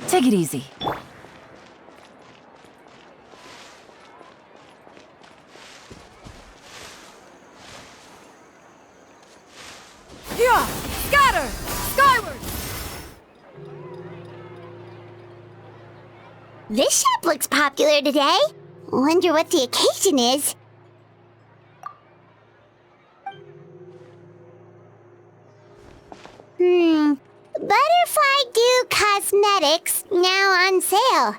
Take it easy. Yeah! Scatter! Skyward! This shop looks popular today. Wonder what the occasion is. Butterfly Dew Cosmetics now on sale.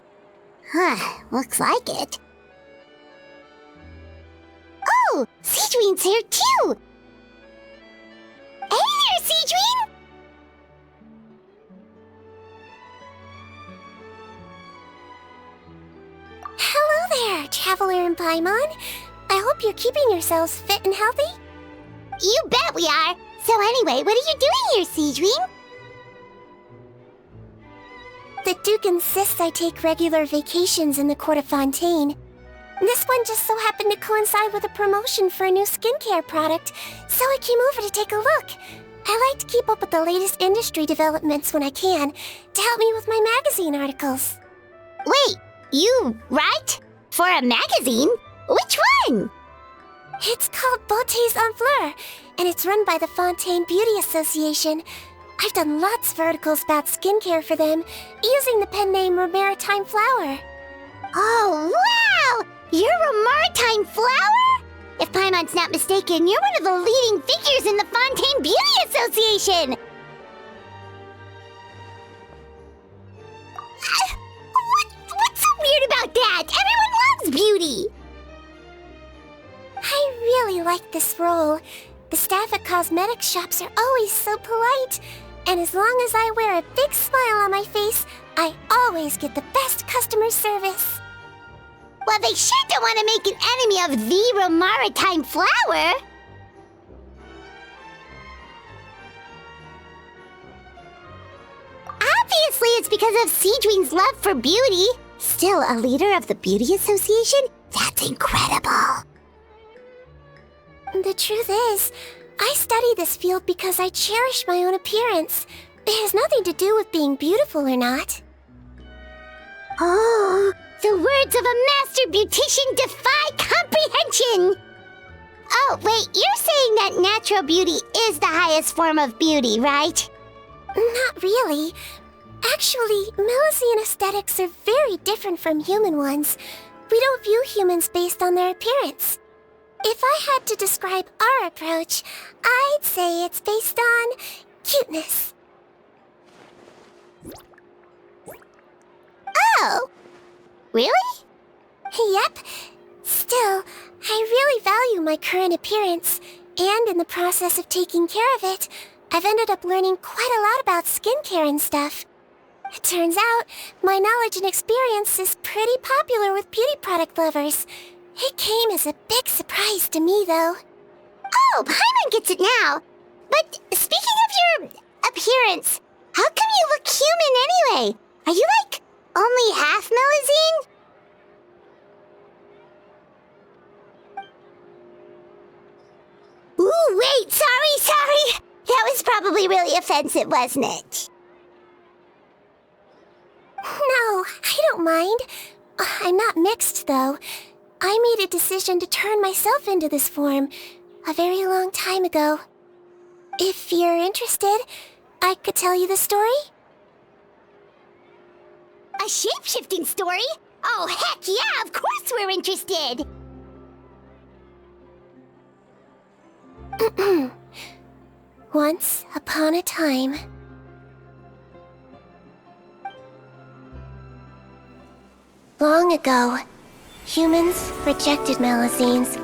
Huh, looks like it. Oh, Sigewinne's here too! Hey there, Sigewinne! Hello there, Traveler and Paimon. I hope you're keeping yourselves fit and healthy. You bet we are! So anyway, what are you doing here, Sigewinne? The Duke insists I take regular vacations in the Court of Fontaine. This one just so happened to coincide with a promotion for a new skincare product, so I came over to take a look. I like to keep up with the latest industry developments when I can, to help me with my magazine articles. Wait, you write? For a magazine? Which one? It's called Beautés en Fleur, and it's run by the Fontaine Beauty Association. I've done lots of articles about skincare for them, using the pen name Maritime Flower. Oh, wow! You're a Maritime Flower? If Paimon's not mistaken, you're one of the leading figures in the Fontaine Beauty Association! What's so weird about that? Everyone loves beauty! I really like this role. The staff at cosmetics shops are always so polite. And as long as I wear a big smile on my face, I always get the best customer service. Well, they sure don't want to make an enemy of the Maritime Flower. Obviously, it's because of Sigewinne's love for beauty. Still a leader of the Beauty Association? That's incredible. The truth is, I study this field because I cherish my own appearance. It has nothing to do with being beautiful or not. Oh, the words of a master beautician defy comprehension! Oh, wait, you're saying that natural beauty is the highest form of beauty, right? Not really. Actually, Melusine aesthetics are very different from human ones. We don't view humans based on their appearance. If I had to describe our approach, I'd say it's based on cuteness. Oh, really? Yep. Still, I really value my current appearance, and in the process of taking care of it, I've ended up learning quite a lot about skincare and stuff. It turns out, my knowledge and experience is pretty popular with beauty product lovers. It came as a big surprise to me, though. Oh, Paimon gets it now. But speaking of your appearance, how come you look human anyway? Are you, like, only half Melusine? Ooh, wait, sorry. That was probably really offensive, wasn't it? No, I don't mind. I'm not mixed, though. I made a decision to turn myself into this form a very long time ago. If you're interested, I could tell you the story. A shape-shifting story? Oh, heck yeah, of course we're interested! Once upon a time... Long ago, humans rejected Melusines,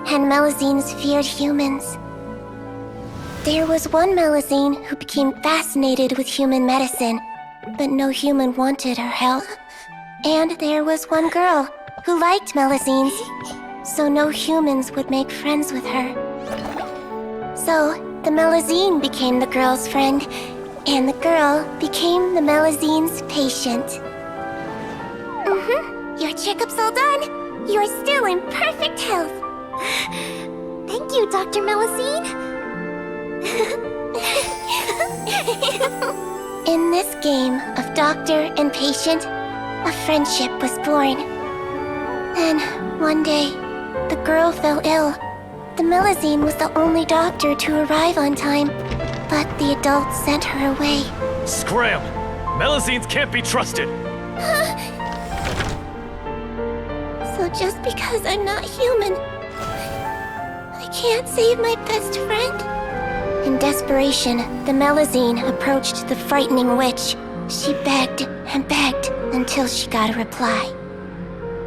and Melusines feared humans. There was one Melusine who became fascinated with human medicine, but no human wanted her help. And there was one girl who liked Melusines, so no humans would make friends with her. So, the Melusine became the girl's friend, and the girl became the Melusine's patient. Your checkup's all done. You're still in perfect health. Thank you, Dr. Melusine. In this game of doctor and patient, a friendship was born. Then, one day, the girl fell ill. The Melusine was the only doctor to arrive on time, but the adults sent her away. Scram! Melusines can't be trusted! So just because I'm not human, I can't save my best friend? In desperation, the Melusine approached the frightening witch. She begged and begged until she got a reply.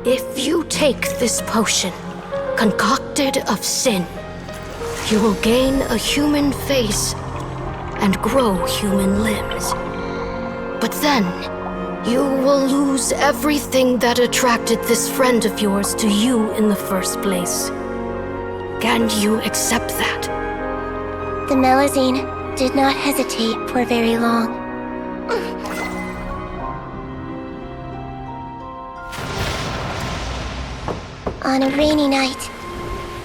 If you take this potion, concocted of sin, you will gain a human face and grow human limbs. But then, you will lose everything that attracted this friend of yours to you in the first place. Can you accept that? The Melusine did not hesitate for very long. On a rainy night,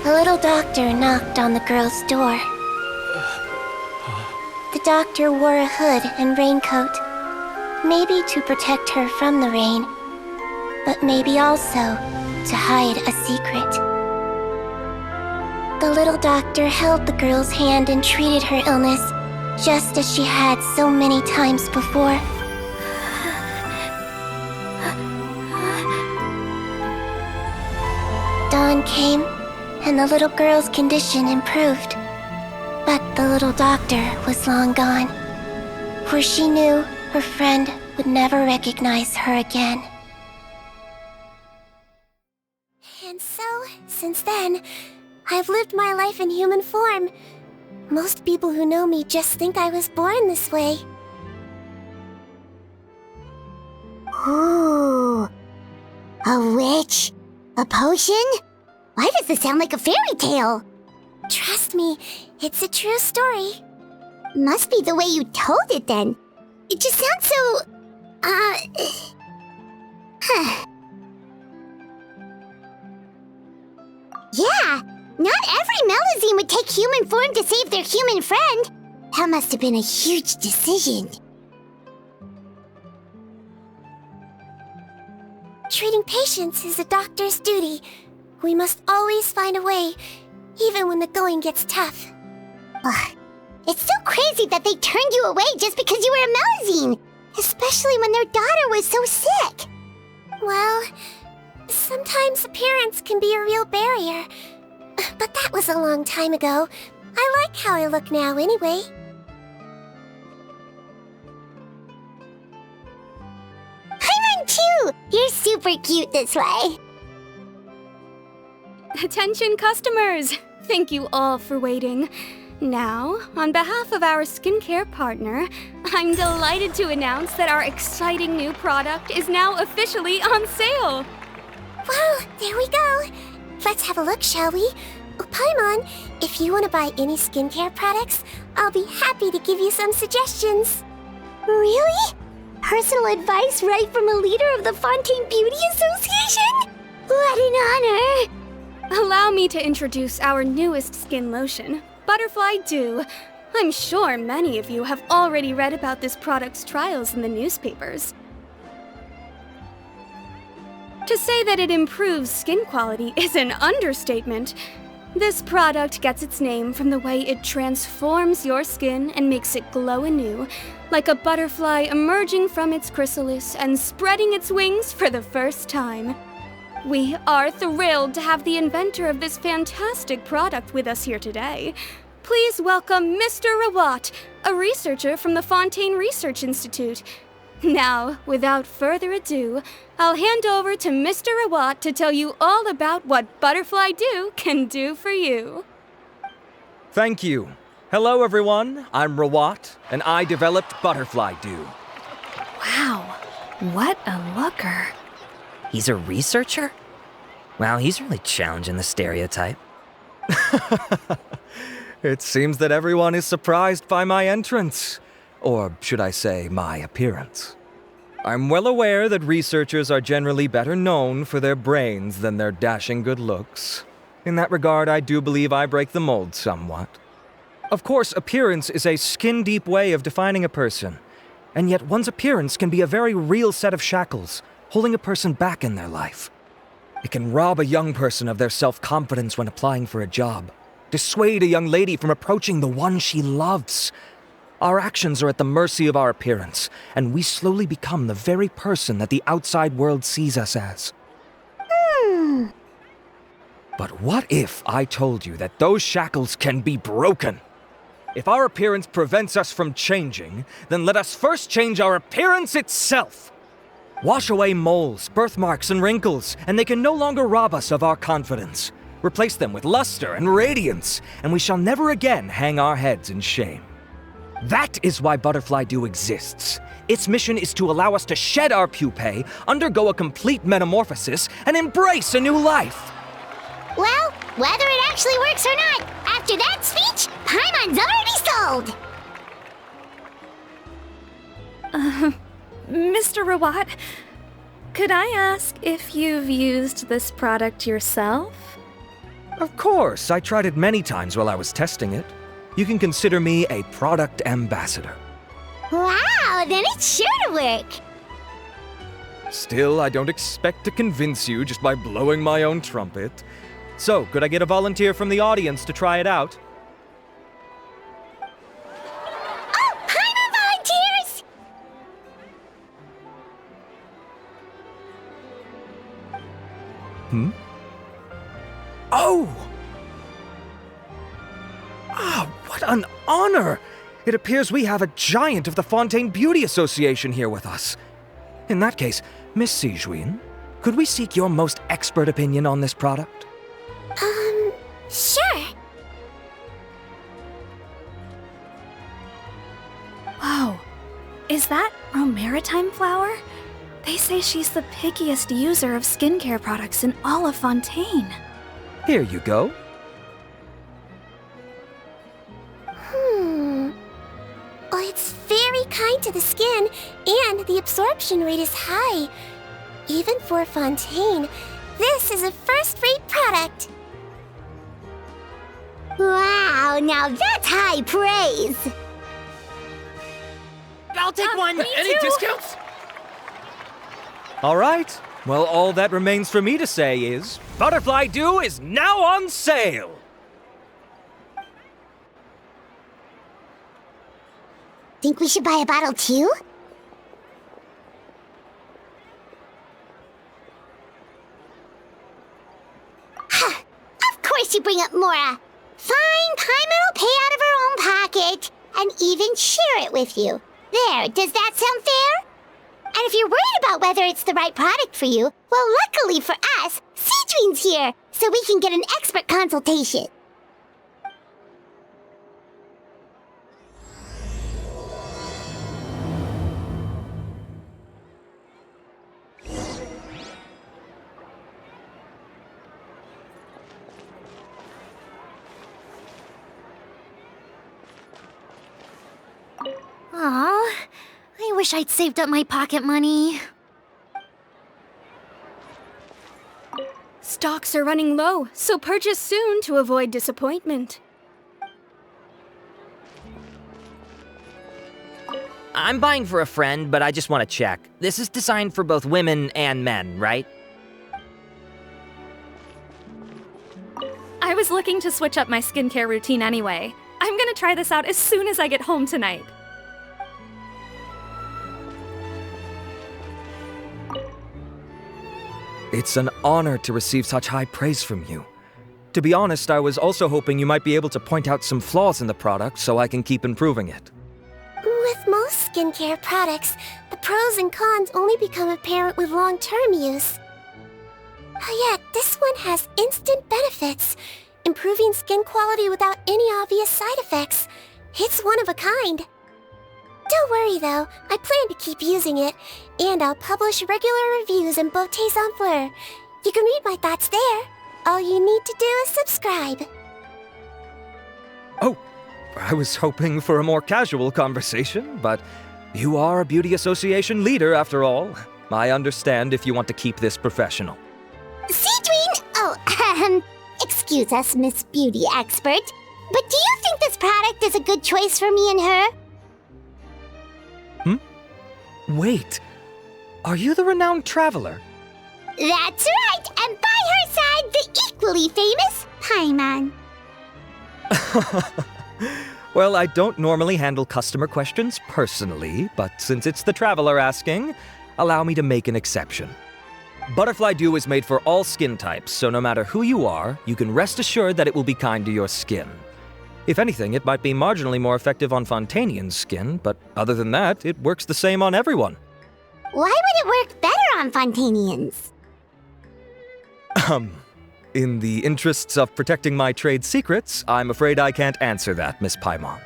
a little doctor knocked on the girl's door. The doctor wore a hood and raincoat, maybe to protect her from the rain, but maybe also to hide a secret. The little doctor held the girl's hand and treated her illness, just as she had so many times before. Dawn came, and the little girl's condition improved. But the little doctor was long gone, for she knew her friend would never recognize her again. And so, since then, I've lived my life in human form. Most people who know me just think I was born this way. Ooh. A witch? A potion? Why does this sound like a fairy tale? Trust me, it's a true story. Must be the way you told it then. It just sounds so... Yeah, not every Melusine would take human form to save their human friend. That must have been a huge decision. Treating patients is a doctor's duty. We must always find a way, even when the going gets tough. Ugh. It's so crazy that they turned you away just because you were a Melusine, especially when their daughter was so sick. Well, sometimes appearance can be a real barrier. But that was a long time ago. I like how I look now anyway. Paimon too! You're super cute this way. Attention customers! Thank you all for waiting. Now, on behalf of our skincare partner, I'm delighted to announce that our exciting new product is now officially on sale! Well, there we go. Let's have a look, shall we? Oh, Paimon, if you want to buy any skincare products, I'll be happy to give you some suggestions. Really? Personal advice right from a leader of the Fontaine Beauty Association? What an honor! Allow me to introduce our newest skin lotion, Butterfly Dew. I'm sure many of you have already read about this product's trials in the newspapers. To say that it improves skin quality is an understatement. This product gets its name from the way it transforms your skin and makes it glow anew, like a butterfly emerging from its chrysalis and spreading its wings for the first time. We are thrilled to have the inventor of this fantastic product with us here today. Please welcome Mr. Rawat, a researcher from the Fontaine Research Institute. Now, without further ado, I'll hand over to Mr. Rawat to tell you all about what Butterfly Dew can do for you. Thank you. Hello, everyone. I'm Rawat, and I developed Butterfly Dew. Wow, what a looker. He's a researcher? Wow, he's really challenging the stereotype. It seems that everyone is surprised by my entrance. Or should I say, my appearance. I'm well aware that researchers are generally better known for their brains than their dashing good looks. In that regard, I do believe I break the mold somewhat. Of course, appearance is a skin-deep way of defining a person. And yet one's appearance can be a very real set of shackles, holding a person back in their life. It can rob a young person of their self-confidence when applying for a job, dissuade a young lady from approaching the one she loves. Our actions are at the mercy of our appearance, and we slowly become the very person that the outside world sees us as. But what if I told you that those shackles can be broken? If our appearance prevents us from changing, then let us first change our appearance itself. Wash away moles, birthmarks, and wrinkles, and they can no longer rob us of our confidence. Replace them with luster and radiance, and we shall never again hang our heads in shame. That is why Butterfly Dew exists. Its mission is to allow us to shed our pupae, undergo a complete metamorphosis, and embrace a new life. Well, whether it actually works or not, after that speech, Paimon's already sold! Mr. Rawat, could I ask if you've used this product yourself? Of course, I tried it many times while I was testing it. You can consider me a product ambassador. Wow, then it's sure to work! Still, I don't expect to convince you just by blowing my own trumpet. So, could I get a volunteer from the audience to try it out? Oh, Paimon volunteers! Oh! Ah, what an honor! It appears we have a giant of the Fontaine Beauty Association here with us. In that case, Miss sigewinne, could we seek your most expert opinion on this product? Sure. Whoa, is that romaritime flower? They say she's the pickiest user of skincare products in all of Fontaine. Here you go. Well, it's very kind to the skin, and the absorption rate is high. Even for Fontaine, this is a first-rate product. Wow, now that's high praise! I'll take one. Any discounts? All right. Well, all that remains for me to say is, Butterfly Dew is now on sale! Think we should buy a bottle too? Ha! Of course you bring up Mora! Fine, Paimon will pay out of her own pocket, and even share it with you. There, does that sound fair? And if you're worried about whether it's the right product for you, well, luckily for us, sigewinne's here, so we can get an expert consultation. Aw, I wish I'd saved up my pocket money. Stocks are running low, so purchase soon to avoid disappointment. I'm buying for a friend, but I just want to check. This is designed for both women and men, right? I was looking to switch up my skincare routine anyway. I'm gonna try this out as soon as I get home tonight. It's an honor to receive such high praise from you. To be honest, I was also hoping you might be able to point out some flaws in the product so I can keep improving it. With most skincare products, the pros and cons only become apparent with long-term use. Yet, this one has instant benefits, improving skin quality without any obvious side effects, It's one of a kind. Don't worry though, I plan to keep using it, and I'll publish regular reviews in Beautés en Fleur. You can read my thoughts there. All you need to do is subscribe. Oh, I was hoping for a more casual conversation, but you are a beauty association leader after all. I understand if you want to keep this professional. Sigewinne! Oh, excuse us, Miss Beauty Expert, but do you think this product is a good choice for me and her? Wait, are you the renowned traveler? That's right, and by her side, the equally famous Paimon. Well, I don't normally handle customer questions personally, but since it's the traveler asking, allow me to make an exception. Butterfly Dew is made for all skin types, so no matter who you are, you can rest assured that it will be kind to your skin. If anything, it might be marginally more effective on Fontanian's skin, but other than that, it works the same on everyone. Why would it work better on Fontanians? In the interests of protecting my trade secrets, I'm afraid I can't answer that, Miss Paimon.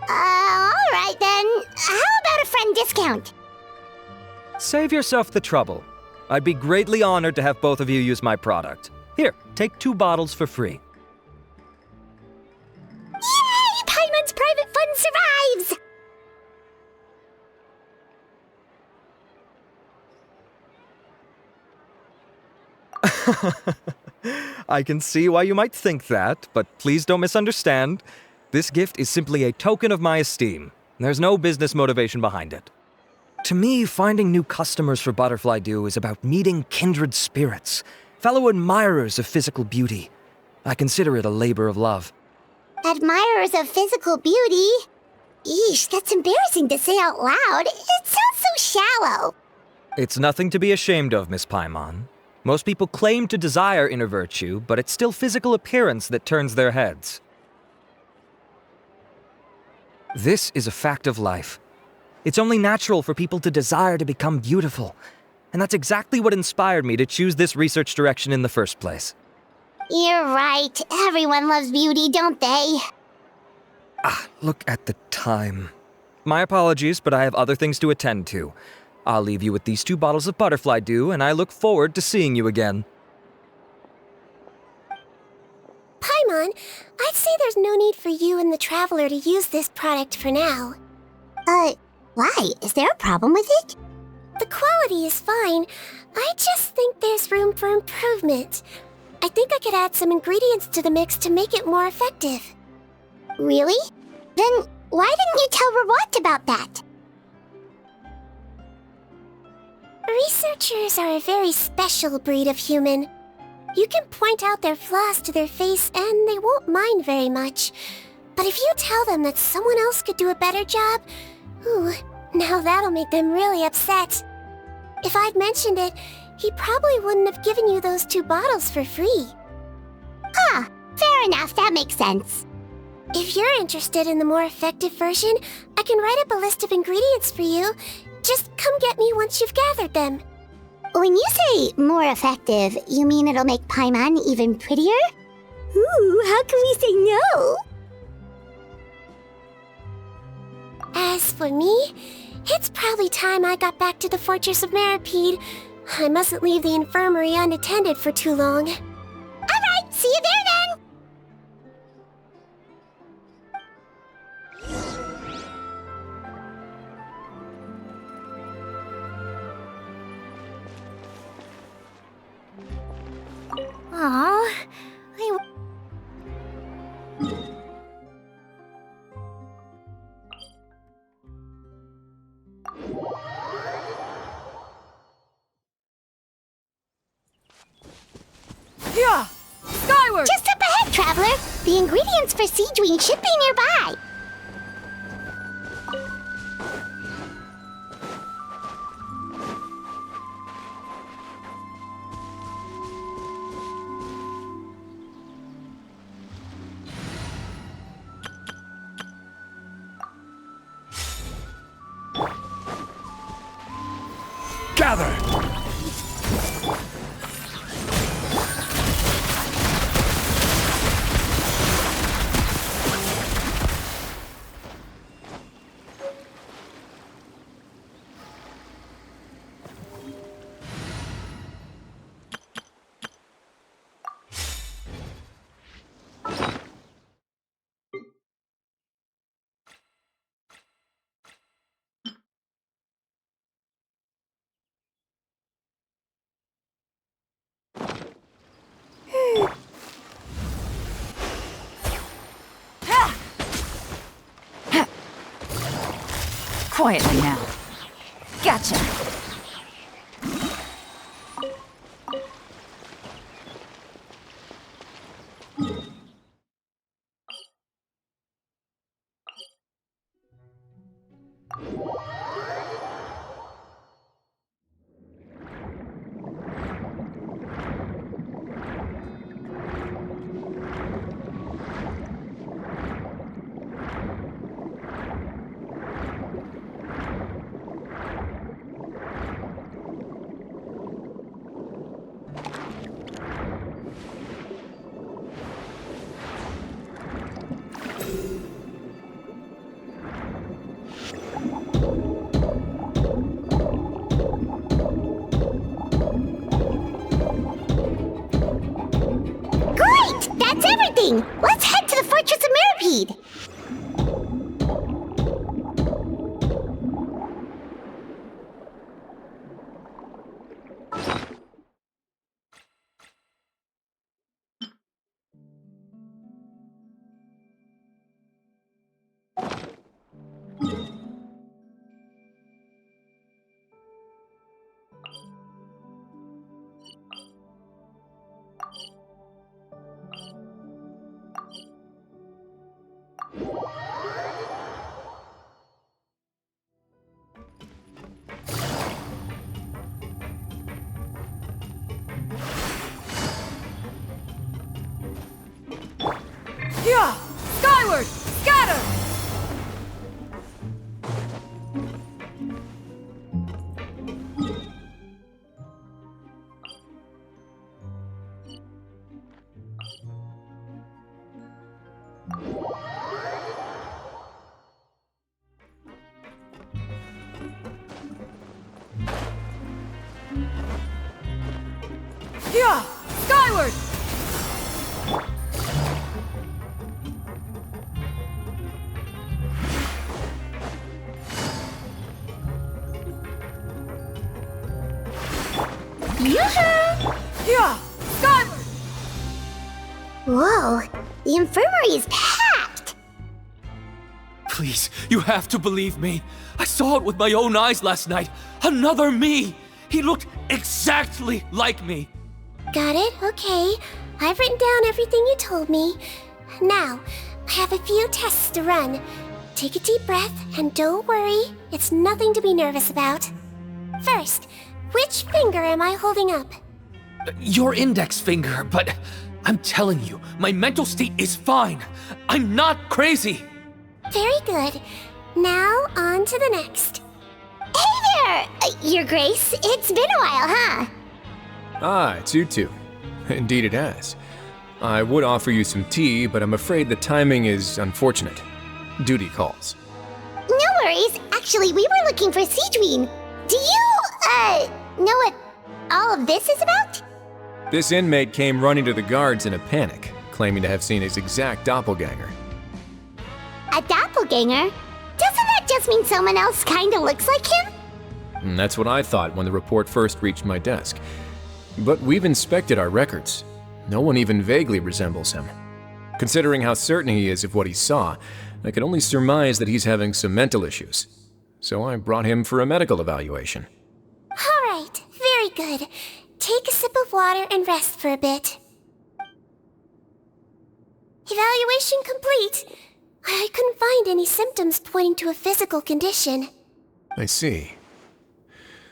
Alright then. How about a friend discount? Save yourself the trouble. I'd be greatly honored to have both of you use my product. Here, take 2 bottles for free. Yay! Paimon's private fund survives! I can see why you might think that, but please don't misunderstand. This gift is simply a token of my esteem. There's no business motivation behind it. To me, finding new customers for Butterfly Dew is about meeting kindred spirits, fellow admirers of physical beauty. I consider it a labor of love. Admirers of physical beauty? Eesh, that's embarrassing to say out loud. It sounds so shallow. It's nothing to be ashamed of, Miss Paimon. Most people claim to desire inner virtue, but it's still physical appearance that turns their heads. This is a fact of life. It's only natural for people to desire to become beautiful, and that's exactly what inspired me to choose this research direction in the first place. You're right. Everyone loves beauty, don't they? Look at the time. My apologies, but I have other things to attend to. I'll leave you with these 2 bottles of Butterfly Dew, and I look forward to seeing you again. Paimon, I'd say there's no need for you and the Traveler to use this product for now. Why? Is there a problem with it? The quality is fine. I just think there's room for improvement. I think I could add some ingredients to the mix to make it more effective. Really? Then why didn't you tell Rawat about that? Researchers are a very special breed of human. You can point out their flaws to their face and they won't mind very much. But if you tell them that someone else could do a better job, now that'll make them really upset. If I'd mentioned it, he probably wouldn't have given you those 2 bottles for free. Fair enough, that makes sense. If you're interested in the more effective version, I can write up a list of ingredients for you. Just come get me once you've gathered them. When you say more effective, you mean it'll make Paimon even prettier? Ooh, how can we say no? As for me, it's probably time I got back to the Fortress of Maripede. I mustn't leave the infirmary unattended for too long. Alright, see you there then! Aw, Yeah! Skyward! Just up ahead, Traveler! The ingredients for Sigewinne should be nearby! Gather! Quietly now. Gotcha. Great! That's everything! Let's head to the Fortress of Mirapede! Yeah! Skyward! Scatter! Yeah! Skyward! Yeah! Skyward! Whoa, the infirmary is packed! Please, you have to believe me. I saw it with my own eyes last night. Another me! He looked exactly like me. Got it? Okay. I've written down everything you told me. Now, I have a few tests to run. Take a deep breath, and don't worry, it's nothing to be nervous about. First, which finger am I holding up? Your index finger, but I'm telling you, my mental state is fine. I'm not crazy. Very good. Now, on to the next. Hey there, Your Grace. It's been a while, huh? Ah, it's you two. Indeed it has. I would offer you some tea, but I'm afraid the timing is unfortunate. Duty calls. No worries. Actually, we were looking for sigewinne. Do you, know what all of this is about? This inmate came running to the guards in a panic, claiming to have seen his exact doppelganger. A doppelganger? Doesn't that just mean someone else kinda looks like him? And that's what I thought when the report first reached my desk. But we've inspected our records. No one even vaguely resembles him. Considering how certain he is of what he saw, I can only surmise that he's having some mental issues. So I brought him for a medical evaluation. All right, very good. Take a sip of water and rest for a bit. Evaluation complete. I couldn't find any symptoms pointing to a physical condition. I see.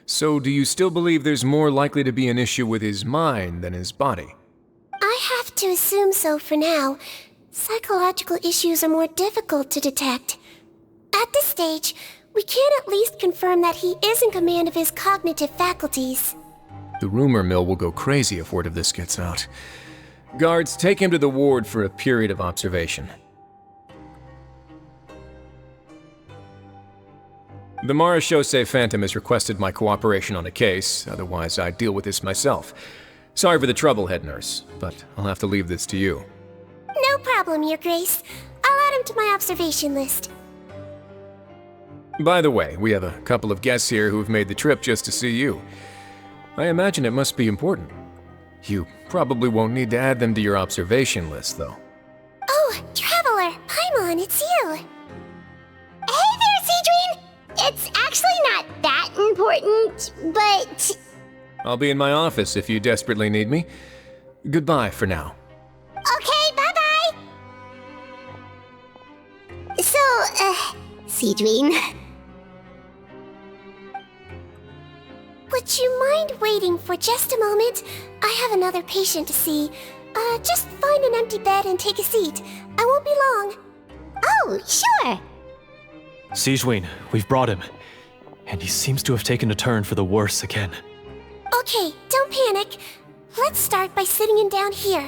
So do you still believe there's more likely to be an issue with his mind than his body? I have to assume so for now. Psychological issues are more difficult to detect. At this stage, we can at least confirm that he is in command of his cognitive faculties. The rumor mill will go crazy if word of this gets out. Guards, take him to the ward for a period of observation. The Marechaussee Phantom has requested my cooperation on a case, otherwise I'd deal with this myself. Sorry for the trouble, head nurse, but I'll have to leave this to you. No problem, Your Grace. I'll add him to my observation list. By the way, we have a couple of guests here who've made the trip just to see you. I imagine it must be important. You probably won't need to add them to your observation list, though. Oh, Traveler! Paimon, it's you! Hey there, sigewinne! It's important, but... I'll be in my office if you desperately need me. Goodbye for now. Okay, bye-bye! So, sigewinne... Would you mind waiting for just a moment? I have another patient to see. Just find an empty bed and take a seat. I won't be long. Oh, sure! sigewinne, we've brought him. And he seems to have taken a turn for the worse again. Okay, don't panic. Let's start by sitting him down here.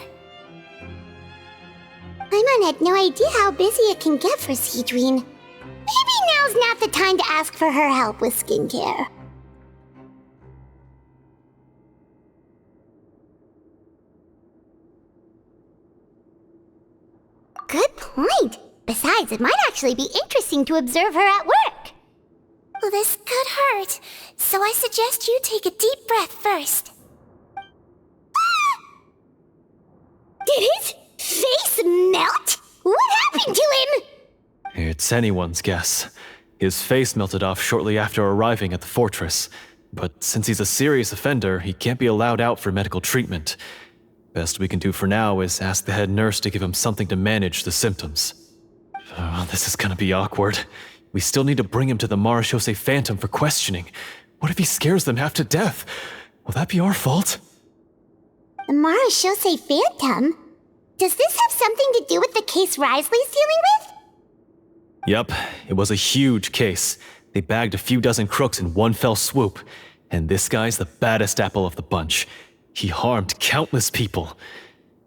Paimon had no idea how busy it can get for sigewinne. Maybe now's not the time to ask for her help with skincare. Good point. Besides, it might actually be interesting to observe her at work. Well, this could hurt, so I suggest you take a deep breath first. Did his face melt? What happened to him? It's anyone's guess. His face melted off shortly after arriving at the fortress. But since he's a serious offender, he can't be allowed out for medical treatment. Best we can do for now is ask the head nurse to give him something to manage the symptoms. Oh, this is gonna be awkward. We still need to bring him to the Marechaussee Phantom for questioning. What if he scares them half to death? Will that be our fault? The Marechaussee Phantom? Does this have something to do with the case Risley's dealing with? Yep, it was a huge case. They bagged a few dozen crooks in one fell swoop. And this guy's the baddest apple of the bunch. He harmed countless people.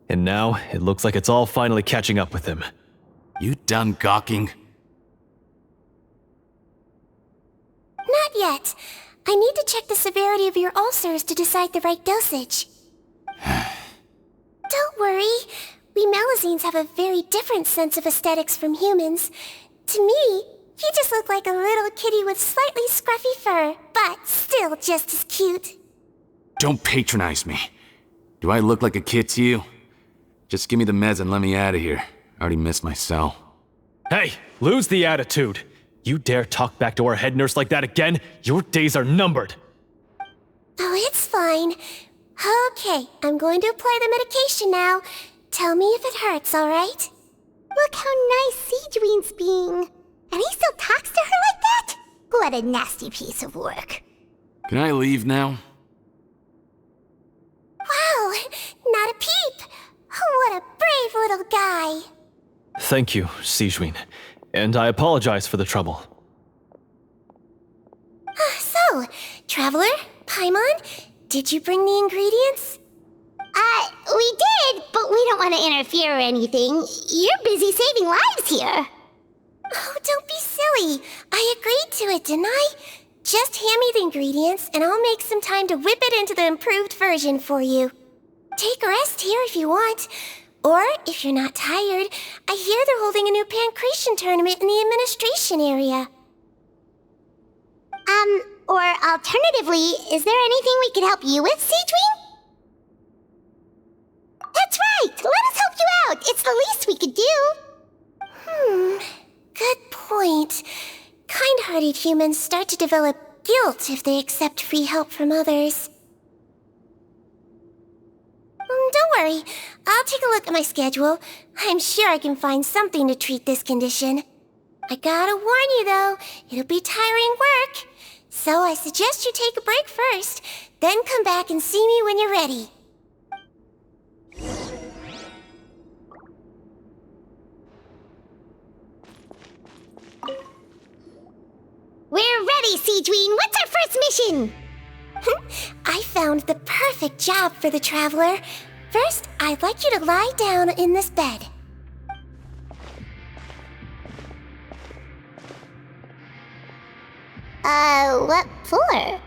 And now, it looks like it's all finally catching up with him. You done gawking? Not yet. I need to check the severity of your ulcers to decide the right dosage. Don't worry. We Melusines have a very different sense of aesthetics from humans. To me, he just looked like a little kitty with slightly scruffy fur, but still just as cute. Don't patronize me. Do I look like a kid to you? Just give me the meds and let me out of here. I already missed my cell. Hey, lose the attitude. You dare talk back to our head nurse like that again? Your days are numbered. Oh, it's fine. Okay, I'm going to apply the medication now. Tell me if it hurts, alright? Look how nice sigewinne's being. And he still talks to her like that? What a nasty piece of work. Can I leave now? Wow, not a peep. What a brave little guy. Thank you, sigewinne. And I apologize for the trouble. So, Traveler, Paimon, did you bring the ingredients? We did, but we don't want to interfere or anything. You're busy saving lives here. Oh, don't be silly. I agreed to it, didn't I? Just hand me the ingredients, and I'll make some time to whip it into the improved version for you. Take a rest here if you want. Or, if you're not tired, I hear they're holding a new pancreation tournament in the administration area. Or alternatively, is there anything we could help you with, sigewinne? That's right! Let us help you out! It's the least we could do! Good point. Kind-hearted humans start to develop guilt if they accept free help from others. Don't worry. I'll take a look at my schedule. I'm sure I can find something to treat this condition. I gotta warn you, though, it'll be tiring work. So I suggest you take a break first, then come back and see me when you're ready. We're ready, sigewinne! What's our first mission? I found the perfect job for the Traveler. First, I'd like you to lie down in this bed. What for?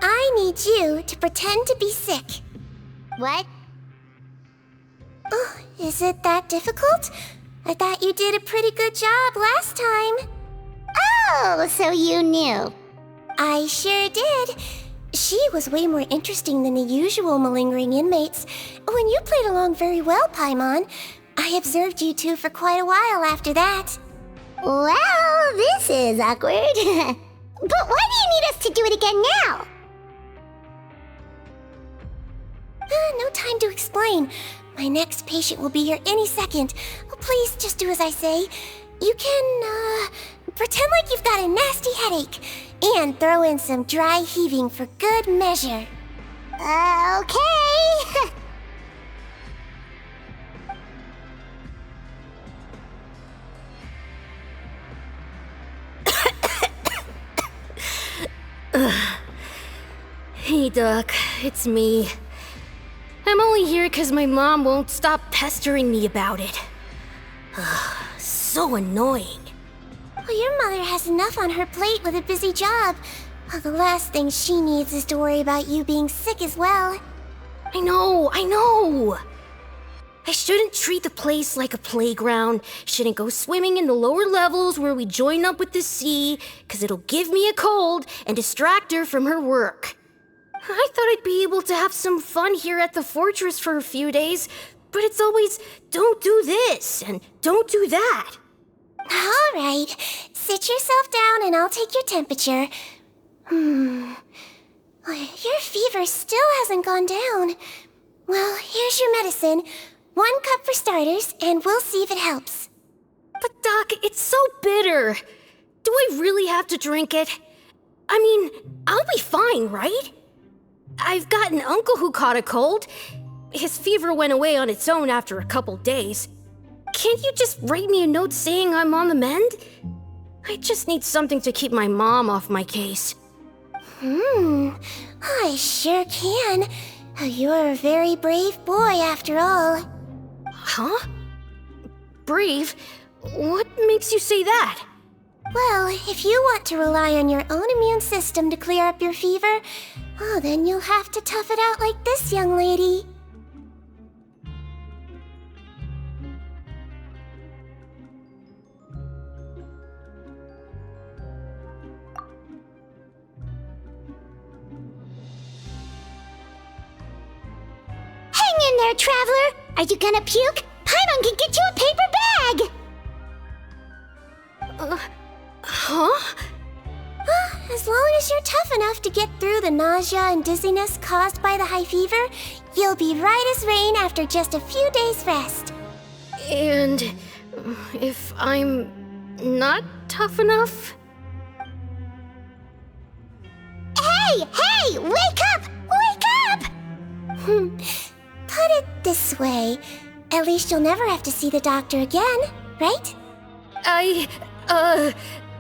I need you to pretend to be sick. What? Oh, is it that difficult? I thought you did a pretty good job last time. Oh, so you knew. I sure did. She was way more interesting than the usual malingering inmates. When you played along very well, Paimon, I observed you two for quite a while after that. Well, this is awkward. But why do you need us to do it again now? No time to explain. My next patient will be here any second. Oh, please, just do as I say. You can, pretend like you've got a nasty headache. And throw in some dry heaving for good measure. Okay. Hey, Doc, it's me. I'm only here because my mom won't stop pestering me about it. So annoying. Well, your mother has enough on her plate with a busy job. Well, the last thing she needs is to worry about you being sick as well. I know. I shouldn't treat the place like a playground. Shouldn't go swimming in the lower levels where we join up with the sea, because it'll give me a cold and distract her from her work. I thought I'd be able to have some fun here at the fortress for a few days, but it's always, don't do this and don't do that. All right, sit yourself down and I'll take your temperature. Your fever still hasn't gone down. Well, here's your medicine. 1 cup for starters, and we'll see if it helps. But Doc, it's so bitter. Do I really have to drink it? I mean, I'll be fine, right? I've got an uncle who caught a cold. His fever went away on its own after a couple days. Can't you just write me a note saying I'm on the mend? I just need something to keep my mom off my case. I sure can. You're a very brave boy after all. Huh? Brave? What makes you say that? Well, if you want to rely on your own immune system to clear up your fever, then you'll have to tough it out like this young lady. Hang in there, traveler. Are you gonna puke? Paimon can get you a paper bag. Huh? As long as you're tough enough to get through the nausea and dizziness caused by the high fever, you'll be right as rain after just a few days' rest. And if I'm not tough enough? Hey! Wake up! Wake up! Put it this way. At least you'll never have to see the doctor again, right?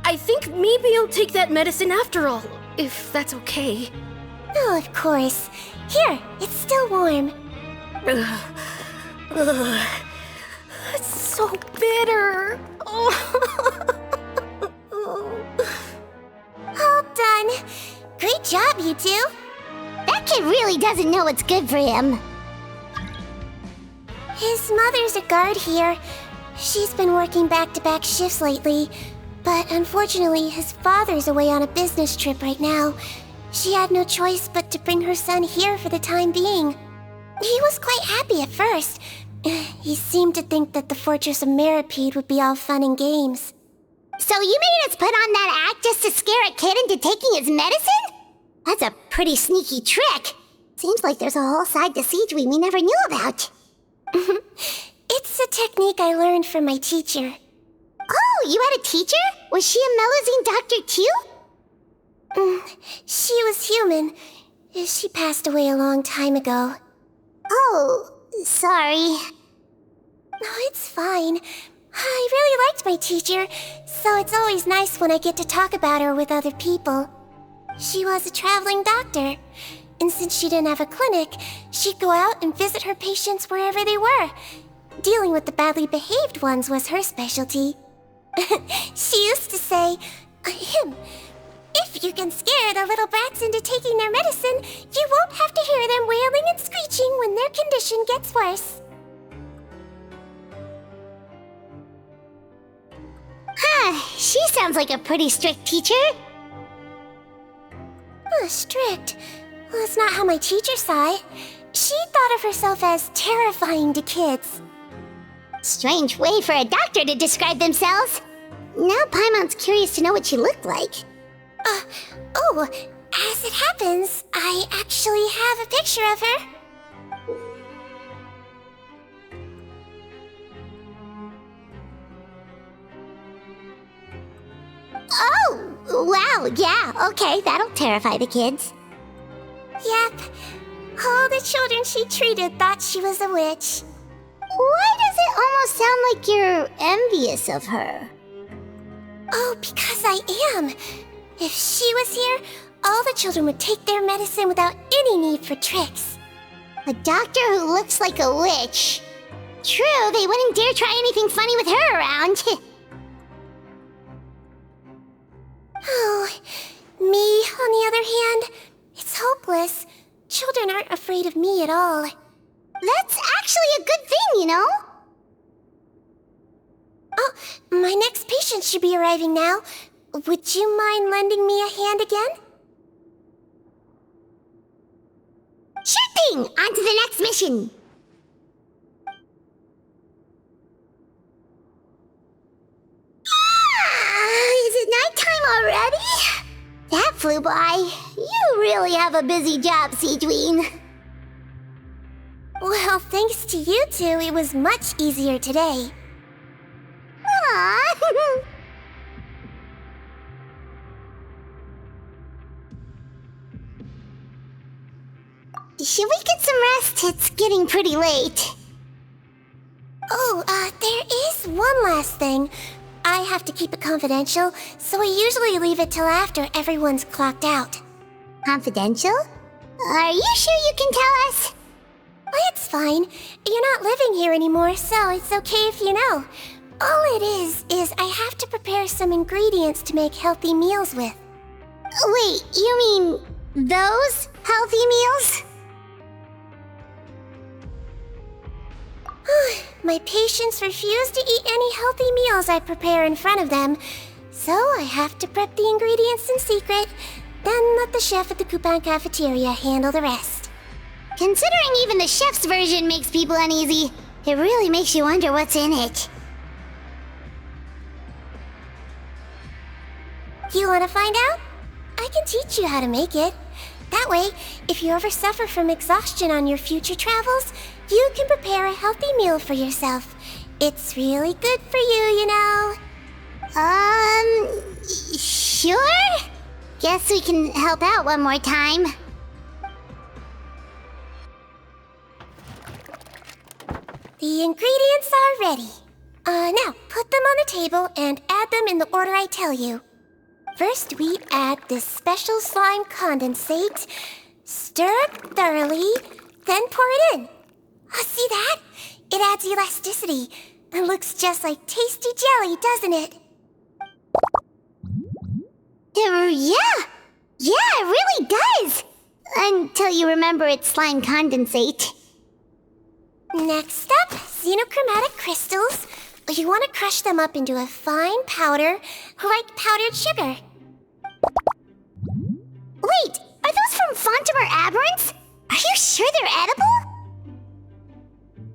I think maybe I'll take that medicine after all, if that's okay. Oh, of course. Here, it's still warm. It's so bitter. All done. Great job, you two. That kid really doesn't know what's good for him. His mother's a guard here. She's been working back-to-back shifts lately, but unfortunately his father's away on a business trip right now. She had no choice but to bring her son here for the time being. He was quite happy at first. He seemed to think that the Fortress of Meripede would be all fun and games. So you made us put on that act just to scare a kid into taking his medicine? That's a pretty sneaky trick. Seems like there's a whole side to sigewinne we never knew about. It's a technique I learned from my teacher. Oh, you had a teacher? Was she a Mellowsine doctor too? She was human. She passed away a long time ago. Oh, sorry. No, it's fine. I really liked my teacher, so it's always nice when I get to talk about her with other people. She was a traveling doctor, and since she didn't have a clinic, she'd go out and visit her patients wherever they were. Dealing with the badly behaved ones was her specialty. She used to say, if you can scare the little brats into taking their medicine, you won't have to hear them wailing and screeching when their condition gets worse. She sounds like a pretty strict teacher. Strict? Well, that's not how my teacher saw it. She thought of herself as terrifying to kids. Strange way for a doctor to describe themselves. Now Paimon's curious to know what she looked like. Oh, as it happens, I actually have a picture of her. Oh, wow, yeah, okay, that'll terrify the kids. Yep. All the children she treated thought she was a witch. Why does it almost sound like you're envious of her? Oh, because I am. If she was here, all the children would take their medicine without any need for tricks. A doctor who looks like a witch. True, they wouldn't dare try anything funny with her around. Oh, me, on the other hand, it's hopeless. Children aren't afraid of me at all. That's actually a good thing, you know? Oh, my next patient should be arriving now. Would you mind lending me a hand again? Sure thing! On to the next mission! Is it nighttime already? That flew by. You really have a busy job, sigewinne. Well, thanks to you two, it was much easier today. Aww. Should we get some rest? It's getting pretty late. Oh, there is one last thing. I have to keep it confidential, so I usually leave it till after everyone's clocked out. Confidential? Are you sure you can tell us? Well, it's fine. You're not living here anymore, so it's okay if you know. All it is I have to prepare some ingredients to make healthy meals with. Wait, you mean those healthy meals? My patients refuse to eat any healthy meals I prepare in front of them, so I have to prep the ingredients in secret, then let the chef at the coupon cafeteria handle the rest. Considering even the chef's version makes people uneasy, it really makes you wonder what's in it. You want to find out? I can teach you how to make it. That way, if you ever suffer from exhaustion on your future travels, you can prepare a healthy meal for yourself. It's really good for you, you know. Sure? Guess we can help out one more time. The ingredients are ready. Now, put them on the table and add them in the order I tell you. First, we add this special slime condensate, stir it thoroughly, then pour it in. Oh, see that? It adds elasticity and looks just like tasty jelly, doesn't it? Yeah, it really does. Until you remember it's slime condensate. Next up, xenochromatic crystals. You want to crush them up into a fine powder, like powdered sugar. Wait, are those from Fontimer Aberrants? Are you sure they're edible?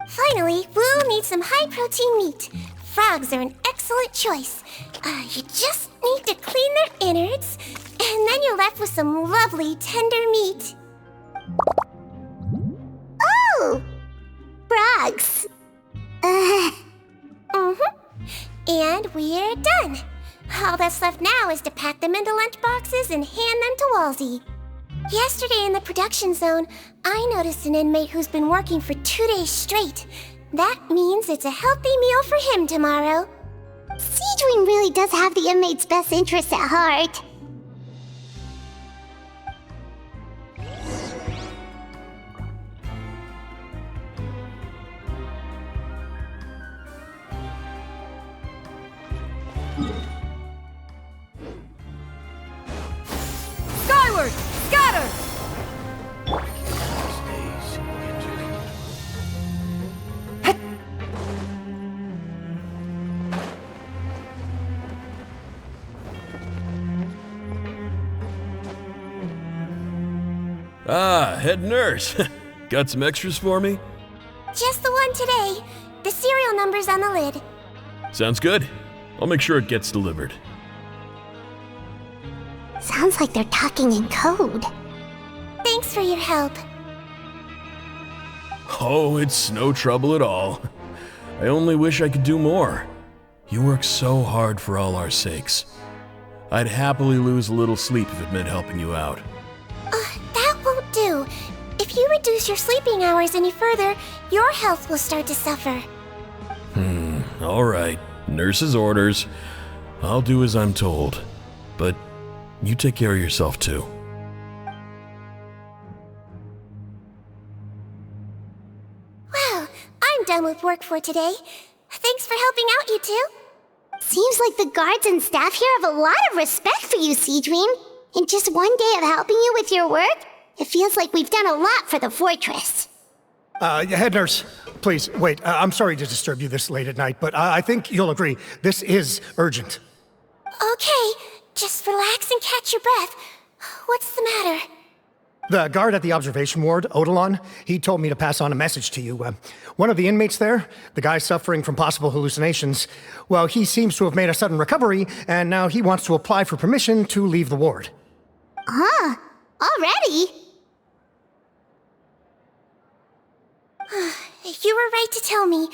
Finally, we'll need some high-protein meat. Frogs are an excellent choice. You just need to clean their innards, and then you're left with some lovely tender meat. Oh! Frogs. And we're done. All that's left now is to pack them into lunch boxes and hand them to Walsey. Yesterday in the production zone, I noticed an inmate who's been working for 2 days straight. That means it's a healthy meal for him tomorrow. sigewinne really does have the inmate's best interests at heart. Skyward! Scatter! Ah, head nurse. Got some extras for me? Just the one today. The serial number's on the lid. Sounds good. I'll make sure it gets delivered. Sounds like they're talking in code. Thanks for your help. Oh, it's no trouble at all. I only wish I could do more. You work so hard for all our sakes. I'd happily lose a little sleep if it meant helping you out. That won't do. If you reduce your sleeping hours any further, your health will start to suffer. All right. Nurse's orders. I'll do as I'm told. But you take care of yourself too. Well, I'm done with work for today. Thanks for helping out, you two. Seems like the guards and staff here have a lot of respect for you, sigewinne. In just one day of helping you with your work, it feels like we've done a lot for the fortress. Head nurse, please, wait. I'm sorry to disturb you this late at night, but I think you'll agree, this is urgent. Okay, just relax and catch your breath. What's the matter? The guard at the observation ward, Odilon, he told me to pass on a message to you. One of the inmates there, the guy suffering from possible hallucinations, well, he seems to have made a sudden recovery, and now he wants to apply for permission to leave the ward. Huh? Already? You were right to tell me.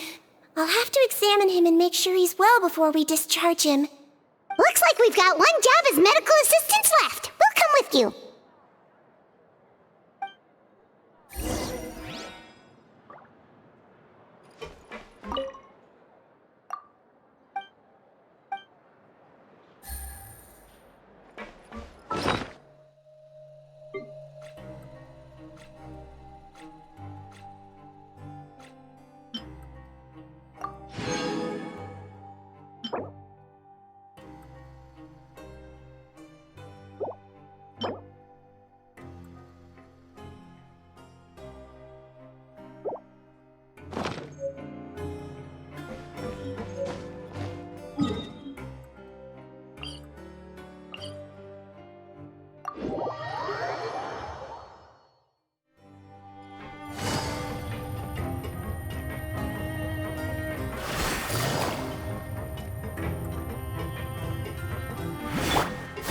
I'll have to examine him and make sure he's well before we discharge him. Looks like we've got one job as medical assistants left. We'll come with you.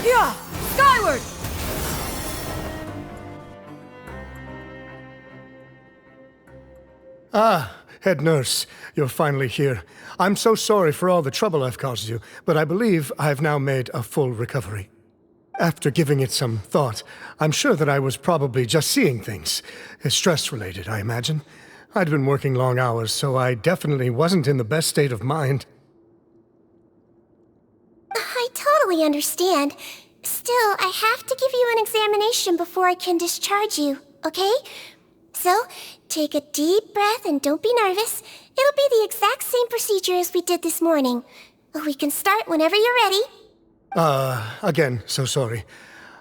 Yeah! Skyward! Head nurse, you're finally here. I'm so sorry for all the trouble I've caused you, but I believe I've now made a full recovery. After giving it some thought, I'm sure that I was probably just seeing things. Stress-related, I imagine. I'd been working long hours, so I definitely wasn't in the best state of mind. I totally understand. Still, I have to give you an examination before I can discharge you, okay? So, take a deep breath and don't be nervous. It'll be the exact same procedure as we did this morning. We can start whenever you're ready. Again, so sorry.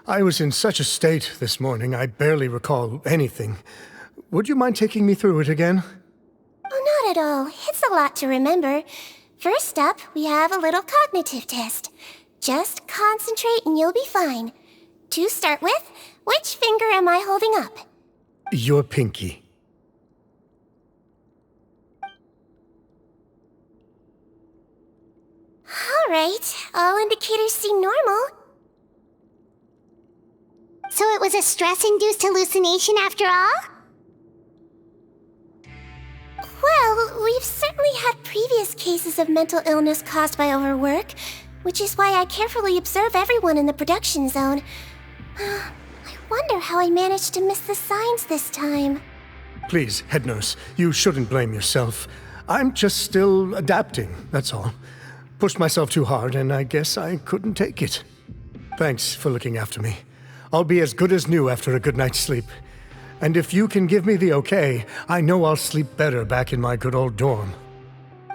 I was in such a state this morning, I barely recall anything. Would you mind taking me through it again? Oh, not at all. It's a lot to remember. First up, we have a little cognitive test. Just concentrate and you'll be fine. To start with, which finger am I holding up? Your pinky. All right, all indicators seem normal. So it was a stress-induced hallucination after all? Well, we've certainly had previous cases of mental illness caused by overwork, which is why I carefully observe everyone in the production zone. I wonder how I managed to miss the signs this time. Please, head nurse, you shouldn't blame yourself. I'm just still adapting, that's all. Pushed myself too hard, and I guess I couldn't take it. Thanks for looking after me. I'll be as good as new after a good night's sleep. And if you can give me the okay, I know I'll sleep better back in my good old dorm.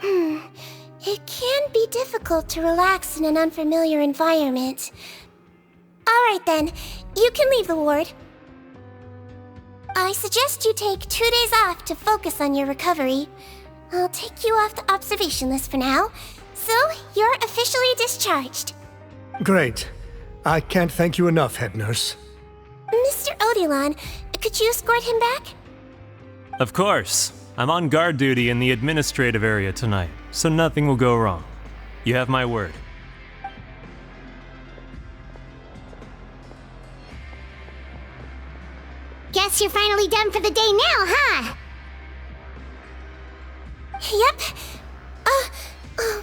It can be difficult to relax in an unfamiliar environment. All right then, you can leave the ward. I suggest you take 2 days off to focus on your recovery. I'll take you off the observation list for now, so you're officially discharged. Great. I can't thank you enough, head nurse. Mr. Odilon, could you escort him back? Of course. I'm on guard duty in the administrative area tonight, so nothing will go wrong. You have my word. guess you're finally done for the day now, huh? Yep.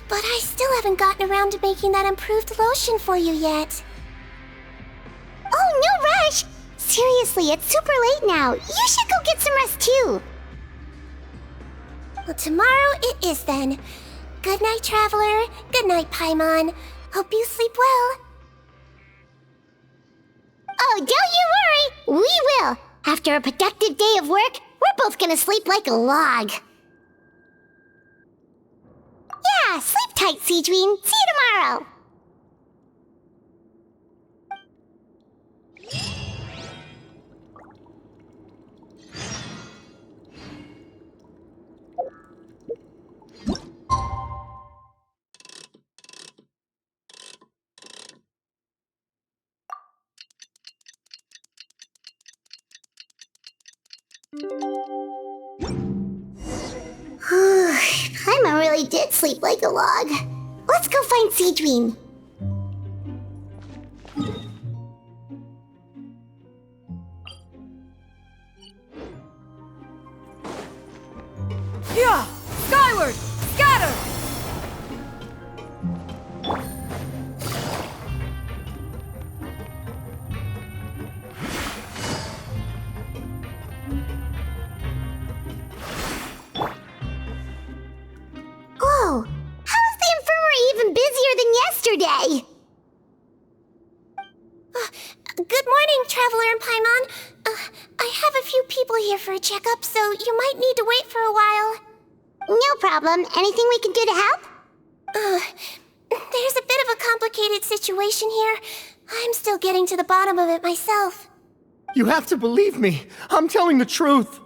But I still haven't gotten around to making that improved lotion for you yet. Oh, no rush! Seriously, it's super late now. You should go get some rest too. Well, tomorrow it is then. Good night, Traveler. Good night, Paimon. Hope you sleep well. Oh, don't you worry! We will! After a productive day of work, we're both gonna sleep like a log. Yeah, sleep tight, sigewinne. See you tomorrow! Paimon really did sleep like a log. Let's go find sigewinne. Yeah! Skyward! Scatter! Whoa! How is the infirmary even busier than yesterday? Good morning, Traveler and Paimon. I have a few people here for a checkup, so you might need to wait for a while. No problem. Anything we can do to help? There's a bit of a complicated situation here. I'm still getting to the bottom of it myself. You have to believe me. I'm telling the truth.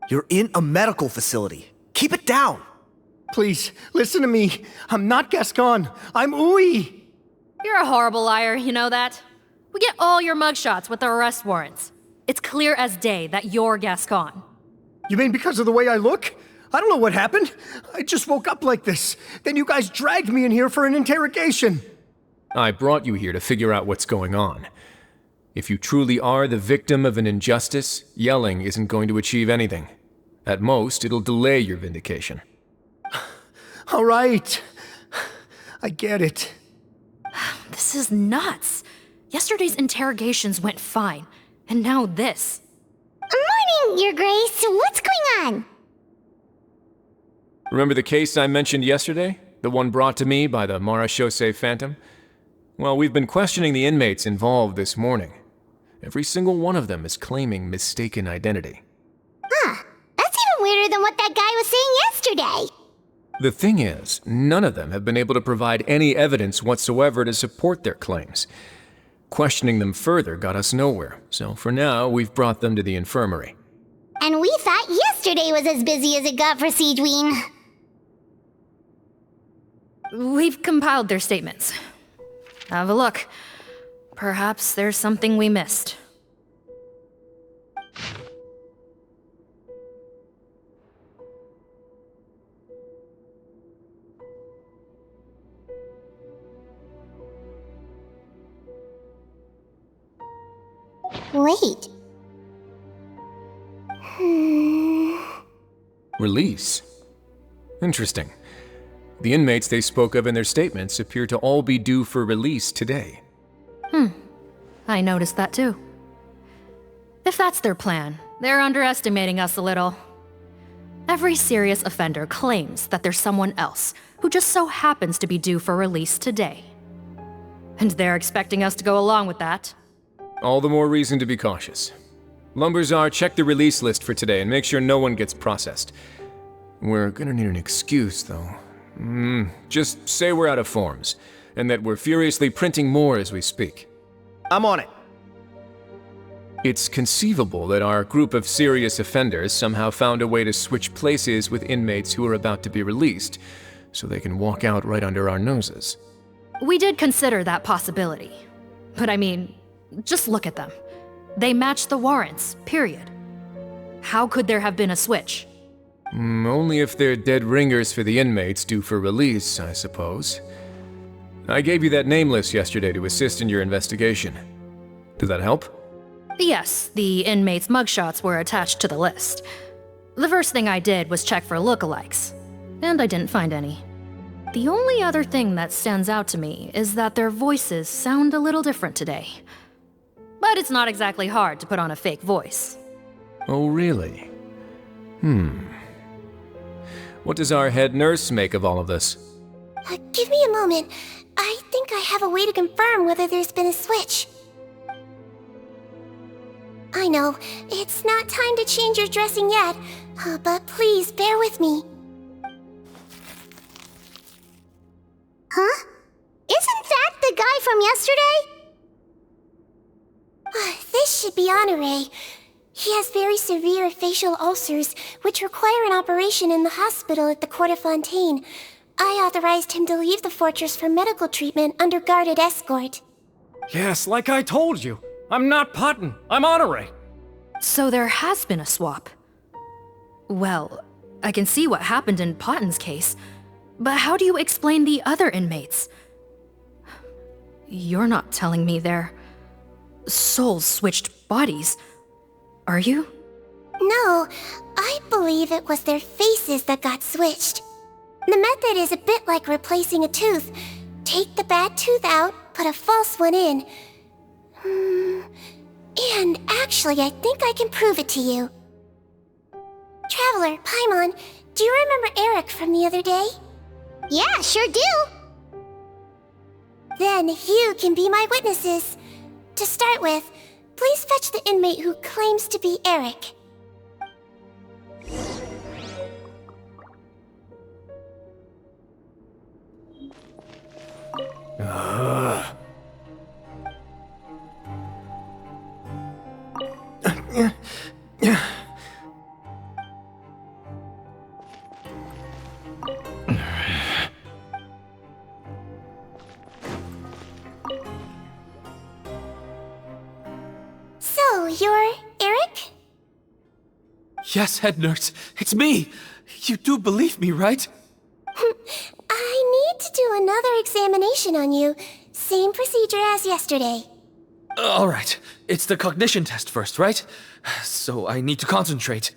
You're in a medical facility. Keep it down. Please, listen to me. I'm not Gascon. I'm Uy. You're a horrible liar, you know that? We get all your mugshots with the arrest warrants. It's clear as day that you're Gascon. You mean because of the way I look? I don't know what happened. I just woke up like this. Then you guys dragged me in here for an interrogation. I brought you here to figure out what's going on. If you truly are the victim of an injustice, yelling isn't going to achieve anything. At most, it'll delay your vindication. All right. I get it. This is nuts. Yesterday's interrogations went fine, and now this. Morning, Your Grace. What's going on? Remember the case I mentioned yesterday? The one brought to me by the Marechaussee Phantom? Well, we've been questioning the inmates involved this morning. Every single one of them is claiming mistaken identity. Huh. That's even weirder than what that guy was saying yesterday. The thing is, none of them have been able to provide any evidence whatsoever to support their claims. Questioning them further got us nowhere, so for now, we've brought them to the infirmary. And we thought yesterday was as busy as it got for sigewinne. We've compiled their statements. Have a look. Perhaps there's something we missed. Wait. Release? Interesting. The inmates they spoke of in their statements appear to all be due for release today. I noticed that too. If that's their plan, they're underestimating us a little. Every serious offender claims that there's someone else who just so happens to be due for release today. And they're expecting us to go along with that. All the more reason to be cautious. Lumberzar, check the release list for today and make sure no one gets processed. We're gonna need an excuse, though. Just say we're out of forms, and that we're furiously printing more as we speak. I'm on it. It's conceivable that our group of serious offenders somehow found a way to switch places with inmates who are about to be released, so they can walk out right under our noses. We did consider that possibility. But I mean, just look at them. They match the warrants, period. How could there have been a switch? Only if they're dead ringers for the inmates due for release, I suppose. I gave you that name list yesterday to assist in your investigation. Did that help? Yes, the inmates' mugshots were attached to the list. The first thing I did was check for lookalikes, and I didn't find any. The only other thing that stands out to me is that their voices sound a little different today. But it's not exactly hard to put on a fake voice. Oh, really? What does our head nurse make of all of this? Give me a moment. I think I have a way to confirm whether there's been a switch. I know, it's not time to change your dressing yet, but please bear with me. Huh? Isn't that the guy from yesterday? This should be Honore. He has very severe facial ulcers, which require an operation in the hospital at the Court of Fontaine. I authorized him to leave the fortress for medical treatment under guarded escort. Yes, like I told you. I'm not Putton. I'm Honore. So there has been a swap. Well, I can see what happened in Potton's case, but how do you explain the other inmates? You're not telling me their souls switched bodies, are you? No, I believe it was their faces that got switched. The method is a bit like replacing a tooth. Take the bad tooth out, put a false one in. And actually, I think I can prove it to you. Traveler, Paimon, do you remember Eric from the other day? Yeah, sure do. Then you can be my witnesses. To start with, please fetch the inmate who claims to be Eric. So, you're Eric? Yes, head nurse. It's me. You do believe me, right? I need to do another examination on you. Same procedure as yesterday. All right. It's the cognition test first, right? So I need to concentrate.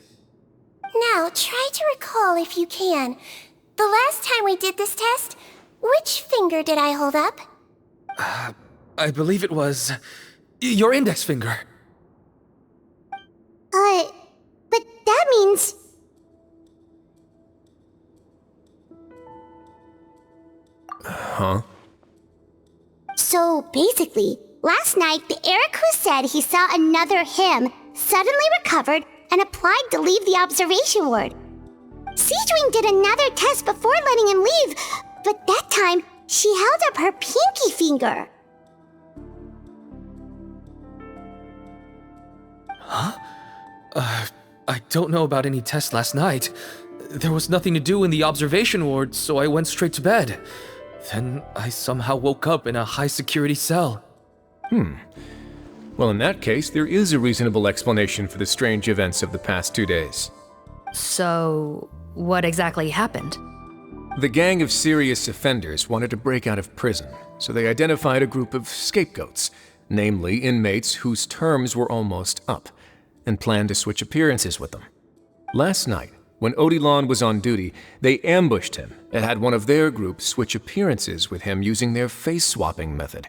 Now, try to recall if you can. The last time we did this test, which finger did I hold up? I believe it was your index finger. But that means... Huh? So basically, last night the Eric who said he saw another him suddenly recovered and applied to leave the observation ward. Sigewinne did another test before letting him leave, but that time she held up her pinky finger. Huh? I don't know about any tests last night. There was nothing to do in the observation ward, so I went straight to bed. Then I somehow woke up in a high-security cell. Well, in that case, there is a reasonable explanation for the strange events of the past 2 days. So, what exactly happened? The gang of serious offenders wanted to break out of prison, so they identified a group of scapegoats, namely inmates whose terms were almost up, and planned to switch appearances with them. Last night, when Odilon was on duty, they ambushed him and had one of their group switch appearances with him using their face-swapping method.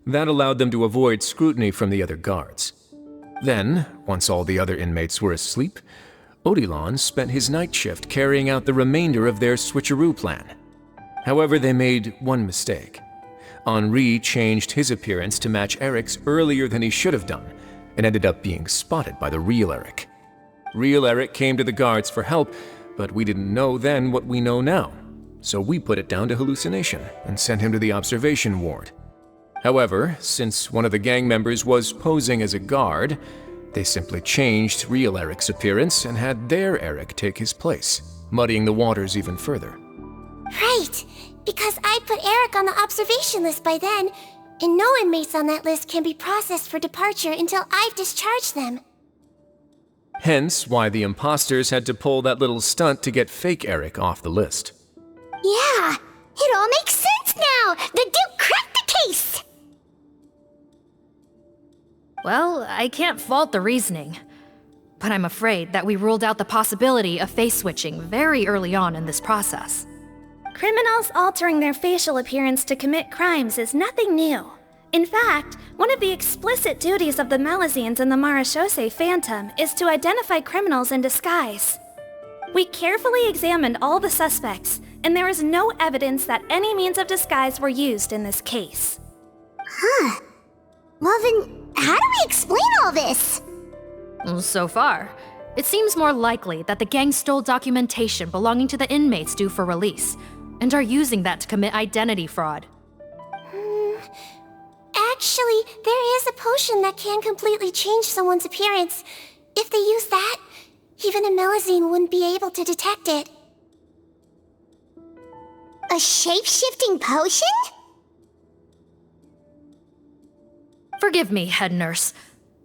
That allowed them to avoid scrutiny from the other guards. Then, once all the other inmates were asleep, Odilon spent his night shift carrying out the remainder of their switcheroo plan. However, they made one mistake. Henri changed his appearance to match Eric's earlier than he should have done, and ended up being spotted by the real Eric. Real Eric came to the guards for help, but we didn't know then what we know now, so we put it down to hallucination and sent him to the observation ward. However, since one of the gang members was posing as a guard, they simply changed real Eric's appearance and had their Eric take his place, muddying the waters even further. Right, because I put Eric on the observation list by then, and no inmates on that list can be processed for departure until I've discharged them. Hence why the imposters had to pull that little stunt to get fake Eric off the list. Yeah, it all makes sense now! The Duke cracked the case! Well, I can't fault the reasoning. But I'm afraid that we ruled out the possibility of face switching very early on in this process. Criminals altering their facial appearance to commit crimes is nothing new. In fact, one of the explicit duties of the Malazines in the Marechaussee Phantom is to identify criminals in disguise. We carefully examined all the suspects, and there is no evidence that any means of disguise were used in this case. Huh. Well then, how do we explain all this? So far, it seems more likely that the gang stole documentation belonging to the inmates due for release, and are using that to commit identity fraud. Actually, there is a potion that can completely change someone's appearance. If they use that, even a Melazine wouldn't be able to detect it. A shape-shifting potion? Forgive me, head nurse,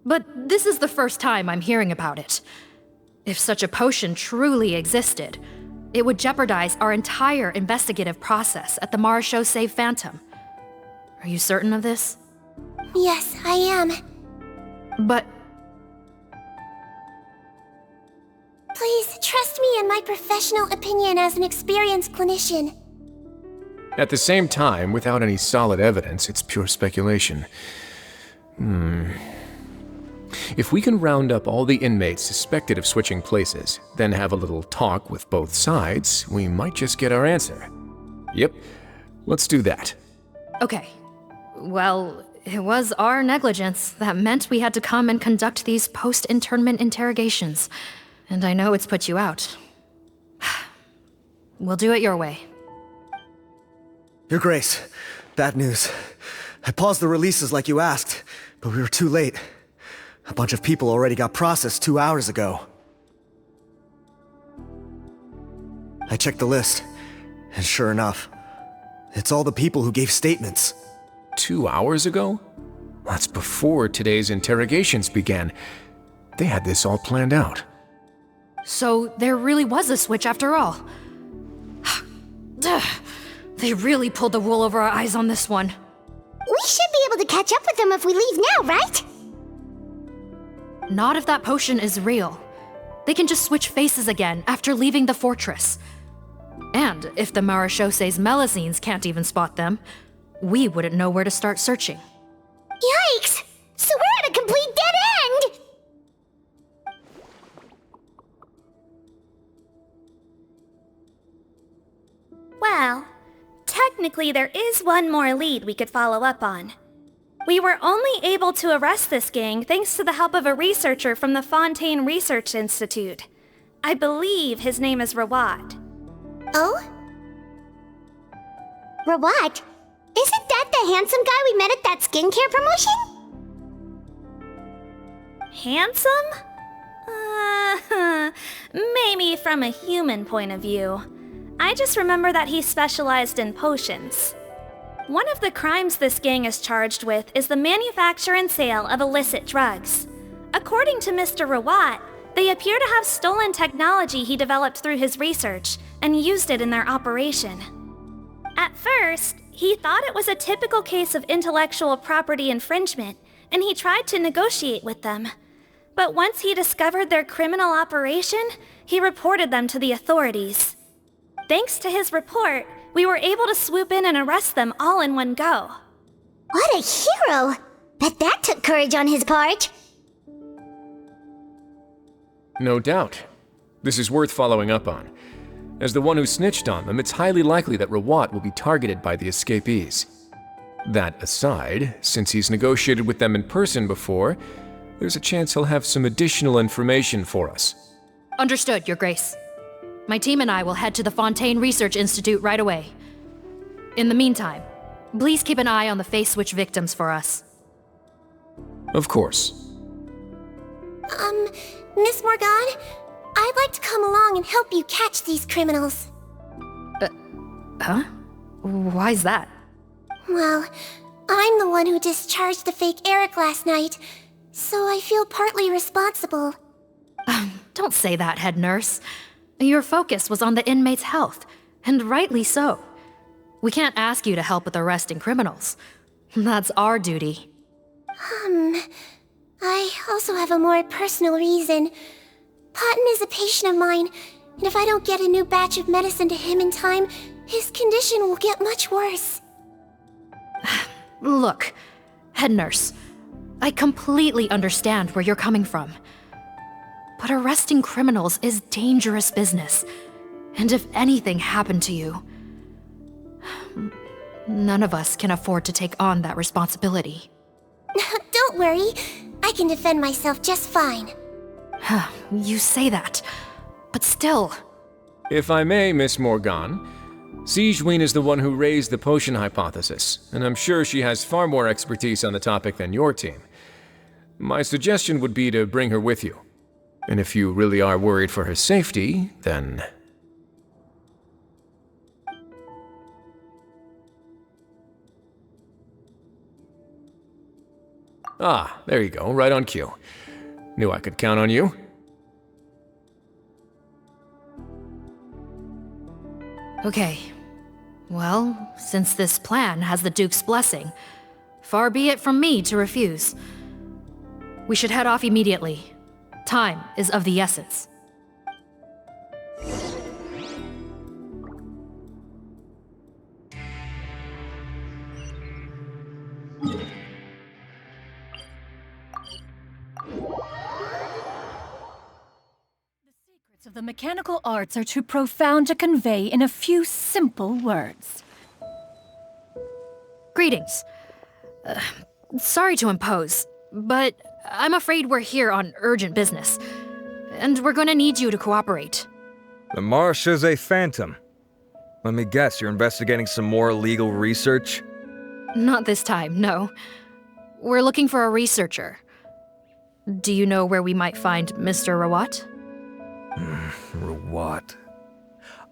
but this is the first time I'm hearing about it. If such a potion truly existed, it would jeopardize our entire investigative process at the Marechaussee Phantom. Are you certain of this? Yes, I am. But... Please, trust me in my professional opinion as an experienced clinician. At the same time, without any solid evidence, it's pure speculation. If we can round up all the inmates suspected of switching places, then have a little talk with both sides, we might just get our answer. Yep, let's do that. Okay. Well, it was our negligence that meant we had to come and conduct these post-internment interrogations. And I know it's put you out. We'll do it your way. Your Grace, bad news. I paused the releases like you asked, but we were too late. A bunch of people already got processed 2 hours ago. I checked the list, and sure enough, it's all the people who gave statements. 2 hours ago? That's before today's interrogations began. They had this all planned out. So there really was a switch after all. They really pulled the wool over our eyes on this one. We should be able to catch up with them if we leave now, right? Not if that potion is real. They can just switch faces again after leaving the fortress. And if the Marechaussee's Melazines can't even spot them, we wouldn't know where to start searching. Yikes! So we're at a complete dead end! Well, technically there is one more lead we could follow up on. We were only able to arrest this gang thanks to the help of a researcher from the Fontaine Research Institute. I believe his name is Rawat. Oh? Rawat? Isn't that the handsome guy we met at that skincare promotion? Handsome? Maybe from a human point of view. I just remember that he specialized in potions. One of the crimes this gang is charged with is the manufacture and sale of illicit drugs. According to Mr. Rawat, they appear to have stolen technology he developed through his research and used it in their operation. At first, he thought it was a typical case of intellectual property infringement, and he tried to negotiate with them. But once he discovered their criminal operation, he reported them to the authorities. Thanks to his report, we were able to swoop in and arrest them all in one go. What a hero! Bet that took courage on his part. No doubt. This is worth following up on. As the one who snitched on them, it's highly likely that Rawat will be targeted by the escapees. That aside, since he's negotiated with them in person before, there's a chance he'll have some additional information for us. Understood, Your Grace. My team and I will head to the Fontaine Research Institute right away. In the meantime, please keep an eye on the face switch victims for us. Of course. Miss Morgan, I'd like to come along and help you catch these criminals. Huh? Why's that? Well, I'm the one who discharged the fake Eric last night, so I feel partly responsible. Don't say that, head nurse. Your focus was on the inmate's health, and rightly so. We can't ask you to help with arresting criminals. That's our duty. I also have a more personal reason. Cotton is a patient of mine, and if I don't get a new batch of medicine to him in time, his condition will get much worse. Look, head nurse, I completely understand where you're coming from. But arresting criminals is dangerous business. And if anything happened to you, none of us can afford to take on that responsibility. Don't worry, I can defend myself just fine. You say that, but still. If I may, Miss Morgan, Sigewinne is the one who raised the potion hypothesis, and I'm sure she has far more expertise on the topic than your team. My suggestion would be to bring her with you. And if you really are worried for her safety, then... Ah, there you go, right on cue. Knew I could count on you. Okay. Well, since this plan has the Duke's blessing, far be it from me to refuse. We should head off immediately. Time is of the essence. Of the mechanical arts are too profound to convey in a few simple words. Greetings. Sorry to impose, but I'm afraid we're here on urgent business, and we're gonna need you to cooperate. The Marsh is a phantom. Let me guess, you're investigating some more illegal research? Not this time, no. We're looking for a researcher. Do you know where we might find Mr. Rawat? Rawat.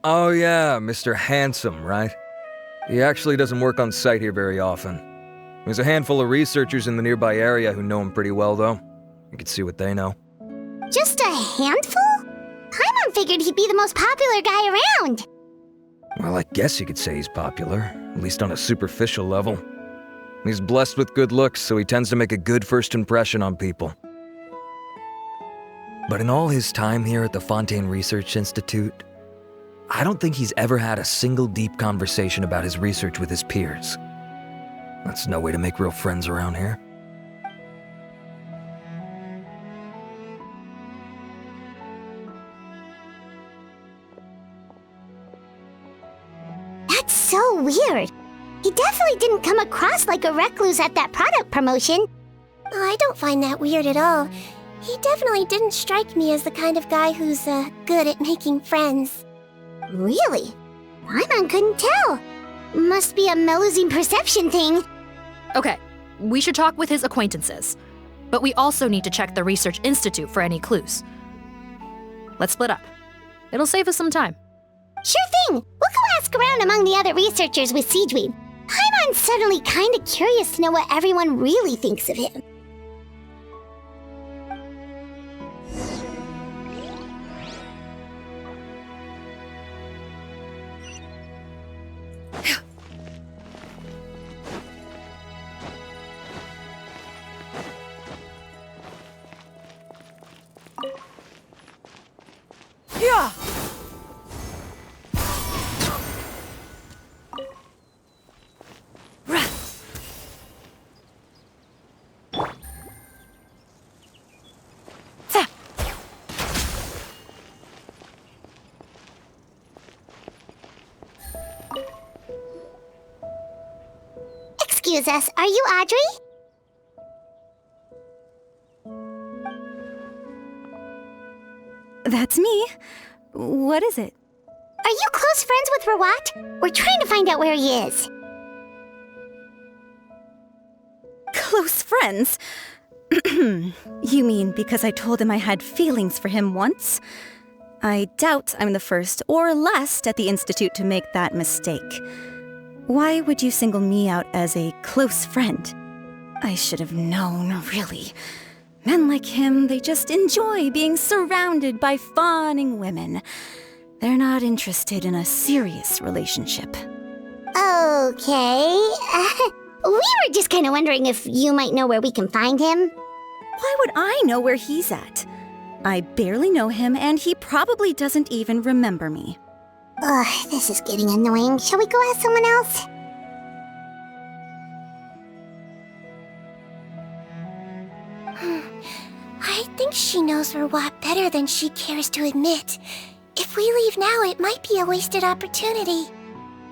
Oh yeah, Mr. Handsome, right? He actually doesn't work on site here very often. There's a handful of researchers in the nearby area who know him pretty well, though. You can see what they know. Just a handful? Paimon figured he'd be the most popular guy around. Well, I guess you could say he's popular, at least on a superficial level. He's blessed with good looks, so he tends to make a good first impression on people. But in all his time here at the Fontaine Research Institute, I don't think he's ever had a single deep conversation about his research with his peers. That's no way to make real friends around here. That's so weird. He definitely didn't come across like a recluse at that product promotion. I don't find that weird at all. He definitely didn't strike me as the kind of guy who's good at making friends. Really? Paimon couldn't tell. Must be a Melusine perception thing. Okay, we should talk with his acquaintances. But we also need to check the Research Institute for any clues. Let's split up. It'll save us some time. Sure thing. We'll go ask around among the other researchers with Sigewinne. Paimon's suddenly kinda curious to know what everyone really thinks of him. Yeah! Excuse us, are you Audrey? That's me. What is it? Are you close friends with Rawat? We're trying to find out where he is. Close friends? You mean because I told him I had feelings for him once? I doubt I'm the first or last at the Institute to make that mistake. Why would you single me out as a close friend? I should have known, really. Men like him, they just enjoy being surrounded by fawning women. They're not interested in a serious relationship. Okay. We were just kind of wondering if you might know where we can find him. Why would I know where he's at? I barely know him, and he probably doesn't even remember me. Ugh, this is getting annoying. Shall we go ask someone else? I think she knows Rawat better than she cares to admit. If we leave now, it might be a wasted opportunity.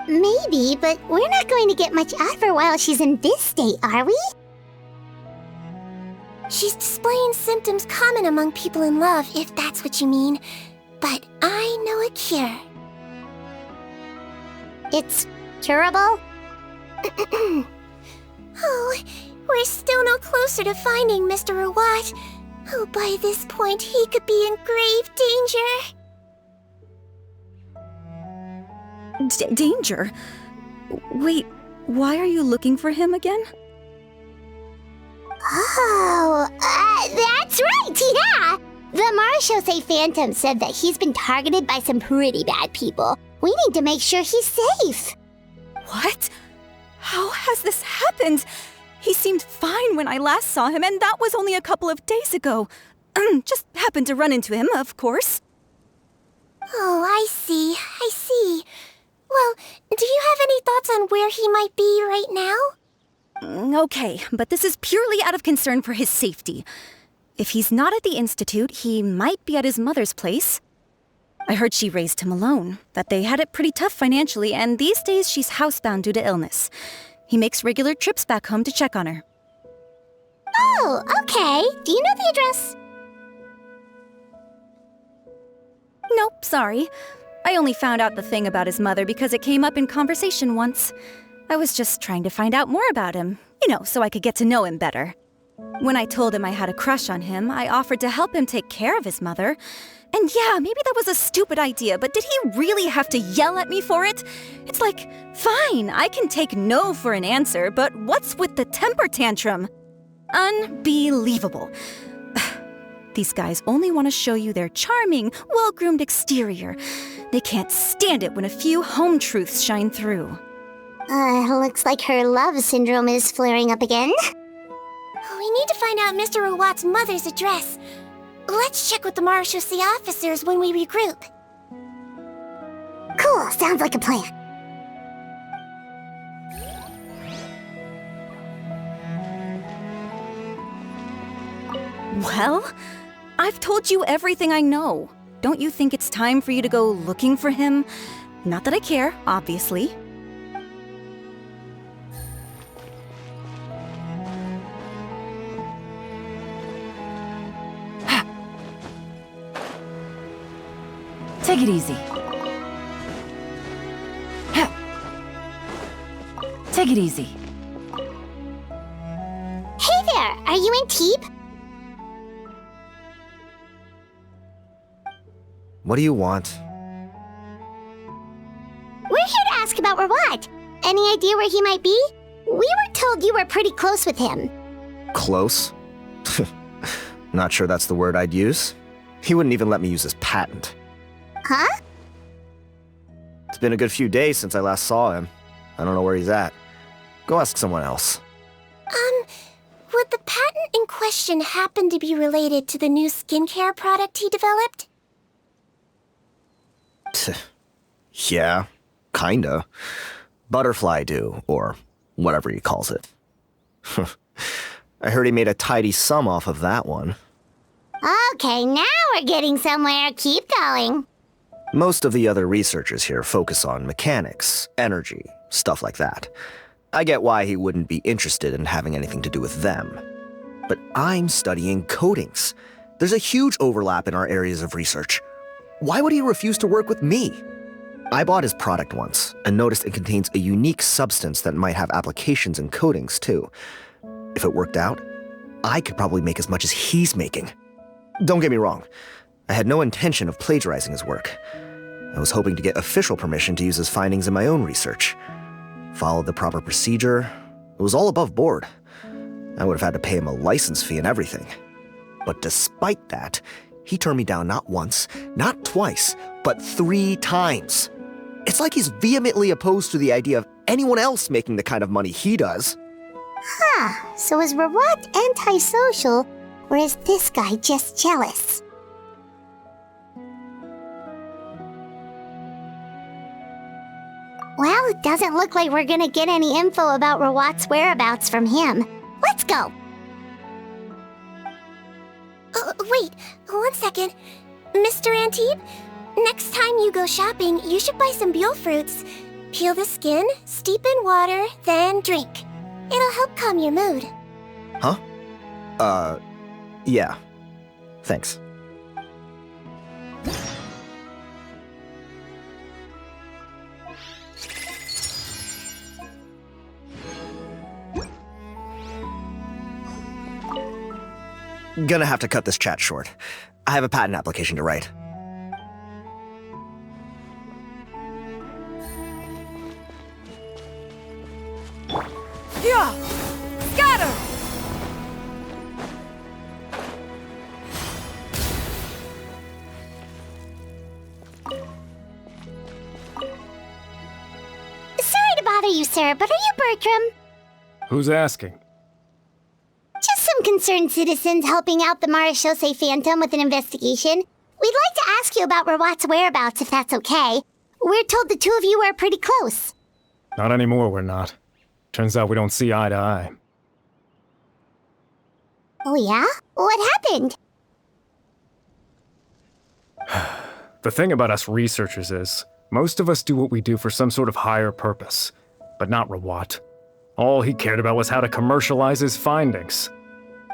Maybe, but we're not going to get much out of her while she's in this state, are we? She's displaying symptoms common among people in love, if that's what you mean. But I know a cure. It's curable? Oh, we're still no closer to finding Mr. Rawat. Oh, by this point, he could be in grave danger. Danger? Wait, why are you looking for him again? Oh, that's right, yeah! The Marshosei Phantom said that he's been targeted by some pretty bad people. We need to make sure he's safe. What? How has this happened? He seemed fine when I last saw him, and that was only a couple of days ago. Just happened to run into him, of course. Oh, I see. Well, do you have any thoughts on where he might be right now? Okay, but this is purely out of concern for his safety. If he's not at the Institute, he might be at his mother's place. I heard she raised him alone, that they had it pretty tough financially, and these days she's housebound due to illness. He makes regular trips back home to check on her. Oh, okay. Do you know the address? Nope, sorry. I only found out the thing about his mother because it came up in conversation once. I was just trying to find out more about him, so I could get to know him better. When I told him I had a crush on him, I offered to help him take care of his mother. And yeah, maybe that was a stupid idea, but did he really have to yell at me for it? It's like, fine, I can take no for an answer, but what's with the temper tantrum? Unbelievable. These guys only want to show you their charming, well-groomed exterior. They can't stand it when a few home truths shine through. Looks like her love syndrome is flaring up again. We need to find out Mr. Rawat's mother's address. Let's check with the Marshosei officers when we regroup. Cool, sounds like a plan. Well, I've told you everything I know. Don't you think it's time for you to go looking for him? Not that I care, obviously. Take it easy. Take it easy. Hey there, are you in Teep? What do you want? We're here to ask about Rawat. Any idea where he might be? We were told you were pretty close with him. Close? Not sure that's the word I'd use. He wouldn't even let me use his patent. Huh? It's been a good few days since I last saw him. I don't know where he's at. Go ask someone else. Would the patent in question happen to be related to the new skincare product he developed? Yeah, kinda. Butterfly dew, or whatever he calls it. I heard he made a tidy sum off of that one. Okay, now we're getting somewhere. Keep going. Most of the other researchers here focus on mechanics, energy, stuff like that. I get why he wouldn't be interested in having anything to do with them. But I'm studying coatings. There's a huge overlap in our areas of research. Why would he refuse to work with me? I bought his product once and noticed it contains a unique substance that might have applications in coatings too. If it worked out, I could probably make as much as he's making. Don't get me wrong, I had no intention of plagiarizing his work. I was hoping to get official permission to use his findings in my own research. Followed the proper procedure. It was all above board. I would have had to pay him a license fee and everything. But despite that, he turned me down not once, not twice, but 3 times. It's like he's vehemently opposed to the idea of anyone else making the kind of money he does. Huh, so is Rawat antisocial, or is this guy just jealous? Well, it doesn't look like we're gonna get any info about Rawat's whereabouts from him. Let's go! Wait, 1 second. Mr. Antibes, next time you go shopping, you should buy some Buell fruits. Peel the skin, steep in water, then drink. It'll help calm your mood. Huh? Yeah. Thanks. Gonna have to cut this chat short. I have a patent application to write. Yeah! Scatter! Sorry to bother you, sir, but are you Bertram? Who's asking? Just some concerned citizens helping out the Marechaussee Phantom with an investigation. We'd like to ask you about Rawat's whereabouts, if that's okay. We're told the two of you are pretty close. Not anymore, we're not. Turns out we don't see eye to eye. Oh yeah? What happened? The thing about us researchers is, most of us do what we do for some sort of higher purpose, but not Rawat. All he cared about was how to commercialize his findings.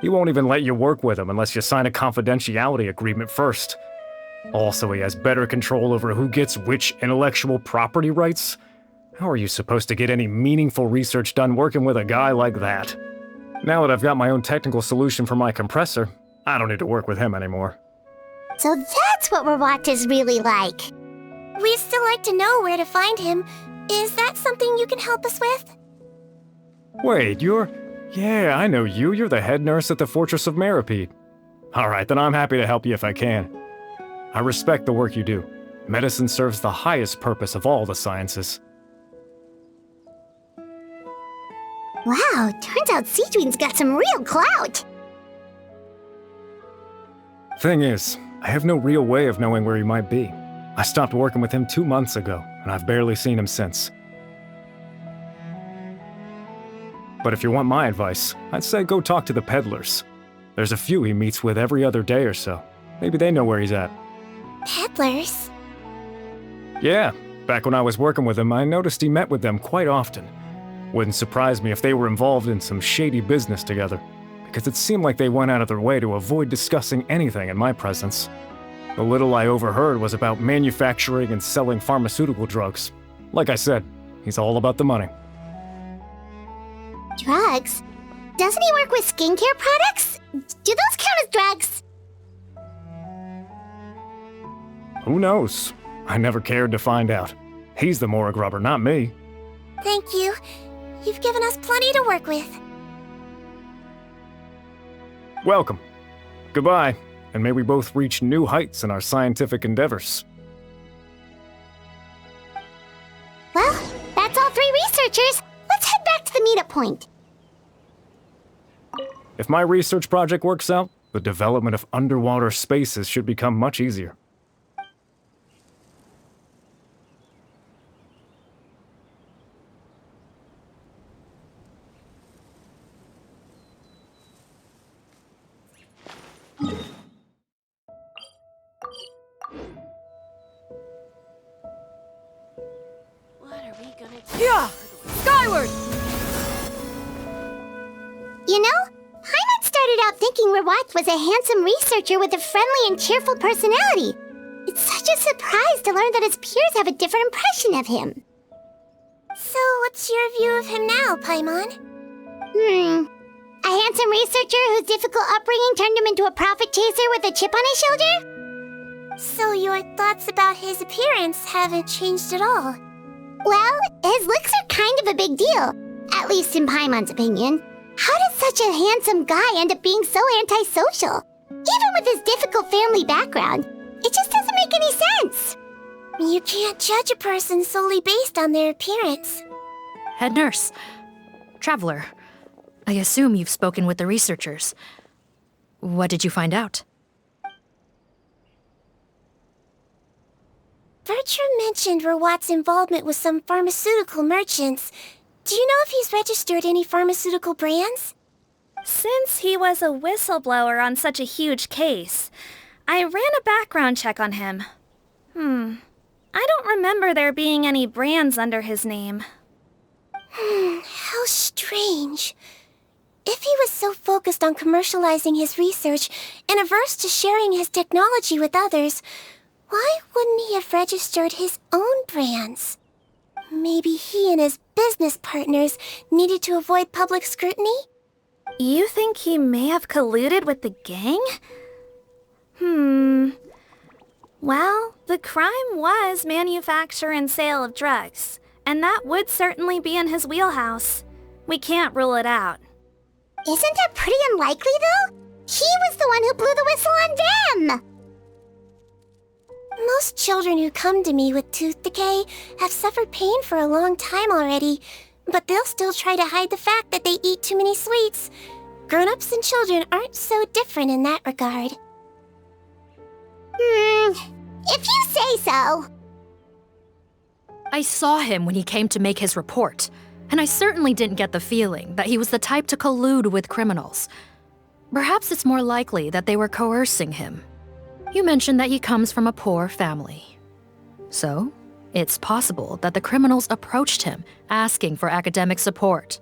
He won't even let you work with him unless you sign a confidentiality agreement first. Also, he has better control over who gets which intellectual property rights. How are you supposed to get any meaningful research done working with a guy like that? Now that I've got my own technical solution for my compressor, I don't need to work with him anymore. So that's what Rawat is really like. We'd still like to know where to find him. Is that something you can help us with? Wait, Yeah, I know you. You're the head nurse at the Fortress of Meripede. Alright, then I'm happy to help you if I can. I respect the work you do. Medicine serves the highest purpose of all the sciences. Wow, turns out sigewinne's got some real clout. Thing is, I have no real way of knowing where he might be. I stopped working with him 2 months ago, and I've barely seen him since. But if you want my advice, I'd say go talk to the peddlers. There's a few he meets with every other day or so. Maybe they know where he's at. Peddlers? Yeah, back when I was working with him, I noticed he met with them quite often. Wouldn't surprise me if they were involved in some shady business together, because it seemed like they went out of their way to avoid discussing anything in my presence. The little I overheard was about manufacturing and selling pharmaceutical drugs. Like I said, he's all about the money. Drugs? Doesn't he work with skincare products? Do those count as drugs? Who knows? I never cared to find out. He's the Morag rubber, not me. Thank you. You've given us plenty to work with. Welcome. Goodbye, and may we both reach new heights in our scientific endeavors. Well, that's all 3 researchers. Let's head back to the meetup point. If my research project works out, the development of underwater spaces should become much easier. Yeah! Skyward! You know, Paimon started out thinking Rawat was a handsome researcher with a friendly and cheerful personality. It's such a surprise to learn that his peers have a different impression of him. So, what's your view of him now, Paimon? A handsome researcher whose difficult upbringing turned him into a profit chaser with a chip on his shoulder? So your thoughts about his appearance haven't changed at all? Well, his looks are kind of a big deal, at least in Paimon's opinion. How did such a handsome guy end up being so antisocial? Even with his difficult family background, it just doesn't make any sense. You can't judge a person solely based on their appearance. head nurse. Traveler, I assume you've spoken with the researchers. What did you find out? Bertram mentioned Rawat's involvement with some pharmaceutical merchants. Do you know if he's registered any pharmaceutical brands? Since he was a whistleblower on such a huge case, I ran a background check on him. I don't remember there being any brands under his name. How strange. If he was so focused on commercializing his research and averse to sharing his technology with others, why wouldn't he have registered his own brands? Maybe he and his business partners needed to avoid public scrutiny? You think he may have colluded with the gang? Well, the crime was manufacture and sale of drugs, and that would certainly be in his wheelhouse. We can't rule it out. Isn't that pretty unlikely, though? He was the one who blew the whistle on them! Most children who come to me with tooth decay have suffered pain for a long time already, but they'll still try to hide the fact that they eat too many sweets. Grown-ups and children aren't so different in that regard. If you say so. I saw him when he came to make his report, and I certainly didn't get the feeling that he was the type to collude with criminals. Perhaps it's more likely that they were coercing him. You mentioned that he comes from a poor family. So, it's possible that the criminals approached him asking for academic support,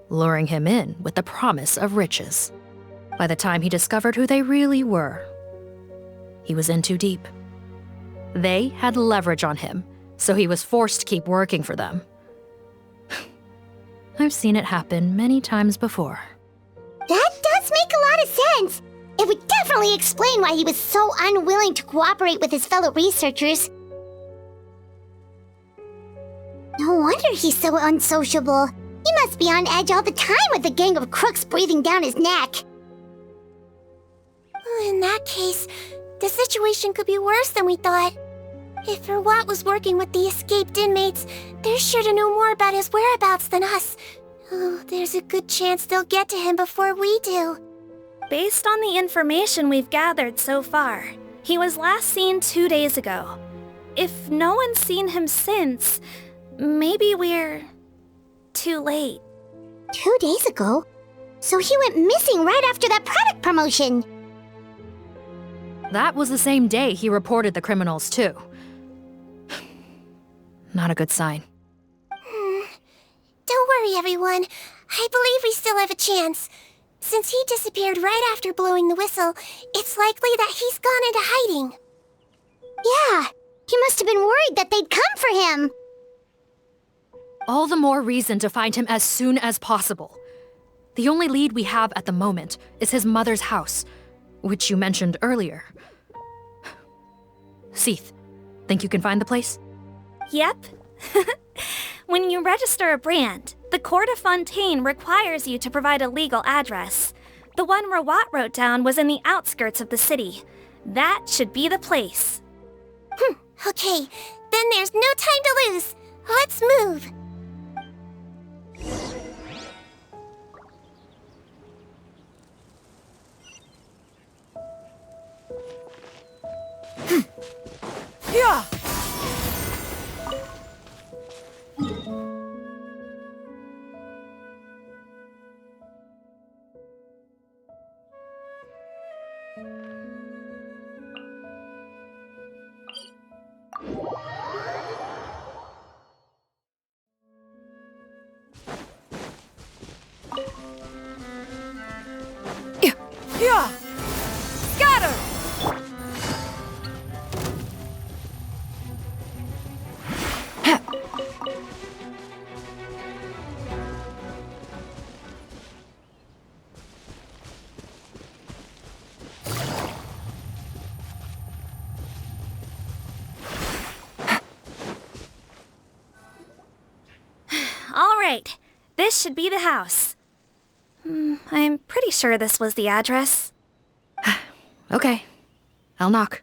luring him in with the promise of riches. By the time he discovered who they really were, he was in too deep. They had leverage on him, so he was forced to keep working for them. I've seen it happen many times before. That does make a lot of sense. It would definitely explain why he was so unwilling to cooperate with his fellow researchers. No wonder he's so unsociable. He must be on edge all the time with a gang of crooks breathing down his neck. In that case, the situation could be worse than we thought. If Rawat was working with the escaped inmates, they're sure to know more about his whereabouts than us. Oh, there's a good chance they'll get to him before we do. Based on the information we've gathered so far, he was last seen 2 days ago. If no one's seen him since, maybe we're too late. 2 days ago? So he went missing right after that product promotion. That was the same day he reported the criminals, too. Not a good sign. Don't worry, everyone. I believe we still have a chance. Since he disappeared right after blowing the whistle, it's likely that he's gone into hiding. Yeah, he must have been worried that they'd come for him. All the more reason to find him as soon as possible. The only lead we have at the moment is his mother's house, which you mentioned earlier. Seath, think you can find the place? Yep. When you register a brand, the Court of Fontaine requires you to provide a legal address. The one Rawat wrote down was in the outskirts of the city. That should be the place. Okay, then there's no time to lose. Let's move. Yeah! Yeah! Scatter! All right, this should be the house. I'm pretty sure this was the address. Okay, I'll knock.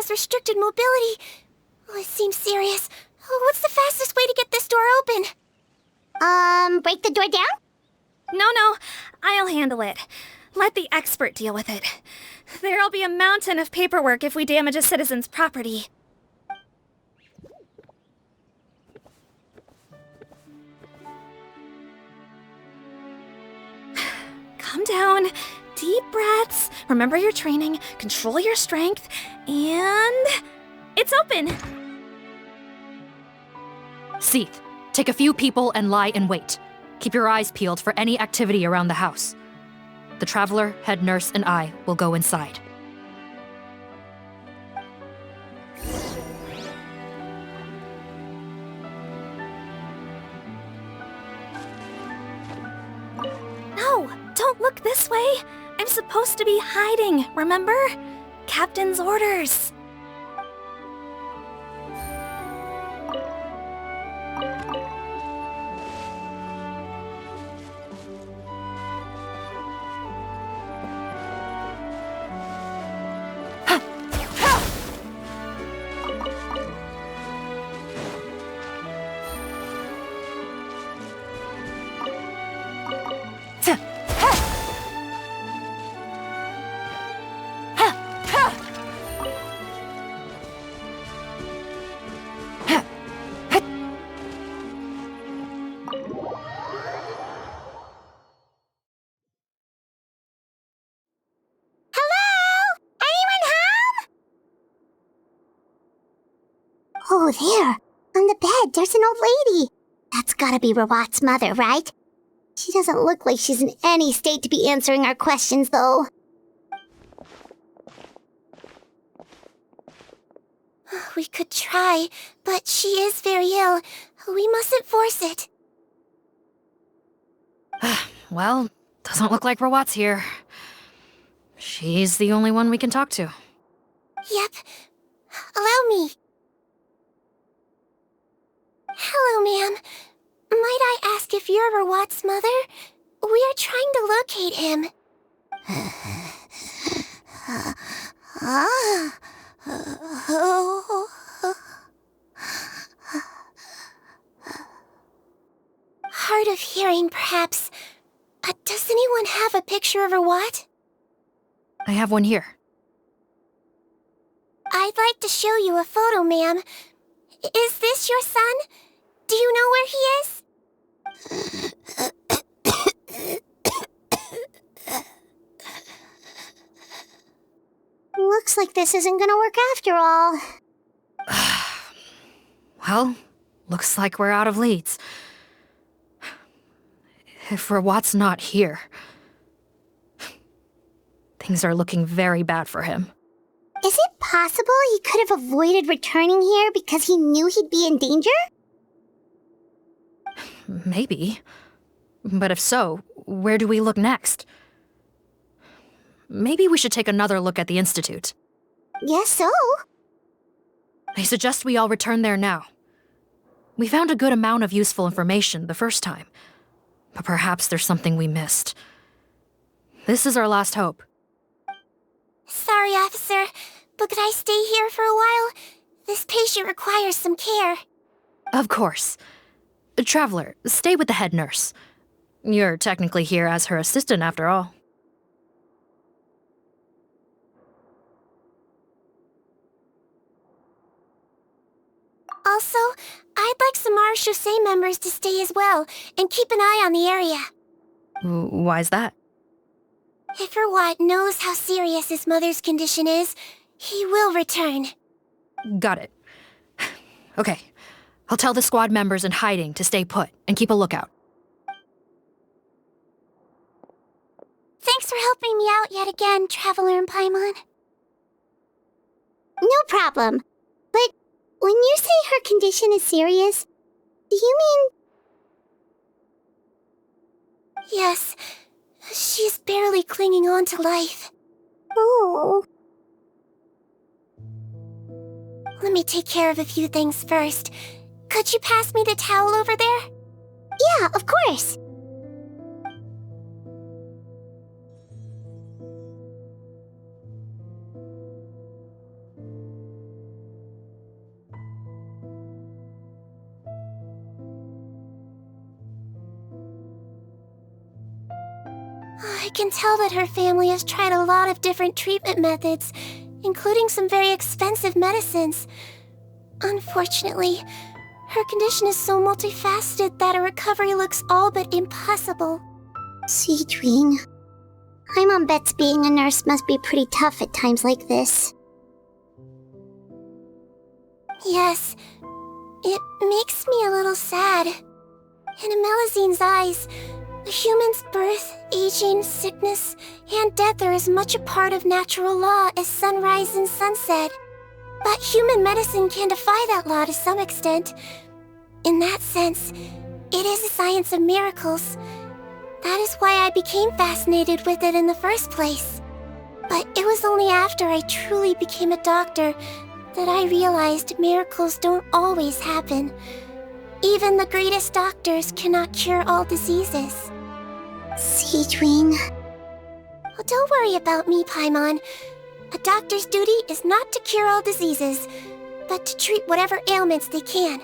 has restricted mobility. Oh, it seems serious. Oh, what's the fastest way to get this door open? Break the door down? No, I'll handle it. Let the expert deal with it. There'll be a mountain of paperwork if we damage a citizen's property. Calm down. Deep breaths. Remember your training. Control your strength. And... it's open! Seath, take a few people and lie in wait. Keep your eyes peeled for any activity around the house. The Traveler, head nurse, and I will go inside. No, don't look this way. I'm supposed to be hiding, remember? Captain's orders. Oh, there. On the bed, there's an old lady. That's gotta be Rawat's mother, right? She doesn't look like she's in any state to be answering our questions, though. We could try, but she is very ill. We mustn't force it. Well, doesn't look like Rawat's here. She's the only one we can talk to. Yep. Allow me. Hello, ma'am. Might I ask if you're Rawat's mother? We are trying to locate him. Hard of hearing, perhaps. Does anyone have a picture of Rawat? I have one here. I'd like to show you a photo, ma'am. Is this your son? Do you know where he is? Looks like this isn't gonna work after all. Well, looks like we're out of leads. If Rawat's not here, things are looking very bad for him. Is it possible he could have avoided returning here because he knew he'd be in danger? Maybe. But if so, where do we look next? Maybe we should take another look at the Institute. Guess so. I suggest we all return there now. We found a good amount of useful information the first time, but perhaps there's something we missed. This is our last hope. Sorry, officer, but could I stay here for a while? This patient requires some care. Of course. Traveler, stay with the head nurse. You're technically here as her assistant after all. Also, I'd like some Marechaussee members to stay as well, and keep an eye on the area. Why's that? If Rawat knows how serious his mother's condition is, he will return. Got it. Okay, I'll tell the squad members in hiding to stay put and keep a lookout. Thanks for helping me out yet again, Traveler and Paimon. No problem. But when you say her condition is serious, do you mean... Yes. She's barely clinging on to life. Oh. Let me take care of a few things first. Could you pass me the towel over there? Yeah, of course. can tell that her family has tried a lot of different treatment methods, including some very expensive medicines. Unfortunately, her condition is so multifaceted that a recovery looks all but impossible. Sigewinne, Paimon bets being a nurse must be pretty tough at times like this. Yes, it makes me a little sad. In Amelizine's eyes, a human's birth, aging, sickness, and death are as much a part of natural law as sunrise and sunset. But human medicine can defy that law to some extent. In that sense, it is a science of miracles. That is why I became fascinated with it in the first place. But it was only after I truly became a doctor that I realized miracles don't always happen. Even the greatest doctors cannot cure all diseases. Sigewinne. Oh, don't worry about me, Paimon. A doctor's duty is not to cure all diseases, but to treat whatever ailments they can.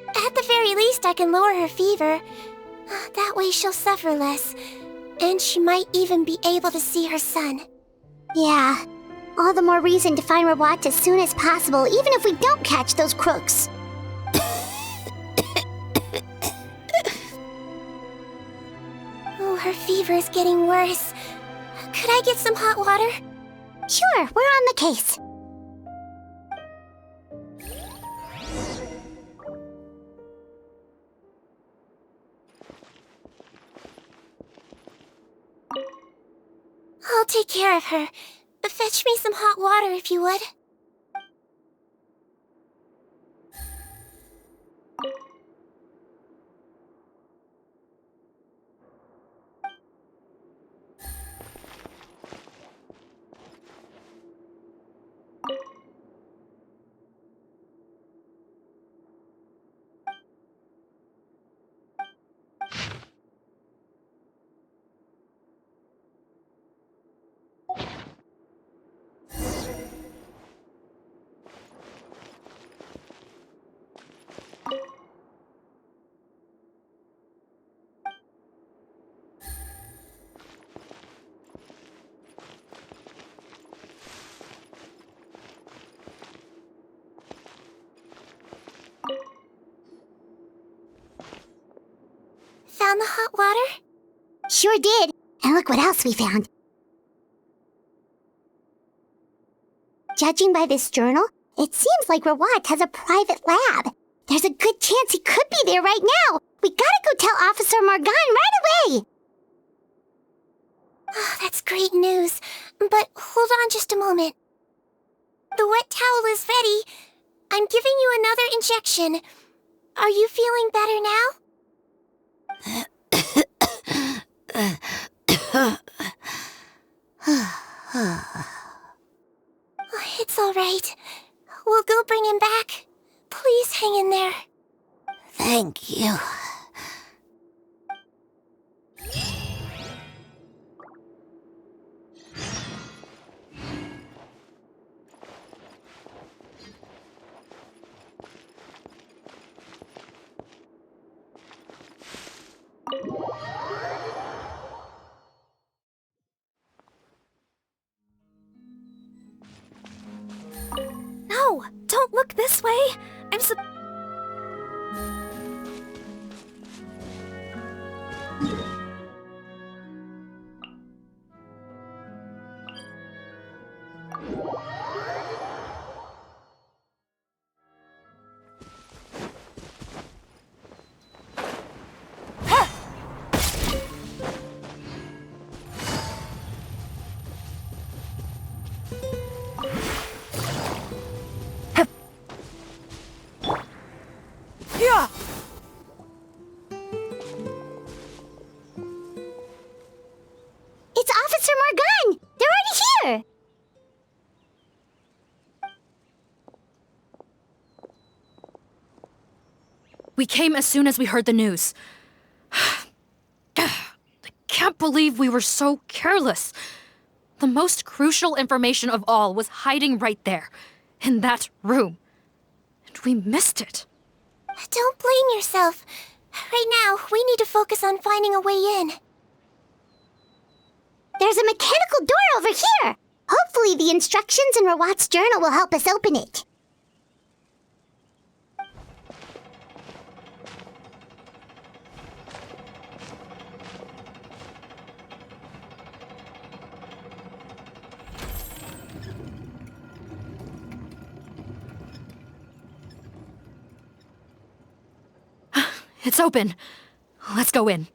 At the very least, I can lower her fever. That way she'll suffer less, and she might even be able to see her son. Yeah, all the more reason to find Rawat as soon as possible, even if we don't catch those crooks. Oh, her fever is getting worse. Could I get some hot water? Sure, we're on the case. I'll take care of her. Fetch me some hot water if you would. Found the hot water? Sure did. And look what else we found. Judging by this journal, it seems like Rawat has a private lab. There's a good chance he could be there right now. We gotta go tell Officer Morgan right away. Oh, that's great news. But hold on just a moment. The wet towel is ready. I'm giving you another injection. Are you feeling better now? It's all right. We'll go bring him back. Please hang in there. Thank you. No, don't look this way. I'm Yeah! It's Officer Morgan! They're already here! We came as soon as we heard the news. I can't believe we were so careless. The most crucial information of all was hiding right there, in that room. And we missed it. Don't blame yourself. Right now, we need to focus on finding a way in. There's a mechanical door over here. Hopefully the instructions in Rawat's journal will help us open it. It's open. Let's go in.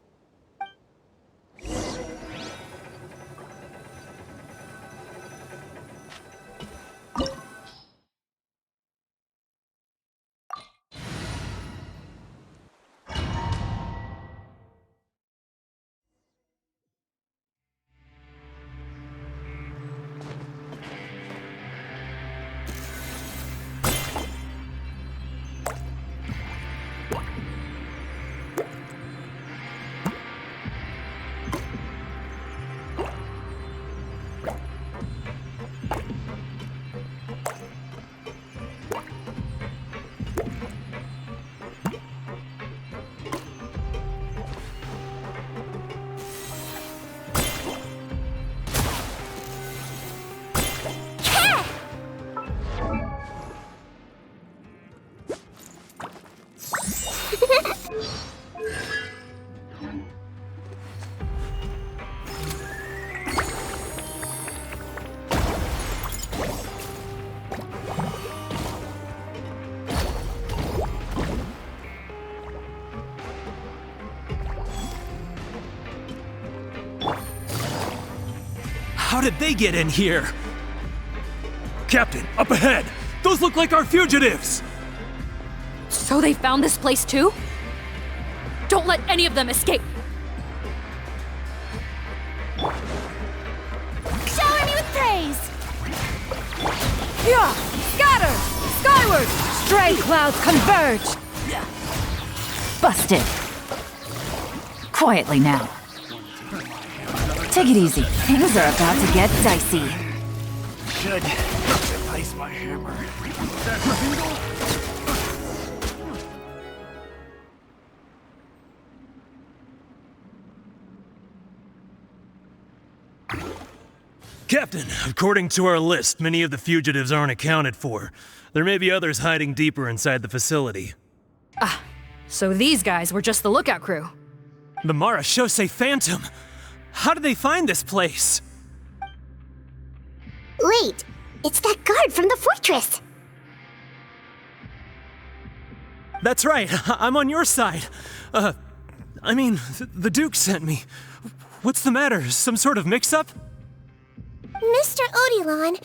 How did they get in here? Captain, up ahead! Those look like our fugitives! So they found this place too? Don't let any of them escape! Shower me with praise! Yeah! Scatter! Skyward! Stray clouds converge! Busted. Quietly now. Take it easy. Things are about to get dicey. Should replace my hammer. Captain, according to our list, many of the fugitives aren't accounted for. There may be others hiding deeper inside the facility. Ah, so these guys were just the lookout crew. The Marashose Phantom! How did they find this place? Wait, it's that guard from the fortress. That's right, I'm on your side. The Duke sent me. What's the matter? Some sort of mix-up? Mr. Odilon,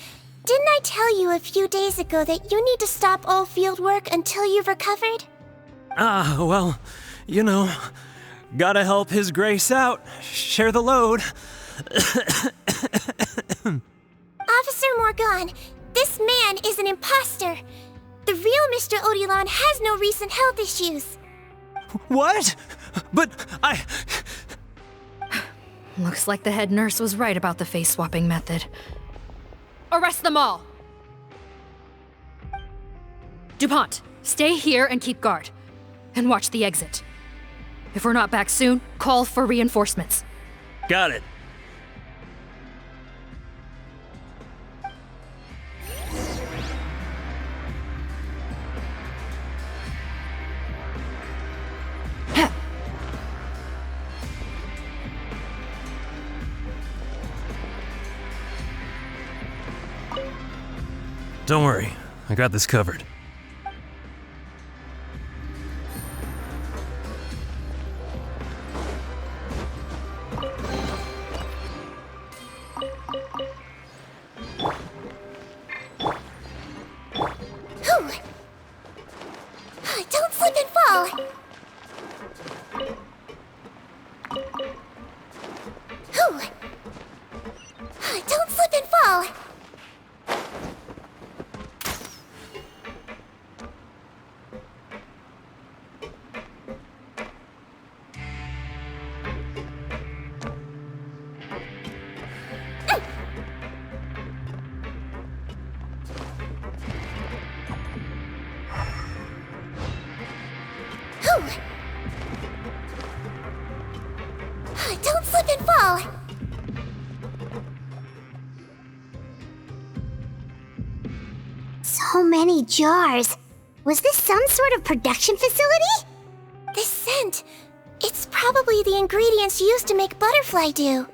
didn't I tell you a few days ago that you need to stop all field work until you've recovered? Well, you know, gotta help His Grace out. Share the load. Officer Morgan, this man is an imposter. The real Mr. Odilon has no recent health issues. What? But I... Looks like the head nurse was right about the face-swapping method. Arrest them all! DuPont, stay here and keep guard. And watch the exit. If we're not back soon, call for reinforcements. Got it. Don't worry, I got this covered. Don't slip and fall. Don't slip and fall. Don't slip and fall. So many jars. Was this some sort of production facility? This scent, it's probably the ingredients used to make butterfly dew.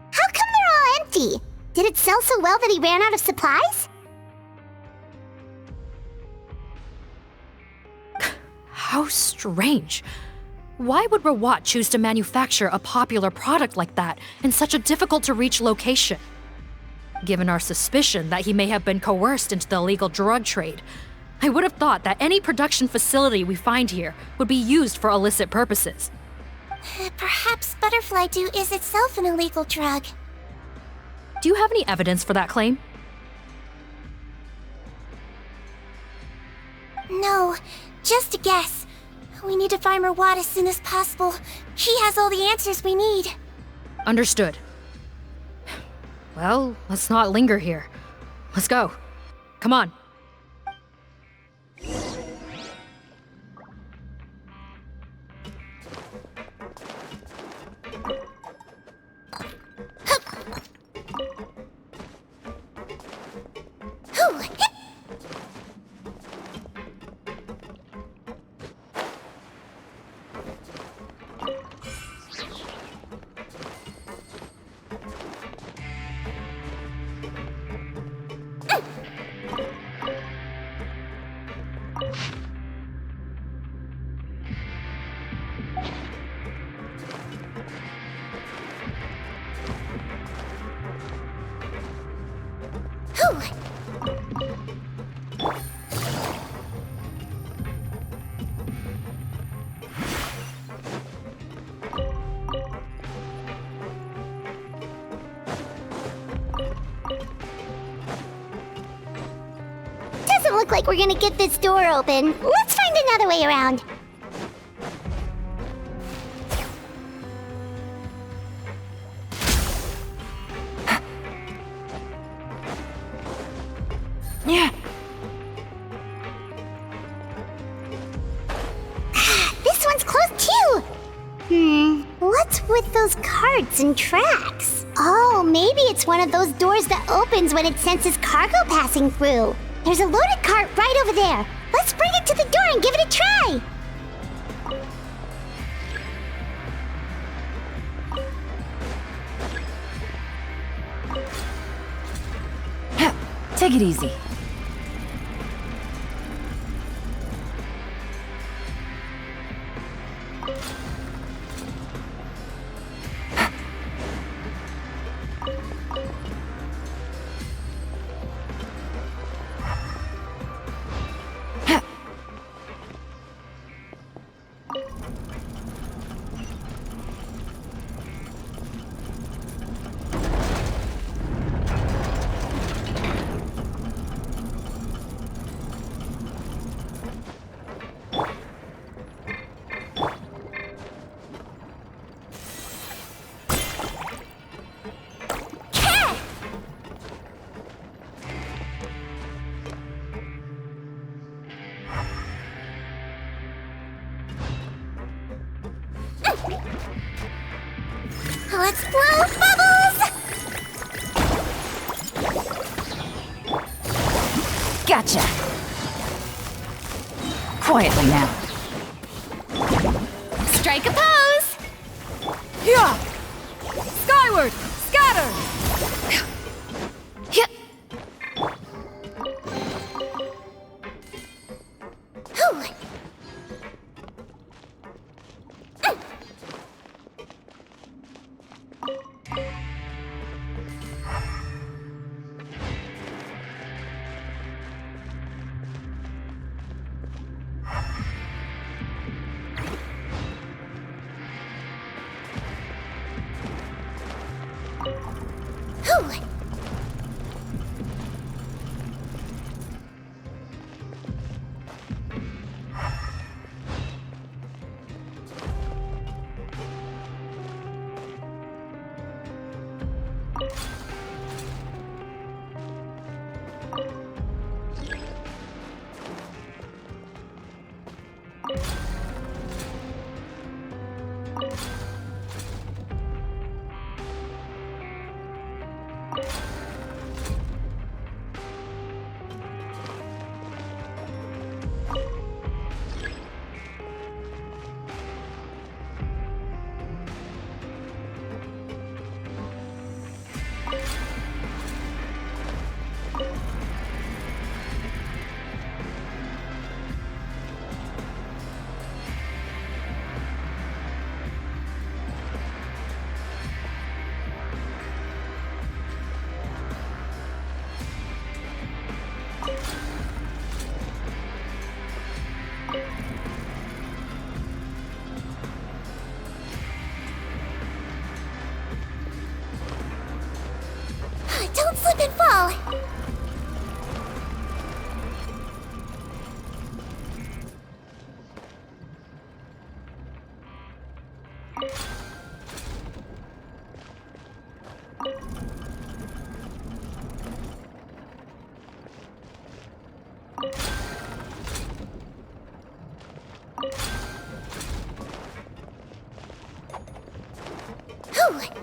How come they're all empty? Did it sell so well that he ran out of supplies? How strange. Why would Rawat choose to manufacture a popular product like that in such a difficult-to-reach location? Given our suspicion that he may have been coerced into the illegal drug trade, I would have thought that any production facility we find here would be used for illicit purposes. Perhaps butterfly dew is itself an illegal drug. Do you have any evidence for that claim? No, just a guess. We need to find Rawat as soon as possible. He has all the answers we need. Understood. Well, let's not linger here. Let's go. Come on. Doesn't look like we're gonna get this door open. Let's find another way around. Yeah. This one's closed too. What's with those carts and tracks? Oh, maybe it's one of those doors that opens when it senses cargo passing through. There's a loaded cart right over there. Let's bring it to the door and give it a try. Take it easy. Let's blow bubbles! Gotcha. Quietly now. Strike a pose! Yeah! Skyward! Scatter! Yeah. Phew!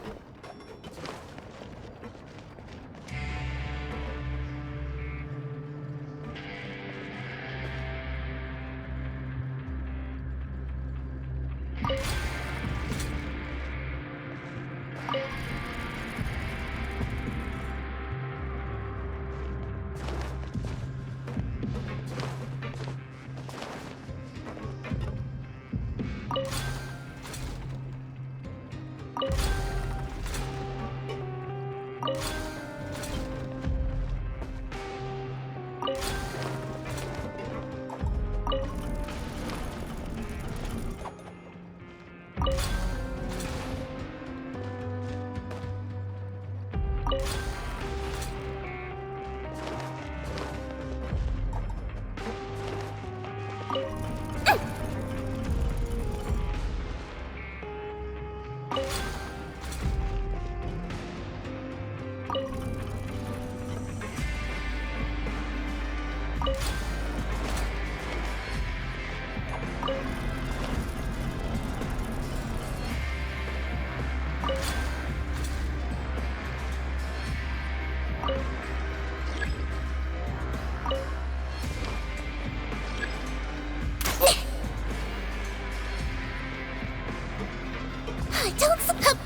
Don't stop!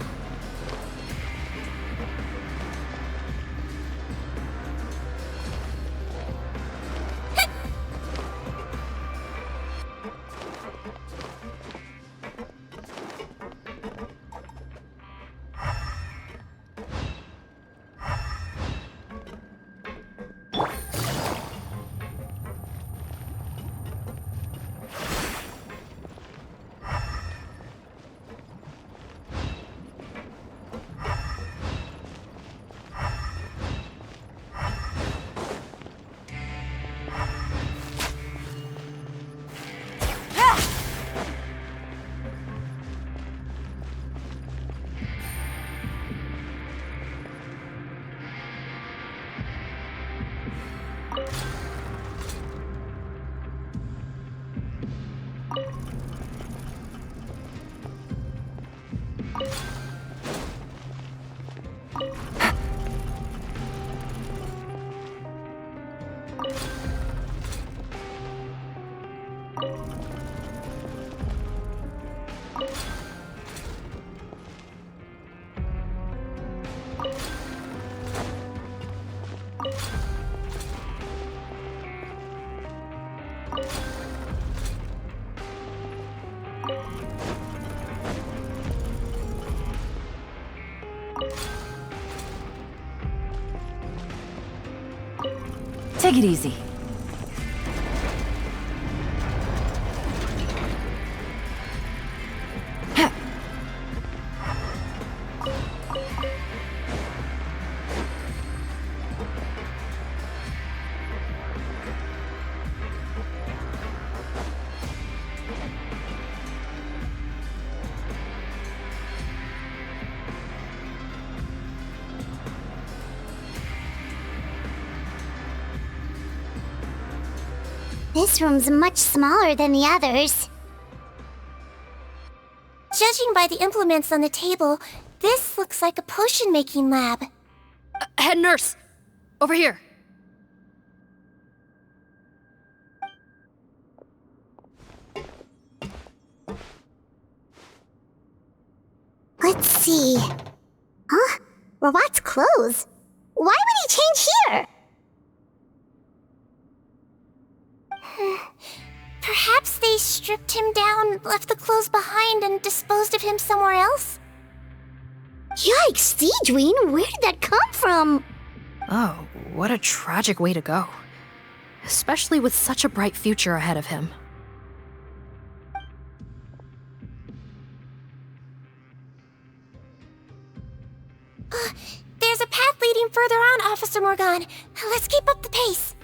Take it easy. This room's much smaller than the others. Judging by the implements on the table, this looks like a potion-making lab. Head nurse! Over here! Let's see. Huh? Robot's clothes? Why would he change here? Perhaps they stripped him down, left the clothes behind, and disposed of him somewhere else? Yikes, sigewinne, where did that come from? Oh, what a tragic way to go. Especially with such a bright future ahead of him. There's a path leading further on, Officer Morgan. Let's keep up the pace.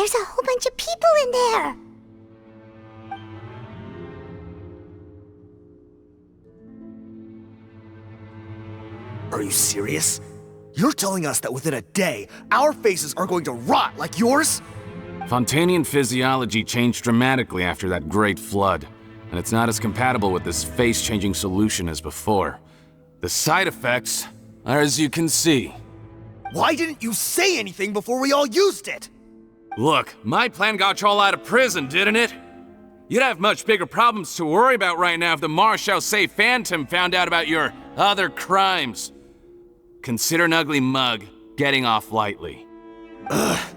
There's a whole bunch of people in there. Are you serious? You're telling us that within a day, our faces are going to rot like yours? Fontanian physiology changed dramatically after that great flood, and it's not as compatible with this face-changing solution as before. The side effects are as you can see. Why didn't you say anything before we all used it? Look, my plan got you all out of prison, didn't it? You'd have much bigger problems to worry about right now if the Marshal Say Phantom found out about your other crimes. Consider an ugly mug getting off lightly. Ugh.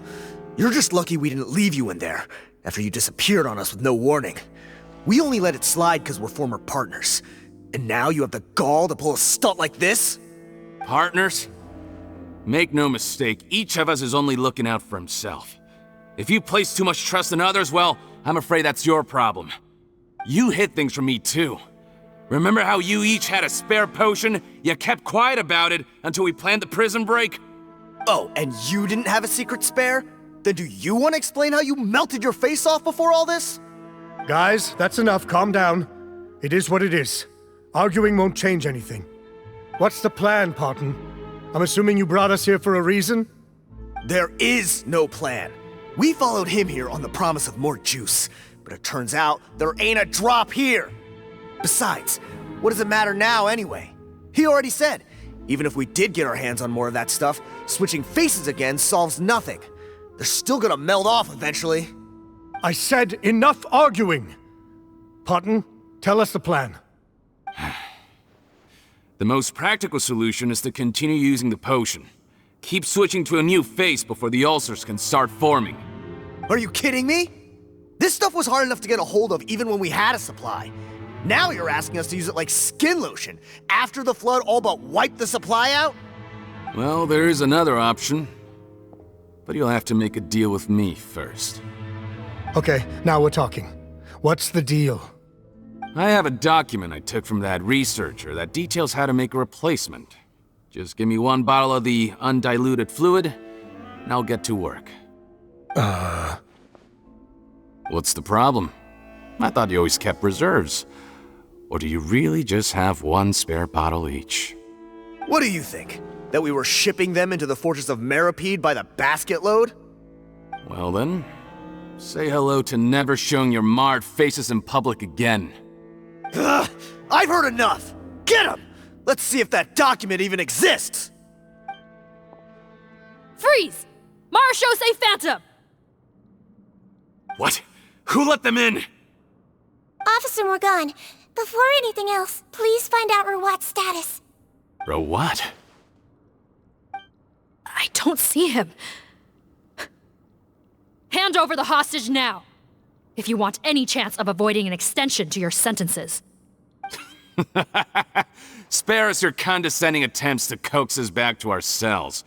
You're just lucky we didn't leave you in there after you disappeared on us with no warning. We only let it slide because we're former partners. And now you have the gall to pull a stunt like this? Partners? Make no mistake, each of us is only looking out for himself. If you place too much trust in others, well, I'm afraid that's your problem. You hid things from me too. Remember how you each had a spare potion? You kept quiet about it until we planned the prison break? Oh, and you didn't have a secret spare? Then do you want to explain how you melted your face off before all this? Guys, that's enough. Calm down. It is what it is. Arguing won't change anything. What's the plan, Parton? I'm assuming you brought us here for a reason? There is no plan. We followed him here on the promise of more juice, but it turns out there ain't a drop here. Besides, what does it matter now anyway? He already said, even if we did get our hands on more of that stuff, switching faces again solves nothing. They're still gonna melt off eventually. I said enough arguing! Parton, tell us the plan. The most practical solution is to continue using the potion. Keep switching to a new face before the ulcers can start forming. Are you kidding me? This stuff was hard enough to get a hold of even when we had a supply. Now you're asking us to use it like skin lotion after the flood all but wiped the supply out? Well, there is another option. But you'll have to make a deal with me first. Okay, now we're talking. What's the deal? I have a document I took from that researcher that details how to make a replacement. Just give me one bottle of the undiluted fluid, and I'll get to work. What's the problem? I thought you always kept reserves. Or do you really just have one spare bottle each? What do you think? That we were shipping them into the fortress of Meripede by the basket load? Well then, say hello to never showing your marred faces in public again. Ugh, I've heard enough! Get him! Let's see if that document even exists! Freeze! Marshal Say Phantom! What? Who let them in? Officer Morgan, before anything else, please find out Rawat's status. Rawat? I don't see him. Hand over the hostage now, if you want any chance of avoiding an extension to your sentences. Spare us your condescending attempts to coax us back to our cells.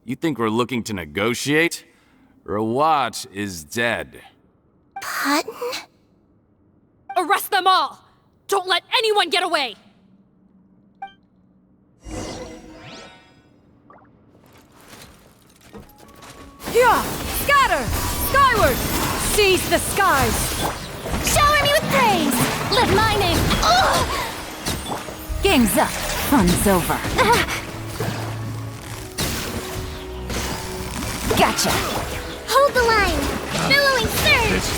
You think we're looking to negotiate? Rawat is dead. Parton? Arrest them all! Don't let anyone get away! Here! Scatter! Skyward! Seize the skies! Shower me with praise! Let my name... Ugh! Game's up. Fun's over. Gotcha! Hold the line! Billowing surge!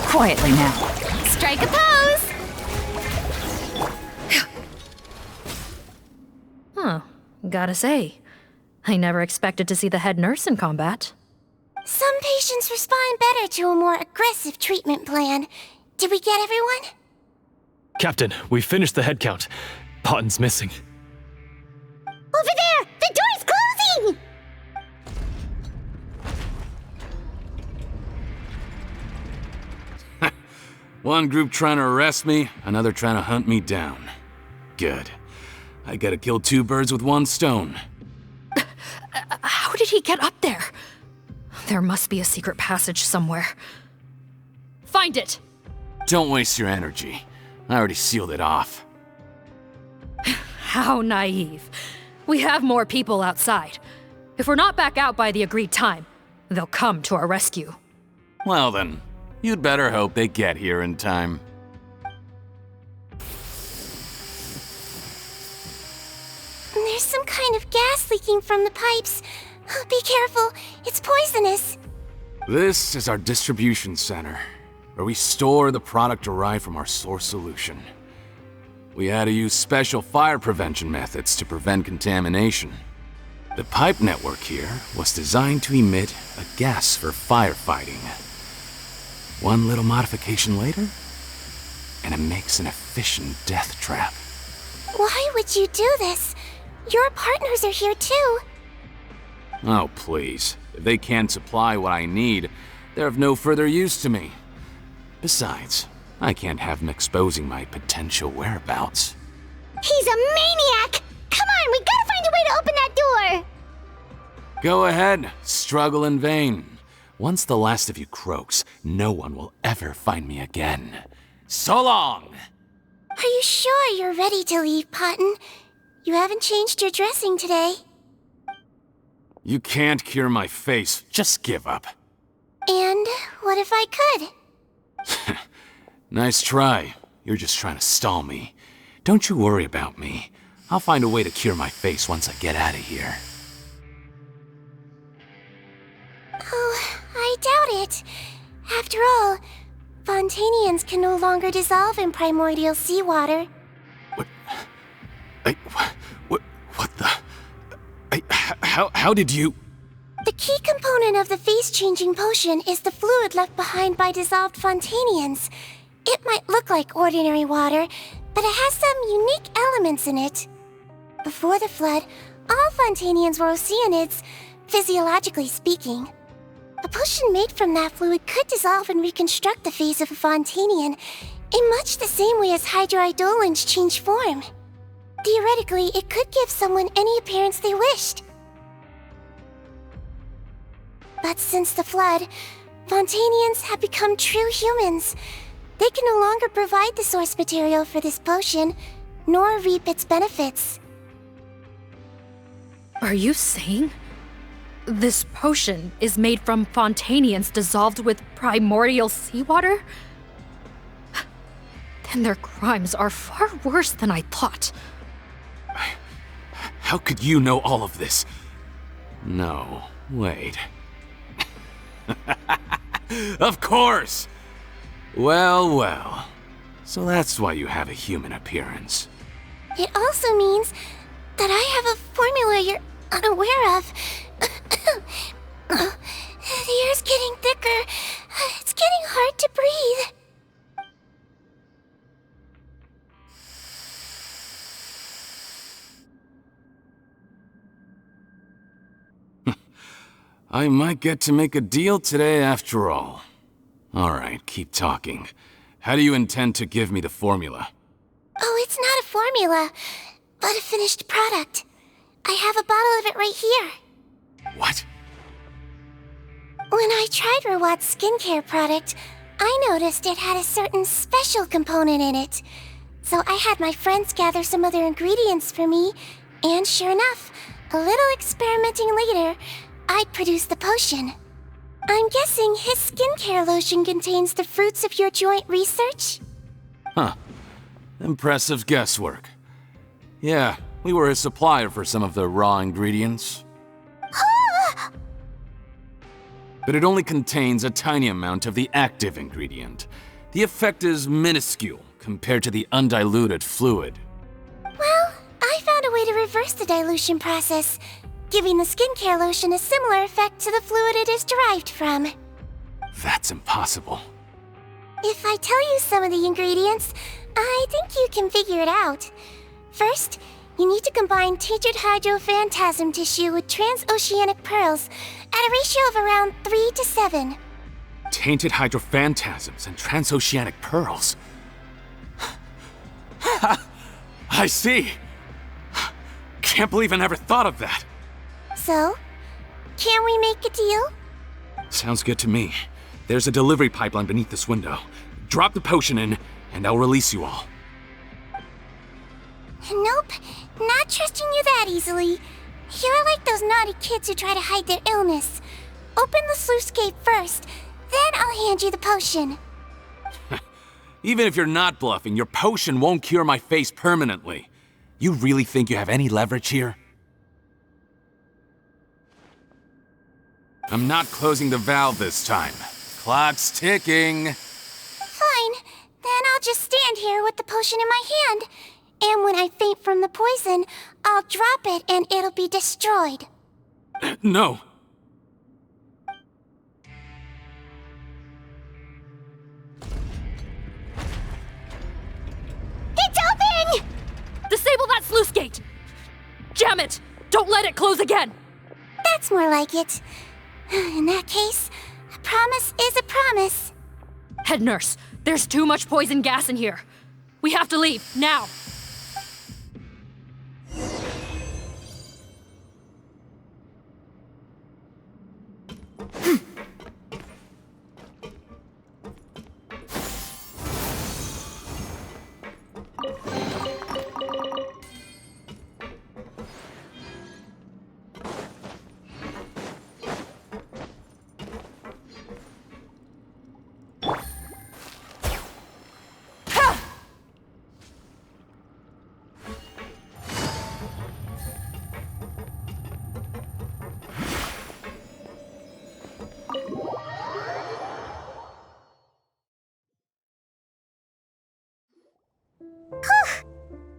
Quietly now. Strike a pose! Huh. Gotta say, I never expected to see the head nurse in combat. Some patients respond better to a more aggressive treatment plan. Did we get everyone? Captain, we finished the head count. Potton's missing. Over there! The door's closing! One group trying to arrest me, another trying to hunt me down. Good. I gotta kill two birds with one stone. How did he get up there? There must be a secret passage somewhere. Find it! Don't waste your energy. I already sealed it off. How naive. We have more people outside. If we're not back out by the agreed time, they'll come to our rescue. Well then, you'd better hope they get here in time. There's some kind of gas leaking from the pipes. Be careful, it's poisonous. This is our distribution center, where we store the product derived from our source solution. We had to use special fire prevention methods to prevent contamination. The pipe network here was designed to emit a gas for firefighting. One little modification later, and it makes an efficient death trap. Why would you do this? Your partners are here too. Oh, please. If they can't supply what I need, they're of no further use to me. Besides, I can't have them exposing my potential whereabouts. He's a maniac! Come on, we gotta find a way to open that door! Go ahead, struggle in vain. Once the last of you croaks, no one will ever find me again. So long! Are you sure you're ready to leave, Potton? You haven't changed your dressing today. You can't cure my face, just give up. And what if I could? Nice try. You're just trying to stall me. Don't you worry about me. I'll find a way to cure my face once I get out of here. Oh, I doubt it. After all, Fontanians can no longer dissolve in primordial seawater. What the... How did you... The key component of the face-changing potion is the fluid left behind by dissolved Fontanians. It might look like ordinary water, but it has some unique elements in it. Before the flood, all Fontanians were oceanids, physiologically speaking. A potion made from that fluid could dissolve and reconstruct the face of a Fontanian in much the same way as hydroidolins change form. Theoretically, it could give someone any appearance they wished. But since the flood, Fontanians have become true humans. They can no longer provide the source material for this potion, nor reap its benefits. Are you saying this potion is made from Fontanians dissolved with primordial seawater? Then their crimes are far worse than I thought. How could you know all of this? No, wait. Of course! Well. So that's why you have a human appearance. It also means that I have a formula you're unaware of. The air's getting thicker. It's getting hard to breathe. I might get to make a deal today after all. Alright, keep talking. How do you intend to give me the formula? Oh, it's not a formula, but a finished product. I have a bottle of it right here. What? When I tried Rawat's skincare product, I noticed it had a certain special component in it. So I had my friends gather some other ingredients for me, and sure enough, a little experimenting later, I'd produced the potion. I'm guessing his skincare lotion contains the fruits of your joint research? Huh. Impressive guesswork. Yeah, we were a supplier for some of the raw ingredients. But it only contains a tiny amount of the active ingredient. The effect is minuscule compared to the undiluted fluid. Well, I found a way to reverse the dilution process, giving the skincare lotion a similar effect to the fluid it is derived from. That's impossible. If I tell you some of the ingredients, I think you can figure it out. First, you need to combine tainted hydrophantasm tissue with transoceanic pearls at a ratio of around 3 to 7. Tainted hydrophantasms and transoceanic pearls. I see. Can't believe I never thought of that. So, can we make a deal? Sounds good to me. There's a delivery pipeline beneath this window. Drop the potion in, and I'll release you all. Nope, not trusting you that easily. You're like those naughty kids who try to hide their illness. Open the sluice gate first, then I'll hand you the potion. Even if you're not bluffing, your potion won't cure my face permanently. You really think you have any leverage here? I'm not closing the valve this time. Clock's ticking. Fine, then I'll just stand here with the potion in my hand. And when I faint from the poison, I'll drop it and it'll be destroyed. No. It's open! Disable that sluice gate! Jam it! Don't let it close again! That's more like it. In that case, a promise is a promise. Head nurse, there's too much poison gas in here. We have to leave, now!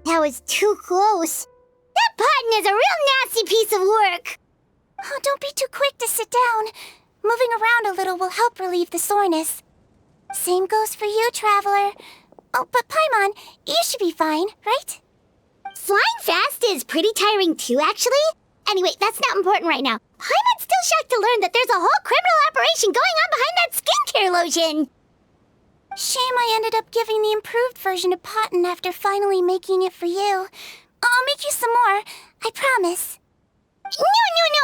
That was too close. That button is a real nasty piece of work. Oh, don't be too quick to sit down. Moving around a little will help relieve the soreness. Same goes for you, Traveler. Oh, but Paimon, you should be fine, right? Flying fast is pretty tiring too, actually. Anyway, that's not important right now. Paimon's still shocked to learn that there's a whole criminal operation going on behind that skincare lotion. Shame I ended up giving the improved version to Potten after finally making it for you. I'll make you some more, I promise.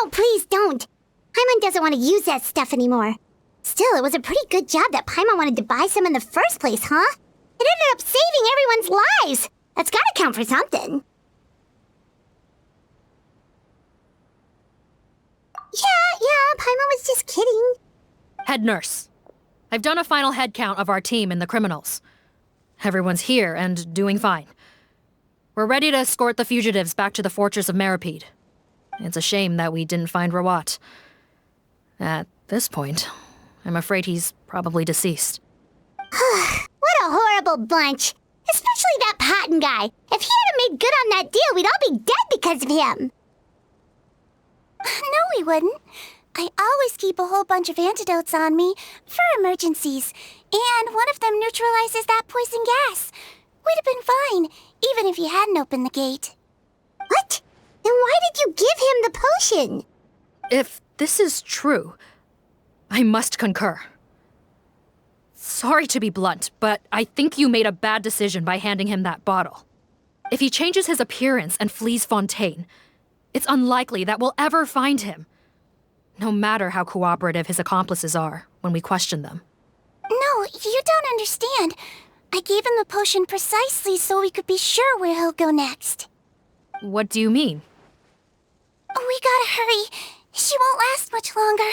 No, please don't. Paimon doesn't want to use that stuff anymore. Still, it was a pretty good job that Paimon wanted to buy some in the first place, huh? It ended up saving everyone's lives. That's gotta count for something. Yeah, Paimon was just kidding. Head nurse, I've done a final head count of our team and the criminals. Everyone's here and doing fine. We're ready to escort the fugitives back to the fortress of Meripede. It's a shame that we didn't find Rawat. At this point, I'm afraid he's probably deceased. What a horrible bunch. Especially that Potten guy. If he had made good on that deal, we'd all be dead because of him. No, we wouldn't. I always keep a whole bunch of antidotes on me for emergencies, and one of them neutralizes that poison gas. We'd have been fine, even if you hadn't opened the gate. What? Then why did you give him the potion? If this is true, I must concur. Sorry to be blunt, but I think you made a bad decision by handing him that bottle. If he changes his appearance and flees Fontaine, it's unlikely that we'll ever find him. No matter how cooperative his accomplices are when we question them. No, you don't understand. I gave him the potion precisely so we could be sure where he'll go next. What do you mean? We gotta hurry. She won't last much longer.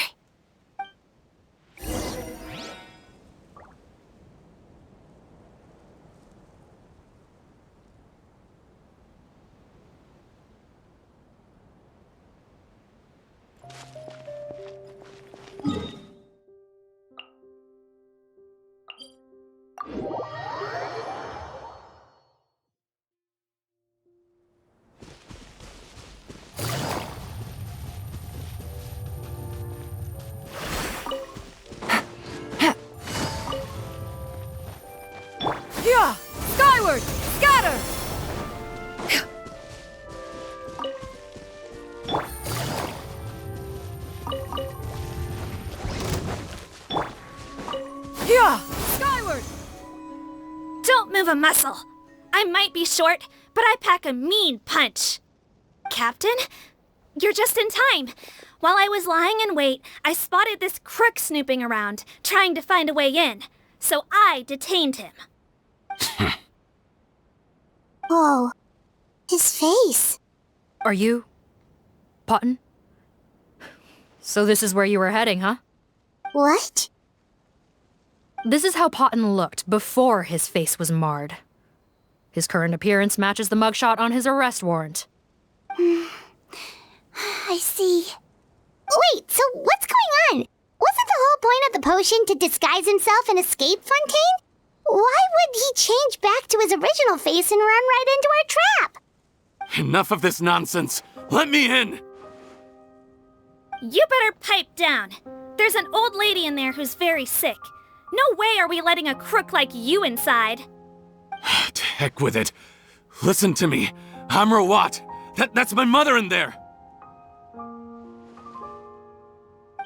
Yeah! Skyward! Scatter! Yeah! Skyward! Don't move a muscle. I might be short, but I pack a mean punch. Captain, you're just in time. While I was lying in wait, I spotted this crook snooping around, trying to find a way in. So I detained him. Oh. His face. Are you... Potton? So this is where you were heading, huh? What? This is how Potton looked before his face was marred. His current appearance matches the mugshot on his arrest warrant. I see. Wait, so what's going on? Wasn't the whole point of the potion to disguise himself and escape Fontaine? Why would he change back to his original face and run right into our trap? Enough of this nonsense. Let me in! You better pipe down. There's an old lady in there who's very sick. No way are we letting a crook like you inside. To heck with it. Listen to me. I'm Rawat. That's my mother in there.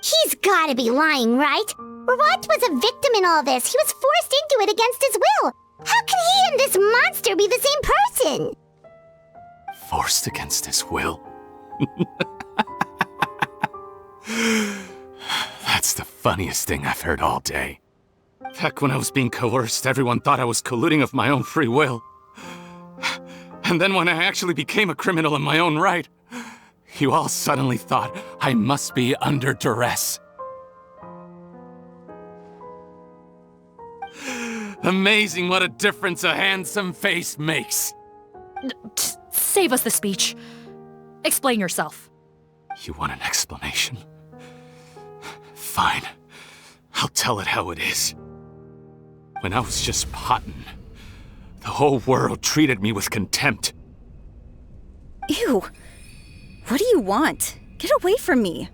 He's gotta be lying, right? Rawat was a victim in all this. He was forced into it against his will. How can he and this monster be the same person? Forced against his will? That's the funniest thing I've heard all day. Back when I was being coerced, everyone thought I was colluding of my own free will. And then when I actually became a criminal in my own right, you all suddenly thought I must be under duress. Amazing what a difference a handsome face makes. Save us the speech. Explain yourself. You want an explanation? Fine. I'll tell it how it is. When I was just Potton, the whole world treated me with contempt. Ew. What do you want? Get away from me.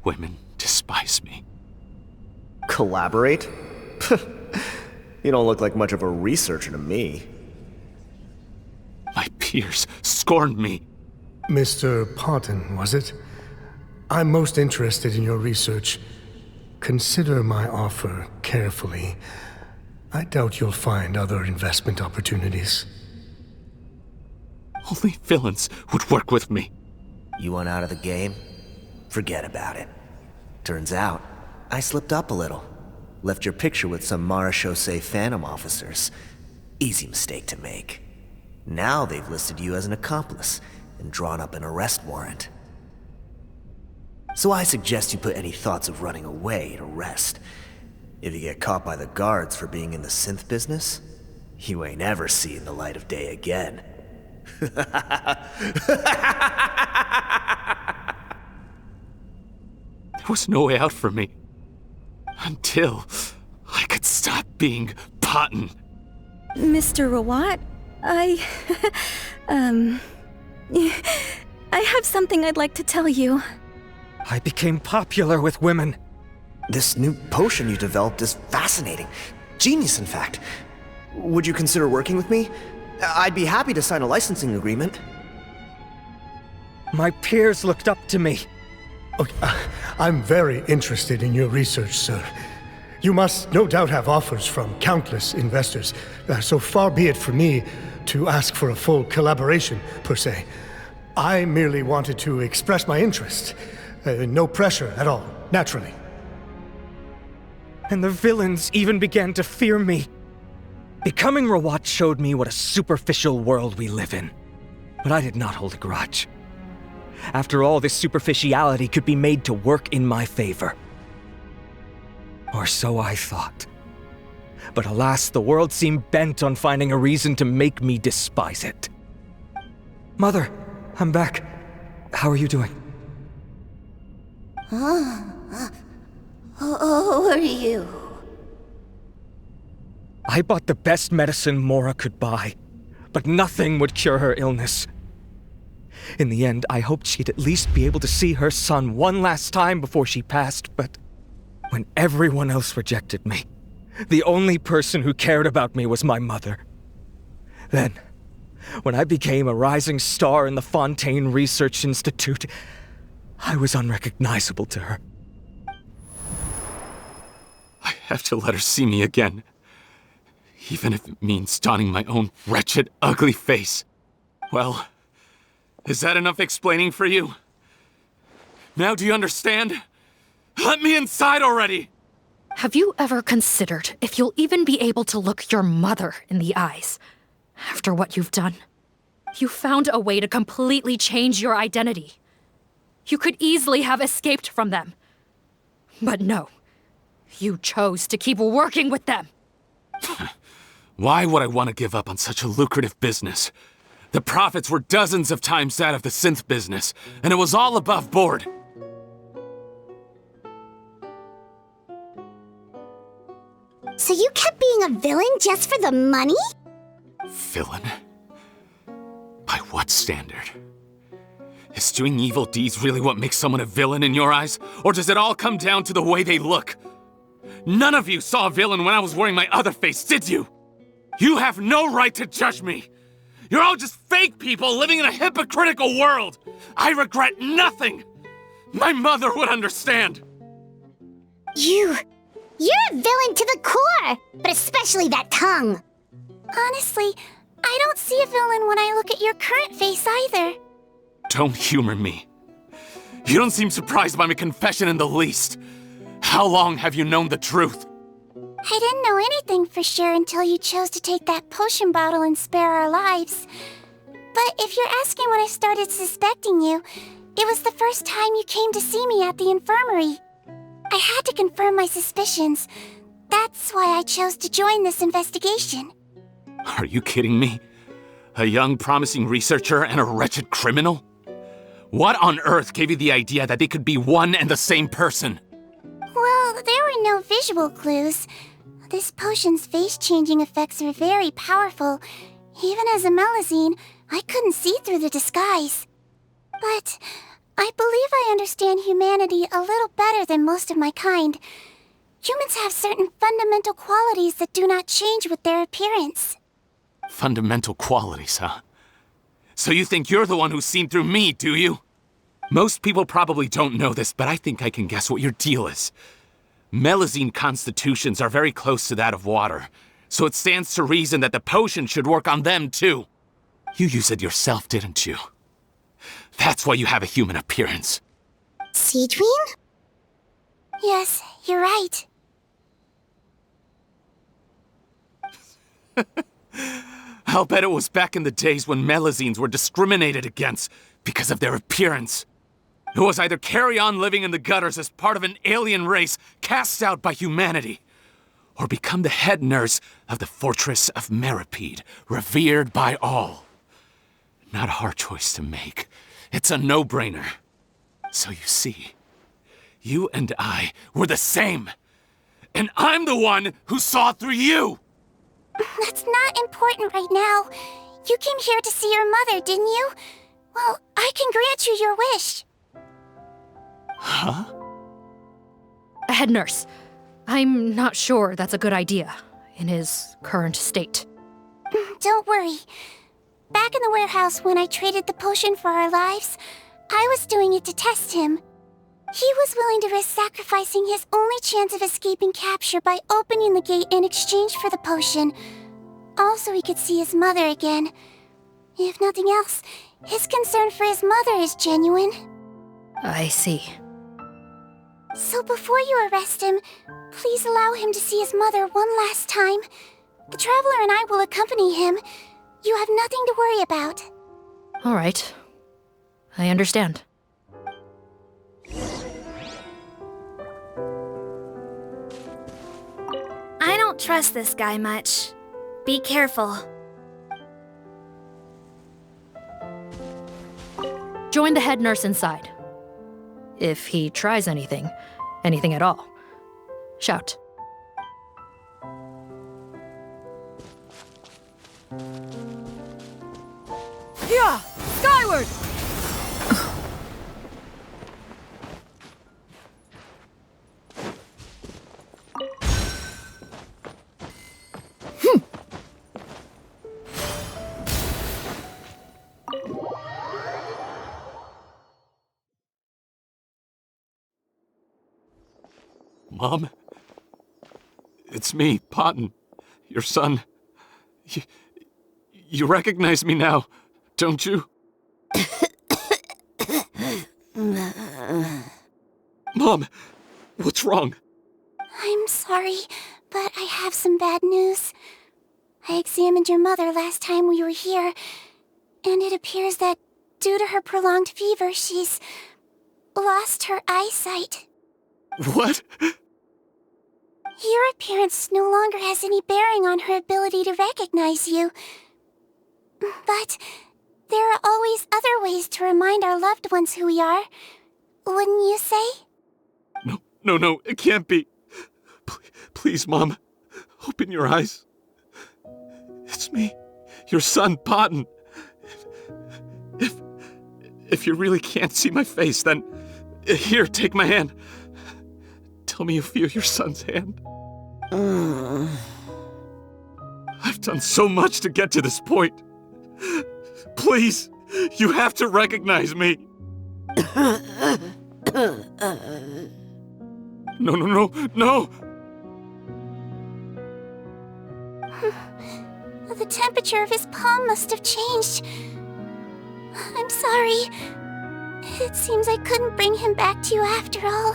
Women despise me. Collaborate? You don't look like much of a researcher to me. My peers scorned me. Mr. Potton, was it? I'm most interested in your research. Consider my offer carefully. I doubt you'll find other investment opportunities. Only villains would work with me. You want out of the game? Forget about it. Turns out, I slipped up a little. Left your picture with some Marechaussee Phantom officers. Easy mistake to make. Now they've listed you as an accomplice and drawn up an arrest warrant. So I suggest you put any thoughts of running away to rest. If you get caught by the guards for being in the synth business, you ain't ever seeing the light of day again. There was no way out for me. Until I could stop being Potton. Mr. Rawat, I have something I'd like to tell you. I became popular with women. This new potion you developed is fascinating. Genius, in fact. Would you consider working with me? I'd be happy to sign a licensing agreement. My peers looked up to me. Okay, I'm very interested in your research, sir. You must no doubt have offers from countless investors, so far be it from me to ask for a full collaboration, per se. I merely wanted to express my interest. No pressure at all, naturally. And the villains even began to fear me. Becoming Rawat showed me what a superficial world we live in. But I did not hold a grudge. After all, this superficiality could be made to work in my favor. Or so I thought. But alas, the world seemed bent on finding a reason to make me despise it. Mother, I'm back. How are you doing? Who are you? I bought the best medicine Mora could buy, but nothing would cure her illness. In the end, I hoped she'd at least be able to see her son one last time before she passed, but when everyone else rejected me, the only person who cared about me was my mother. Then, when I became a rising star in the Fontaine Research Institute, I was unrecognizable to her. I have to let her see me again. Even if it means donning my own wretched, ugly face. Well, is that enough explaining for you? Now do you understand? Let me inside already! Have you ever considered if you'll even be able to look your mother in the eyes? After what you've done, you found a way to completely change your identity. You could easily have escaped from them. But no, you chose to keep working with them. Why would I want to give up on such a lucrative business? The profits were dozens of times that of the synth business, and it was all above board. So you kept being a villain just for the money? Villain? By what standard? Is doing evil deeds really what makes someone a villain in your eyes? Or does it all come down to the way they look? None of you saw a villain when I was wearing my other face, did you? You have no right to judge me! You're all just fake people living in a hypocritical world! I regret nothing! My mother would understand! You're a villain to the core! But especially that tongue! Honestly, I don't see a villain when I look at your current face either. Don't humor me. You don't seem surprised by my confession in the least. How long have you known the truth? I didn't know anything for sure until you chose to take that potion bottle and spare our lives. But if you're asking when I started suspecting you, it was the first time you came to see me at the infirmary. I had to confirm my suspicions. That's why I chose to join this investigation. Are you kidding me? A young, promising researcher and a wretched criminal? What on earth gave you the idea that they could be one and the same person? Well, there were no visual clues. This potion's face-changing effects are very powerful. Even as a Melazine, I couldn't see through the disguise. But I believe I understand humanity a little better than most of my kind. Humans have certain fundamental qualities that do not change with their appearance. Fundamental qualities, huh? So you think you're the one who's seen through me, do you? Most people probably don't know this, but I think I can guess what your deal is. Melazine constitutions are very close to that of water, so it stands to reason that the potion should work on them too. You use it yourself, didn't you? That's why you have a human appearance. Sigewinne? Yes, you're right. I'll bet it was back in the days when Melazines were discriminated against because of their appearance. It was either carry on living in the gutters as part of an alien race cast out by humanity, or become the head nurse of the fortress of Meripede, revered by all. Not a hard choice to make. It's a no-brainer. So you see, you and I were the same. And I'm the one who saw through you! That's not important right now. You came here to see your mother, didn't you? Well, I can grant you your wish. Huh? Head nurse, I'm not sure that's a good idea in his current state. Don't worry. Back in the warehouse when I traded the potion for our lives, I was doing it to test him. He was willing to risk sacrificing his only chance of escaping capture by opening the gate in exchange for the potion. Also, he could see his mother again. If nothing else, his concern for his mother is genuine. I see. So before you arrest him, please allow him to see his mother one last time. The Traveler and I will accompany him. You have nothing to worry about. All right. I understand. I don't trust this guy much. Be careful. Join the head nurse inside. If he tries anything at all, shout. Yeah! Skyward! Mom? It's me, Potton, your son. You recognize me now, don't you? Mom, what's wrong? I'm sorry, but I have some bad news. I examined your mother last time we were here, and it appears that due to her prolonged fever, she's lost her eyesight. What? Your appearance no longer has any bearing on her ability to recognize you. But there are always other ways to remind our loved ones who we are, wouldn't you say? No, it can't be. Please, Mom, open your eyes. It's me, your son, Potton. If you really can't see my face, then here, take my hand. Tell me you feel your son's hand. I've done so much to get to this point. Please, you have to recognize me. No. The temperature of his palm must have changed. I'm sorry. It seems I couldn't bring him back to you after all.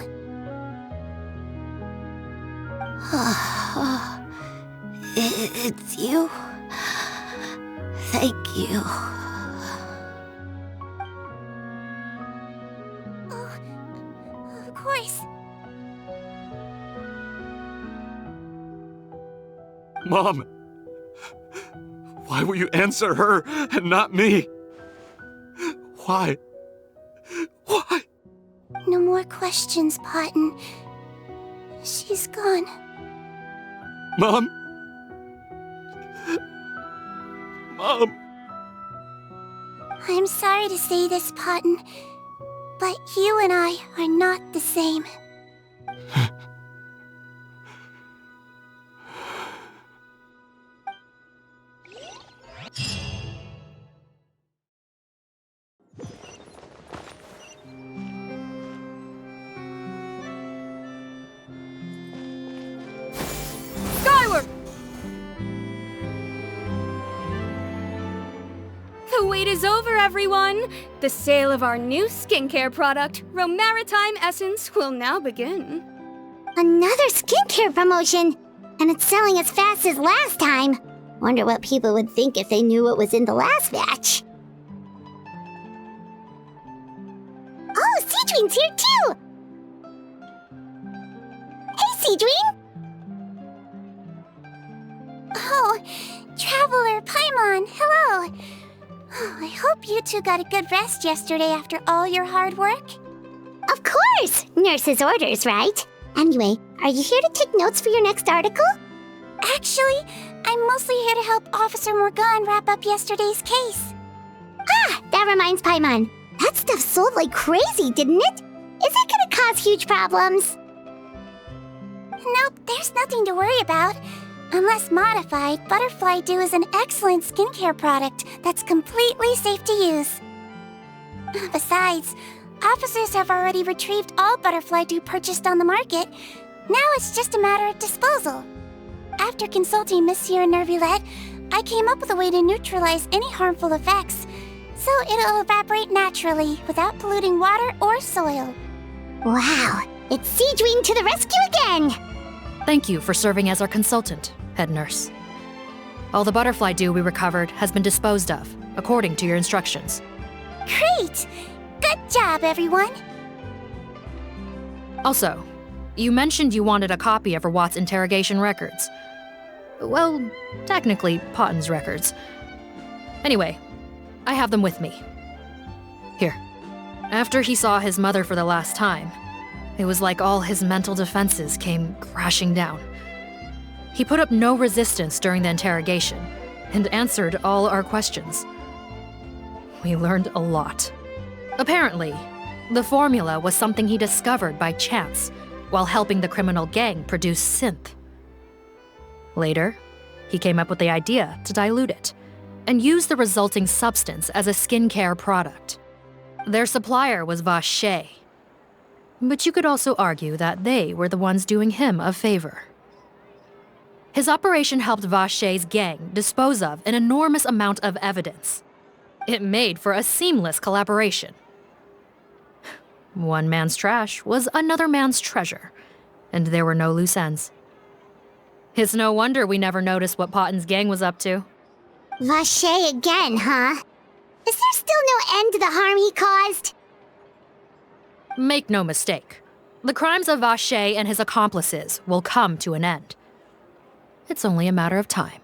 It's you. Thank you. Oh, of course. Mom, why will you answer her and not me? Why? No more questions, Potton. She's gone. Mom? I'm sorry to say this, Potton, but you and I are not the same. Skyward! The wait is over, everyone! The sale of our new skincare product, Romaritime Essence, will now begin. Another skincare promotion! And it's selling as fast as last time. Wonder what people would think if they knew what was in the last batch. Oh, Sigewinne's here too! Hey, Sigewinne! Oh, Traveler Paimon, hello! Oh, I hope you two got a good rest yesterday after all your hard work. Of course! Nurse's orders, right? Anyway, are you here to take notes for your next article? Actually, I'm mostly here to help Officer Morgan wrap up yesterday's case. Ah, that reminds Paimon. That stuff sold like crazy, didn't it? Is it gonna cause huge problems? Nope, there's nothing to worry about. Unless modified, Butterfly Dew is an excellent skincare product that's completely safe to use. Besides, officers have already retrieved all Butterfly Dew purchased on the market. Now it's just a matter of disposal. After consulting Monsieur Nervulette, I came up with a way to neutralize any harmful effects, so it'll evaporate naturally without polluting water or soil. Wow, it's Sigewinne to the rescue again! Thank you for serving as our consultant, head nurse. All the butterfly dew we recovered has been disposed of, according to your instructions. Great! Good job, everyone! Also, you mentioned you wanted a copy of Rawat's interrogation records. Well, technically, Potton's records. Anyway, I have them with me. Here. After he saw his mother for the last time, it was like all his mental defenses came crashing down. He put up no resistance during the interrogation and answered all our questions. We learned a lot. Apparently, the formula was something he discovered by chance while helping the criminal gang produce synth. Later, he came up with the idea to dilute it and use the resulting substance as a skincare product. Their supplier was Vache, but you could also argue that they were the ones doing him a favor. His operation helped Vache's gang dispose of an enormous amount of evidence. It made for a seamless collaboration. One man's trash was another man's treasure, and there were no loose ends. It's no wonder we never noticed what Potten's gang was up to. Vache again, huh? Is there still no end to the harm he caused? Make no mistake. The crimes of Vache and his accomplices will come to an end. It's only a matter of time.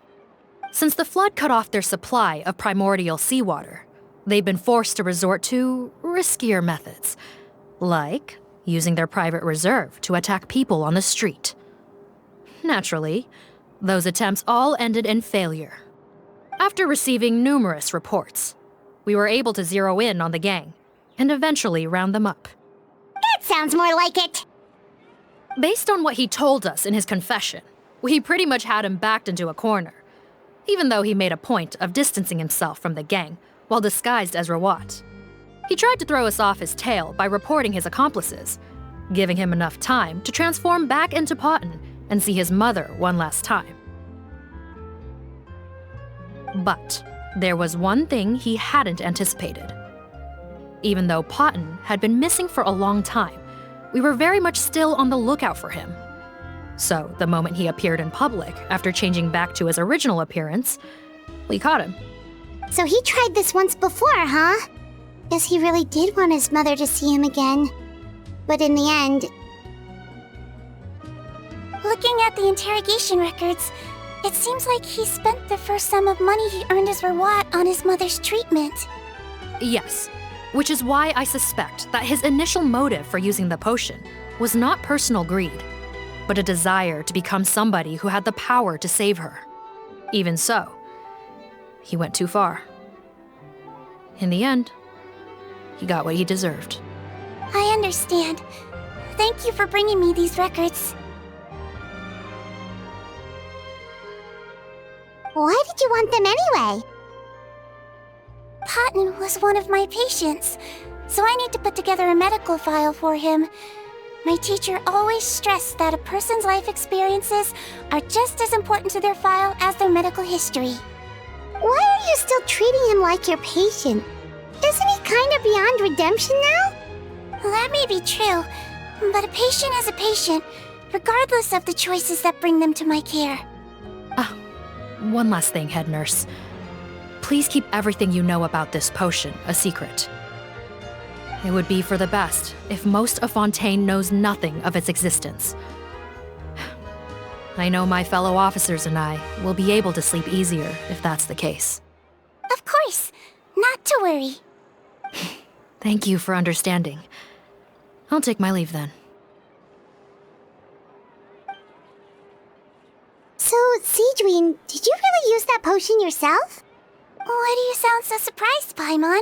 Since the flood cut off their supply of primordial seawater, they've been forced to resort to riskier methods, like using their private reserve to attack people on the street. Naturally, those attempts all ended in failure. After receiving numerous reports, we were able to zero in on the gang and eventually round them up. That sounds more like it. Based on what he told us in his confession, we pretty much had him backed into a corner, even though he made a point of distancing himself from the gang while disguised as Rawat. He tried to throw us off his tail by reporting his accomplices, giving him enough time to transform back into Potten and see his mother one last time. But there was one thing he hadn't anticipated. Even though Potten had been missing for a long time, we were very much still on the lookout for him. So the moment he appeared in public after changing back to his original appearance, we caught him. So he tried this once before, huh? Guess he really did want his mother to see him again. But in the end... Looking at the interrogation records, it seems like he spent the first sum of money he earned as Rawat on his mother's treatment. Yes, which is why I suspect that his initial motive for using the potion was not personal greed, but a desire to become somebody who had the power to save her. Even so, he went too far. In the end, he got what he deserved. I understand. Thank you for bringing me these records. Why did you want them anyway? Potten was one of my patients, so I need to put together a medical file for him. My teacher always stressed that a person's life experiences are just as important to their file as their medical history. Why are you still treating him like your patient? Isn't he kind of beyond redemption now? That may be true, but a patient is a patient, regardless of the choices that bring them to my care. One last thing, head nurse. Please keep everything you know about this potion a secret. It would be for the best if most of Fontaine knows nothing of its existence. I know my fellow officers and I will be able to sleep easier if that's the case. Of course, not to worry. Thank you for understanding. I'll take my leave then. So, sigewinne, did you really use that potion yourself? Why do you sound so surprised, Paimon?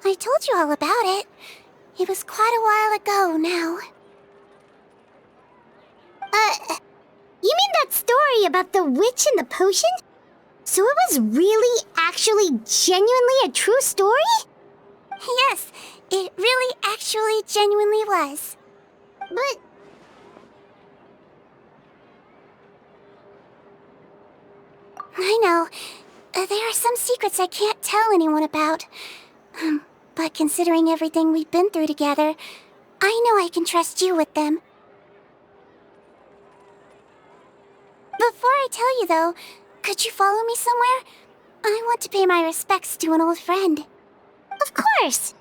I told you all about it. It was quite a while ago now. You mean that story about the witch and the potion? So it was really, actually, genuinely a true story? Yes, it really, actually, genuinely was. But... I know. There are some secrets I can't tell anyone about. But considering everything we've been through together, I know I can trust you with them. Before I tell you, though, could you follow me somewhere? I want to pay my respects to an old friend. Of course!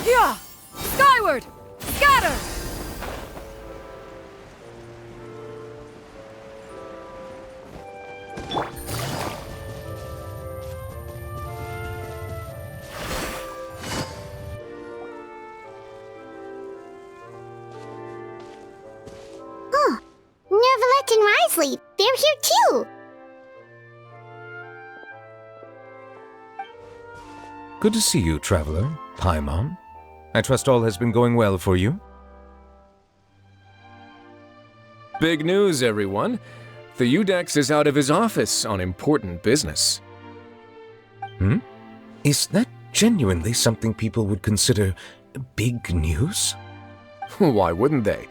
Yeah! Skyward! Scatter! Oh, Nervalette and Risley, they're here too! Good to see you, traveler. Paimon. I trust all has been going well for you? Big news, everyone. The Udex is out of his office on important business. Is that genuinely something people would consider big news? Why wouldn't they?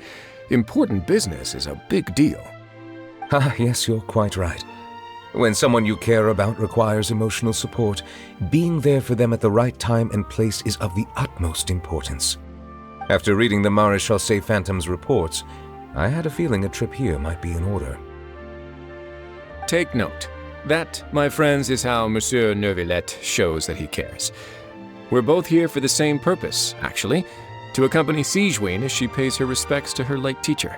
Important business is a big deal. Ah, yes, you're quite right. When someone you care about requires emotional support, being there for them at the right time and place is of the utmost importance. After reading the Maréchal Phantom's reports, I had a feeling a trip here might be in order. Take note. That, my friends, is how Monsieur Neuvillette shows that he cares. We're both here for the same purpose, actually, to accompany Sigewinne as she pays her respects to her late teacher.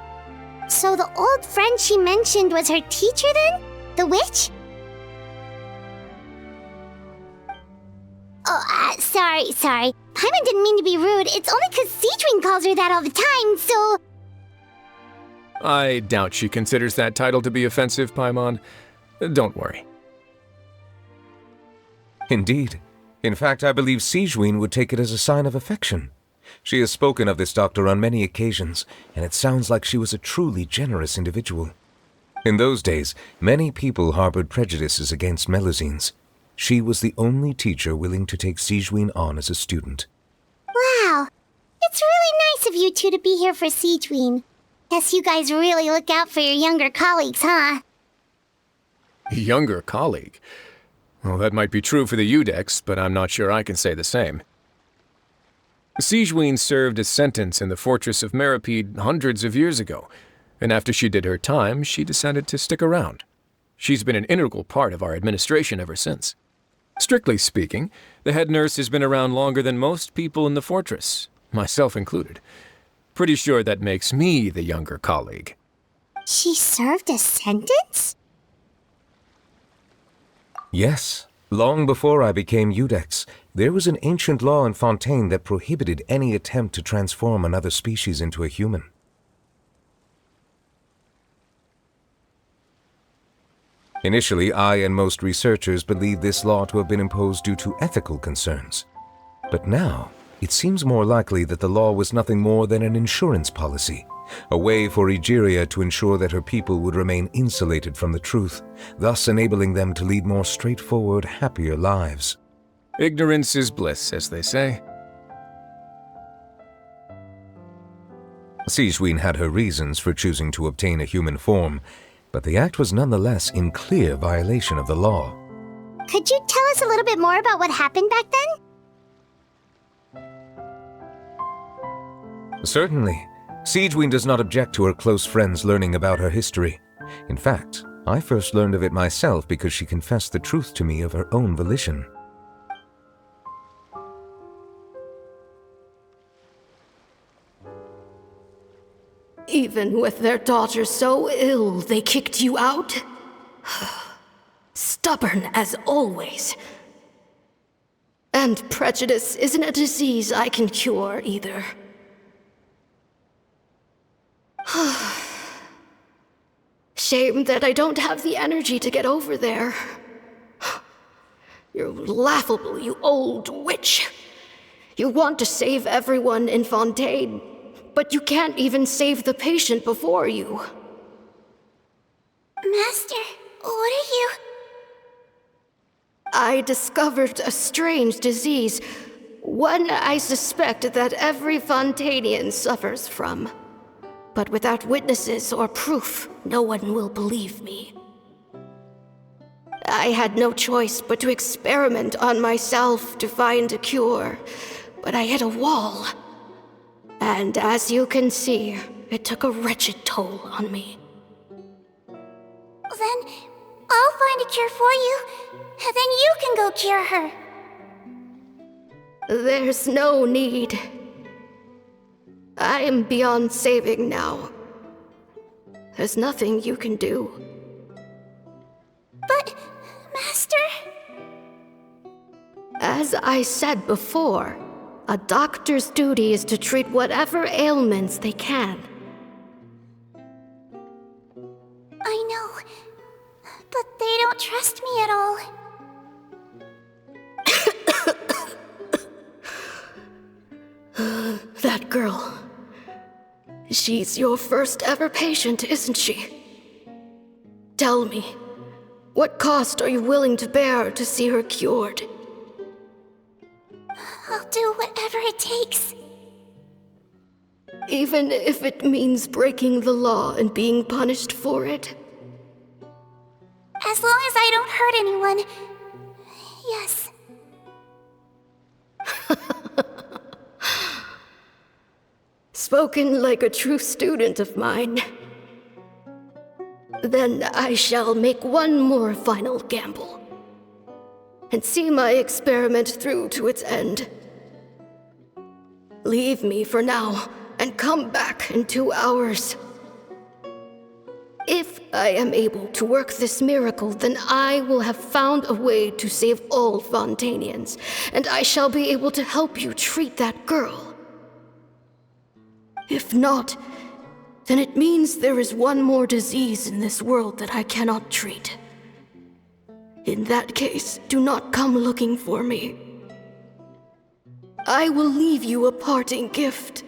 So the old friend she mentioned was her teacher then? The witch? Oh, sorry. Paimon didn't mean to be rude. It's only 'cause Sigewinne calls her that all the time, so... I doubt she considers that title to be offensive, Paimon. Don't worry. Indeed. In fact, I believe Sigewinne would take it as a sign of affection. She has spoken of this doctor on many occasions, and it sounds like she was a truly generous individual. In those days, many people harbored prejudices against Melusines. She was the only teacher willing to take Sigewinne on as a student. Wow. It's really nice of you two to be here for Sigewinne. Guess you guys really look out for your younger colleagues, huh? Younger colleague? Well, that might be true for the Udex, but I'm not sure I can say the same. Sigewinne served a sentence in the fortress of Meripede hundreds of years ago, and after she did her time, she decided to stick around. She's been an integral part of our administration ever since. Strictly speaking, the head nurse has been around longer than most people in the fortress, myself included. Pretty sure that makes me the younger colleague. She served a sentence? Yes. Long before I became Udex, there was an ancient law in Fontaine that prohibited any attempt to transform another species into a human. Initially, I and most researchers believed this law to have been imposed due to ethical concerns. But now, it seems more likely that the law was nothing more than an insurance policy, a way for Egeria to ensure that her people would remain insulated from the truth, thus enabling them to lead more straightforward, happier lives. Ignorance is bliss, as they say. Sigewinne had her reasons for choosing to obtain a human form, but the act was nonetheless in clear violation of the law. Could you tell us a little bit more about what happened back then? Certainly. Sigewinne does not object to her close friends learning about her history. In fact, I first learned of it myself because she confessed the truth to me of her own volition. Even with their daughter so ill, they kicked you out? Stubborn as always. And prejudice isn't a disease I can cure either. Shame that I don't have the energy to get over there. You're laughable, you old witch. You want to save everyone in Fontaine, but you can't even save the patient before you. Master, what are you... I discovered a strange disease, one I suspect that every Fontainian suffers from. But without witnesses or proof, no one will believe me. I had no choice but to experiment on myself to find a cure, but I hit a wall. And as you can see, it took a wretched toll on me. Then I'll find a cure for you, and then you can go cure her. There's no need. I am beyond saving now. There's nothing you can do. But, Master... As I said before, a doctor's duty is to treat whatever ailments they can. I know, but they don't trust me at all. That girl. She's your first ever patient, isn't she? Tell me, what cost are you willing to bear to see her cured? I'll do whatever it takes. even if it means breaking the law and being punished for it. As long as I don't hurt anyone. Yes. Spoken like a true student of mine. Then I shall make one more final gamble and see my experiment through to its end. Leave me for now and come back in 2 hours. If I am able to work this miracle, then I will have found a way to save all Fontanians, and I shall be able to help you treat that girl. If not, then it means there is one more disease in this world that I cannot treat. In that case, do not come looking for me. I will leave you a parting gift.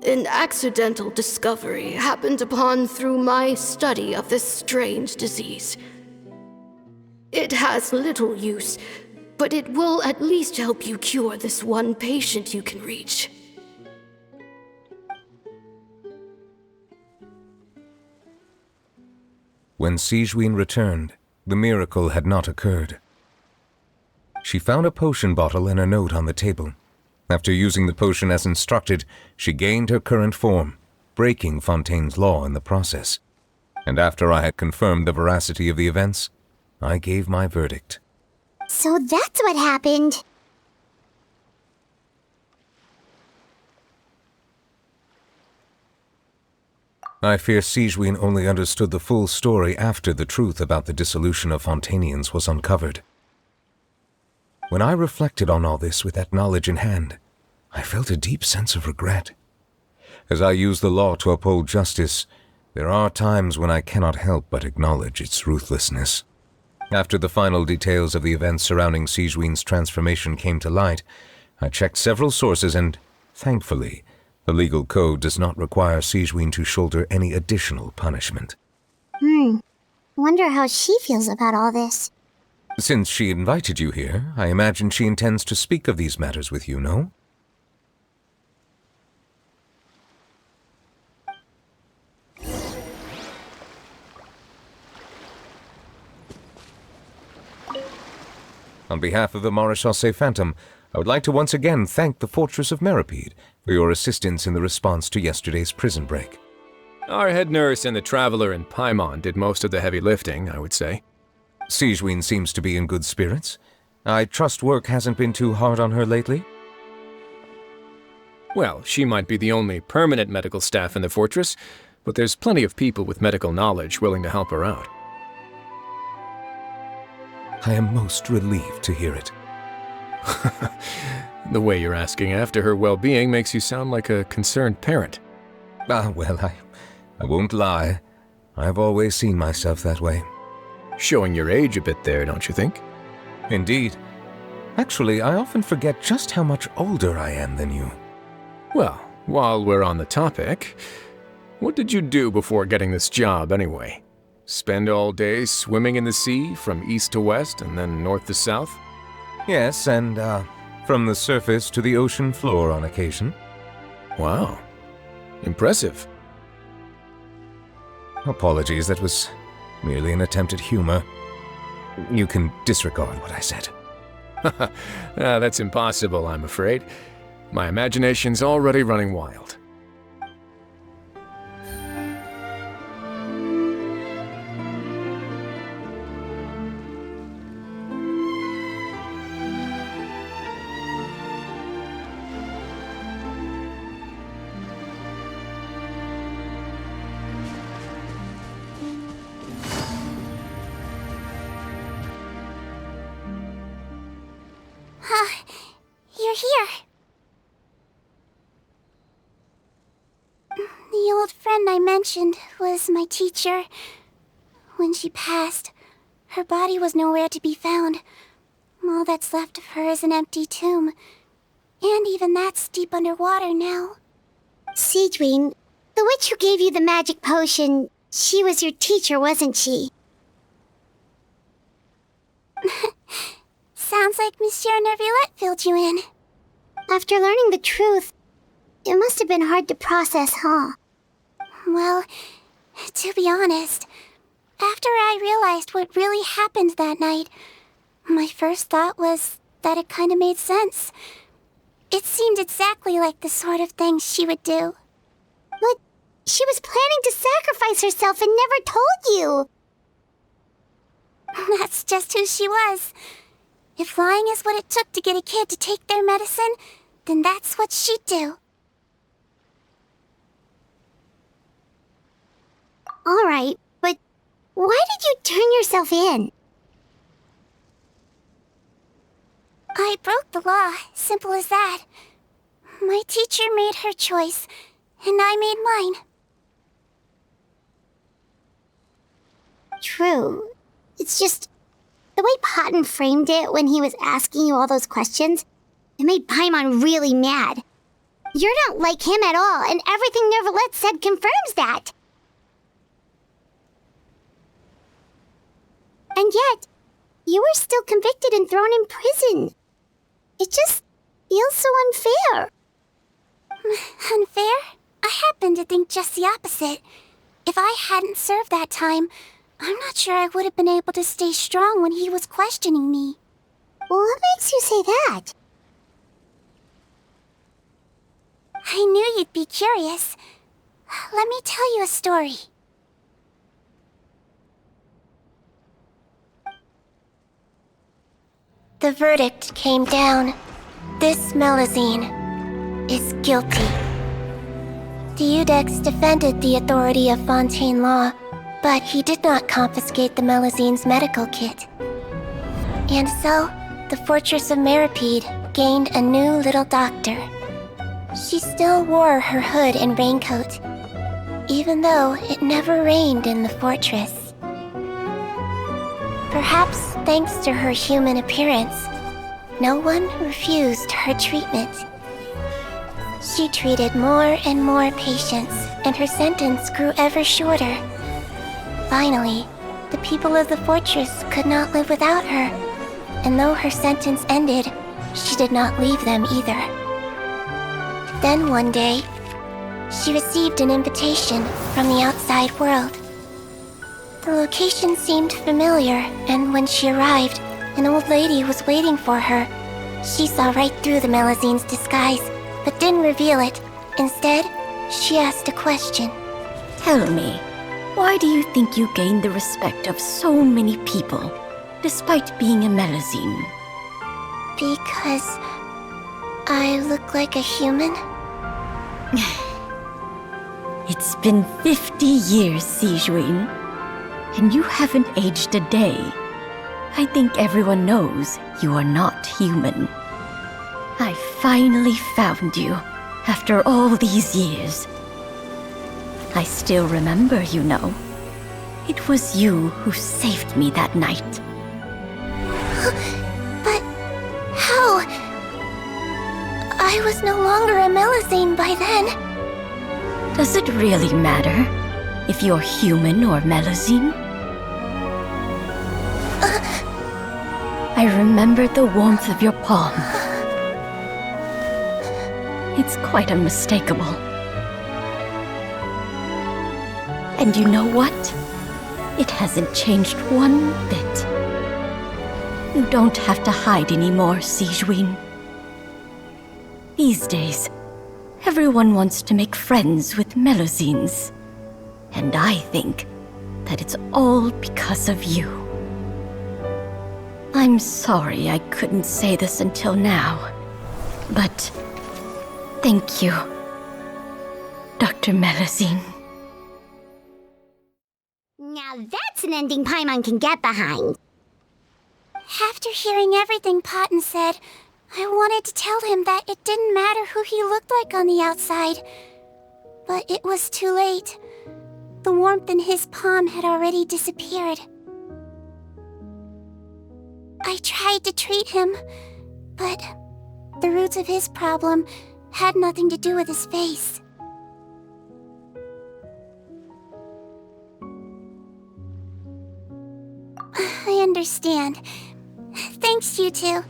An accidental discovery happened upon through my study of this strange disease. It has little use, but it will at least help you cure this one patient you can reach. When sigewinne returned, the miracle had not occurred. She found a potion bottle and a note on the table. After using the potion as instructed, she gained her current form, breaking Fontaine's law in the process. And after I had confirmed the veracity of the events, I gave my verdict. So that's what happened. I fear sigewinne only understood the full story after the truth about the dissolution of Fontanians was uncovered. When I reflected on all this with that knowledge in hand, I felt a deep sense of regret. As I use the law to uphold justice, there are times when I cannot help but acknowledge its ruthlessness. After the final details of the events surrounding sigewinne's transformation came to light, I checked several sources and, thankfully, the legal code does not require sigewinne to shoulder any additional punishment. Wonder how she feels about all this. Since she invited you here, I imagine she intends to speak of these matters with you, no? On behalf of the Maréchaussée Phantom, I would like to once again thank the Fortress of Meripede for your assistance in the response to yesterday's prison break. Our head nurse and the Traveler in Paimon did most of the heavy lifting, I would say. Sigewinne seems to be in good spirits. I trust work hasn't been too hard on her lately? Well, she might be the only permanent medical staff in the fortress, but there's plenty of people with medical knowledge willing to help her out. I am most relieved to hear it. The way you're asking after her well-being makes you sound like a concerned parent. Well, I won't lie. I've always seen myself that way. Showing your age a bit there, don't you think? Indeed. Actually, I often forget just how much older I am than you. Well, while we're on the topic, what did you do before getting this job anyway? Spend all day swimming in the sea from east to west and then north to south? Yes, and from the surface to the ocean floor on occasion. Wow. Impressive. Apologies, that was merely an attempt at humor. You can disregard what I said. That's impossible, I'm afraid. My imagination's already running wild. You're here. The old friend I mentioned was my teacher. When she passed, her body was nowhere to be found. All that's left of her is an empty tomb. And even that's deep underwater now. Sigewinne, the witch who gave you the magic potion, she was your teacher, wasn't she? Sounds like Monsieur Neuvillette filled you in. After learning the truth, It must have been hard to process, huh? Well, to be honest, after I realized what really happened that night, my first thought was that it kind of made sense. It seemed exactly like the sort of thing she would do. But she was planning to sacrifice herself and never told you. That's just who she was. If lying is what it took to get a kid to take their medicine, then that's what she'd do. All right, but why did you turn yourself in? I broke the law, simple as that. My teacher made her choice, and I made mine. True. It's just the way Potton framed it when he was asking you all those questions, it made Paimon really mad. You're not like him at all, and everything Neverlet said confirms that. And yet, you were still convicted and thrown in prison. It just feels so unfair. Unfair? I happen to think just the opposite. If I hadn't served that time, I'm not sure I would have been able to stay strong when he was questioning me. What makes you say that? I knew you'd be curious. Let me tell you a story. The verdict came down. This Melazine is guilty. The Udex defended the authority of Fontaine Law, but he did not confiscate the Melazine's medical kit. And so, the Fortress of Meripede gained a new little doctor. She still wore her hood and raincoat, even though it never rained in the fortress. Perhaps thanks to her human appearance, no one refused her treatment. She treated more and more patients, and her sentence grew ever shorter. Finally, the people of the fortress could not live without her, and though her sentence ended, she did not leave them either. Then one day, she received an invitation from the outside world. The location seemed familiar, and when she arrived, an old lady was waiting for her. She saw right through the Melazine's disguise, but didn't reveal it. Instead, she asked a question. Tell me, why do you think you gained the respect of so many people, despite being a Melazine? Because I look like a human? It's been 50 years, sigewinne, and you haven't aged a day. I think everyone knows you are not human. I finally found you, after all these years. I still remember, you know. It was you who saved me that night. But how? I was no longer a Melazine by then. Does it really matter if you're human or Melazine? I remembered the warmth of your palm. It's quite unmistakable. And you know what? It hasn't changed one bit. You don't have to hide anymore, sigewinne. These days, everyone wants to make friends with Melazines. And I think that it's all because of you. I'm sorry I couldn't say this until now, but thank you, Dr. Melazine. Now that's an ending Paimon can get behind. After hearing everything Potton said, I wanted to tell him that it didn't matter who he looked like on the outside. But it was too late. The warmth in his palm had already disappeared. I tried to treat him, but the roots of his problem had nothing to do with his face. I understand. Thanks, you two.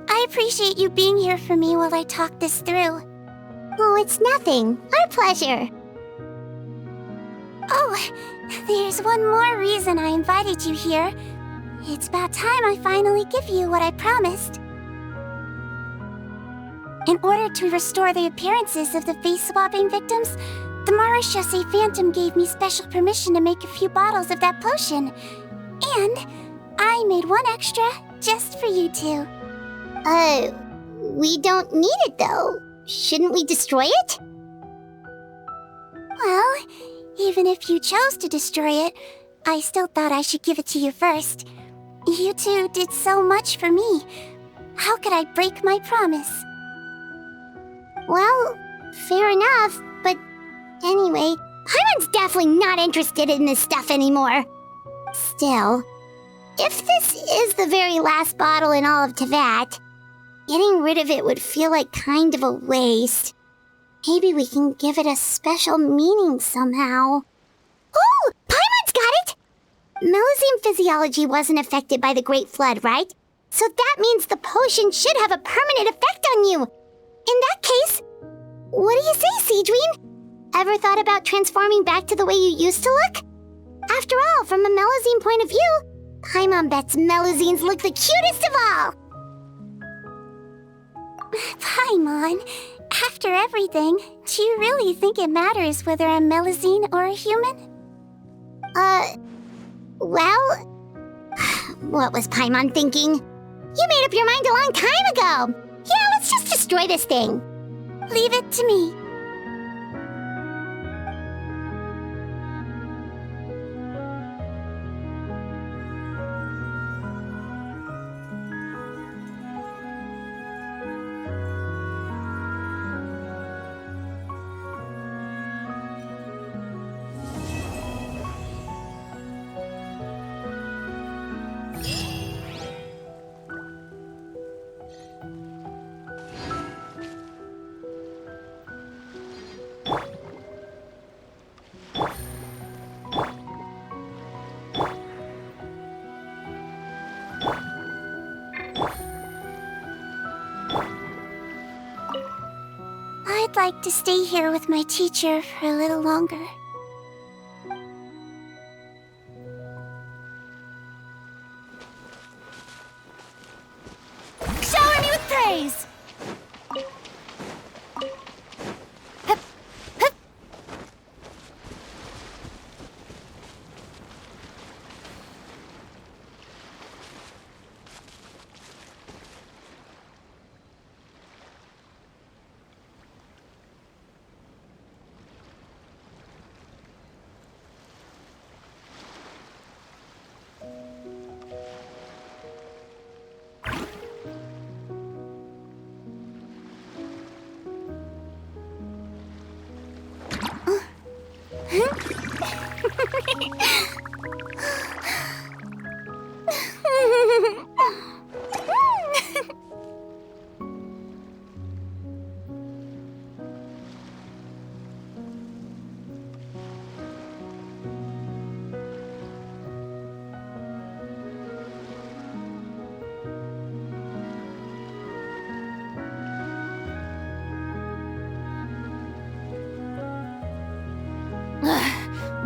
I appreciate you being here for me while I talk this through. Oh, it's nothing. Our pleasure. Oh, there's one more reason I invited you here. It's about time I finally give you what I promised. In order to restore the appearances of the face-swapping victims, the Marechaussee Phantom gave me special permission to make a few bottles of that potion. And I made one extra just for you two. We don't need it though. Shouldn't we destroy it? Well, even if you chose to destroy it, I still thought I should give it to you first. You two did so much for me. How could I break my promise? Well, fair enough, but anyway, Paimon's definitely not interested in this stuff anymore. Still, if this is the very last bottle in all of Teyvat, getting rid of it would feel like kind of a waste. Maybe we can give it a special meaning somehow. Oh, Paimon's got it! Melusine physiology wasn't affected by the Great Flood, right? So that means the potion should have a permanent effect on you. In that case, what do you say, sigewinne? Ever thought about transforming back to the way you used to look? After all, from a Melusine point of view, Paimon bets Melusines look the cutest of all. Paimon, after everything, do you really think it matters whether I'm Melusine or a human? Well, what was Paimon thinking? You made up your mind a long time ago. Yeah, let's just destroy this thing. Leave it to me. I'd like to stay here with my teacher for a little longer. Shower me with praise!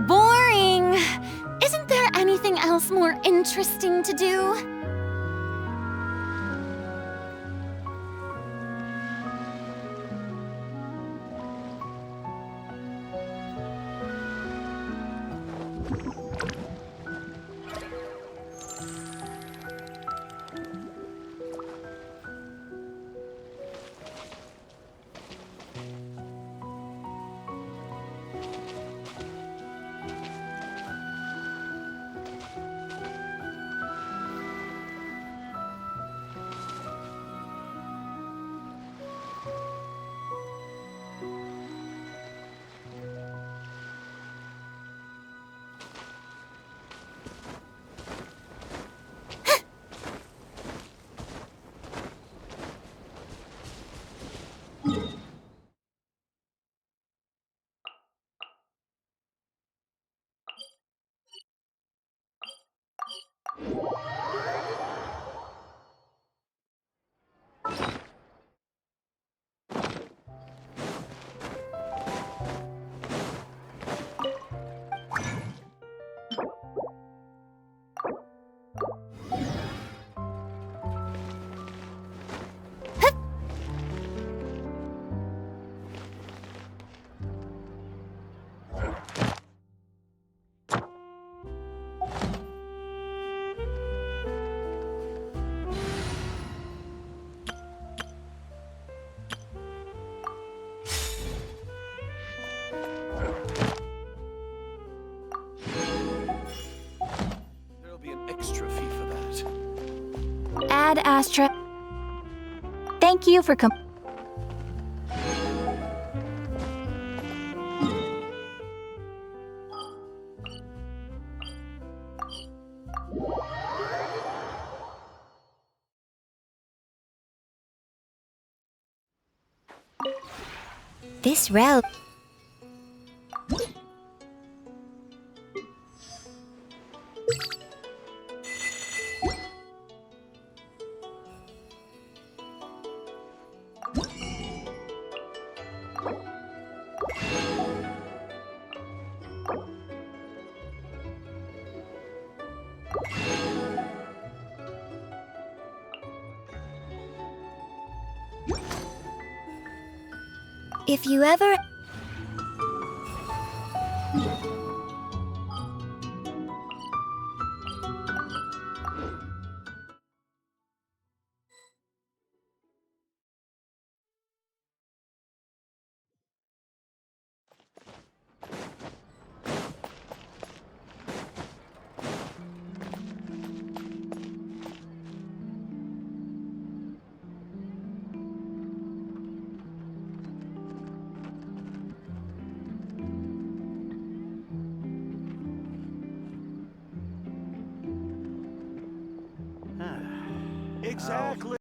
Boring! Isn't there anything else more interesting to do? Ad Astra. Thank you for This route. If you ever... Exactly.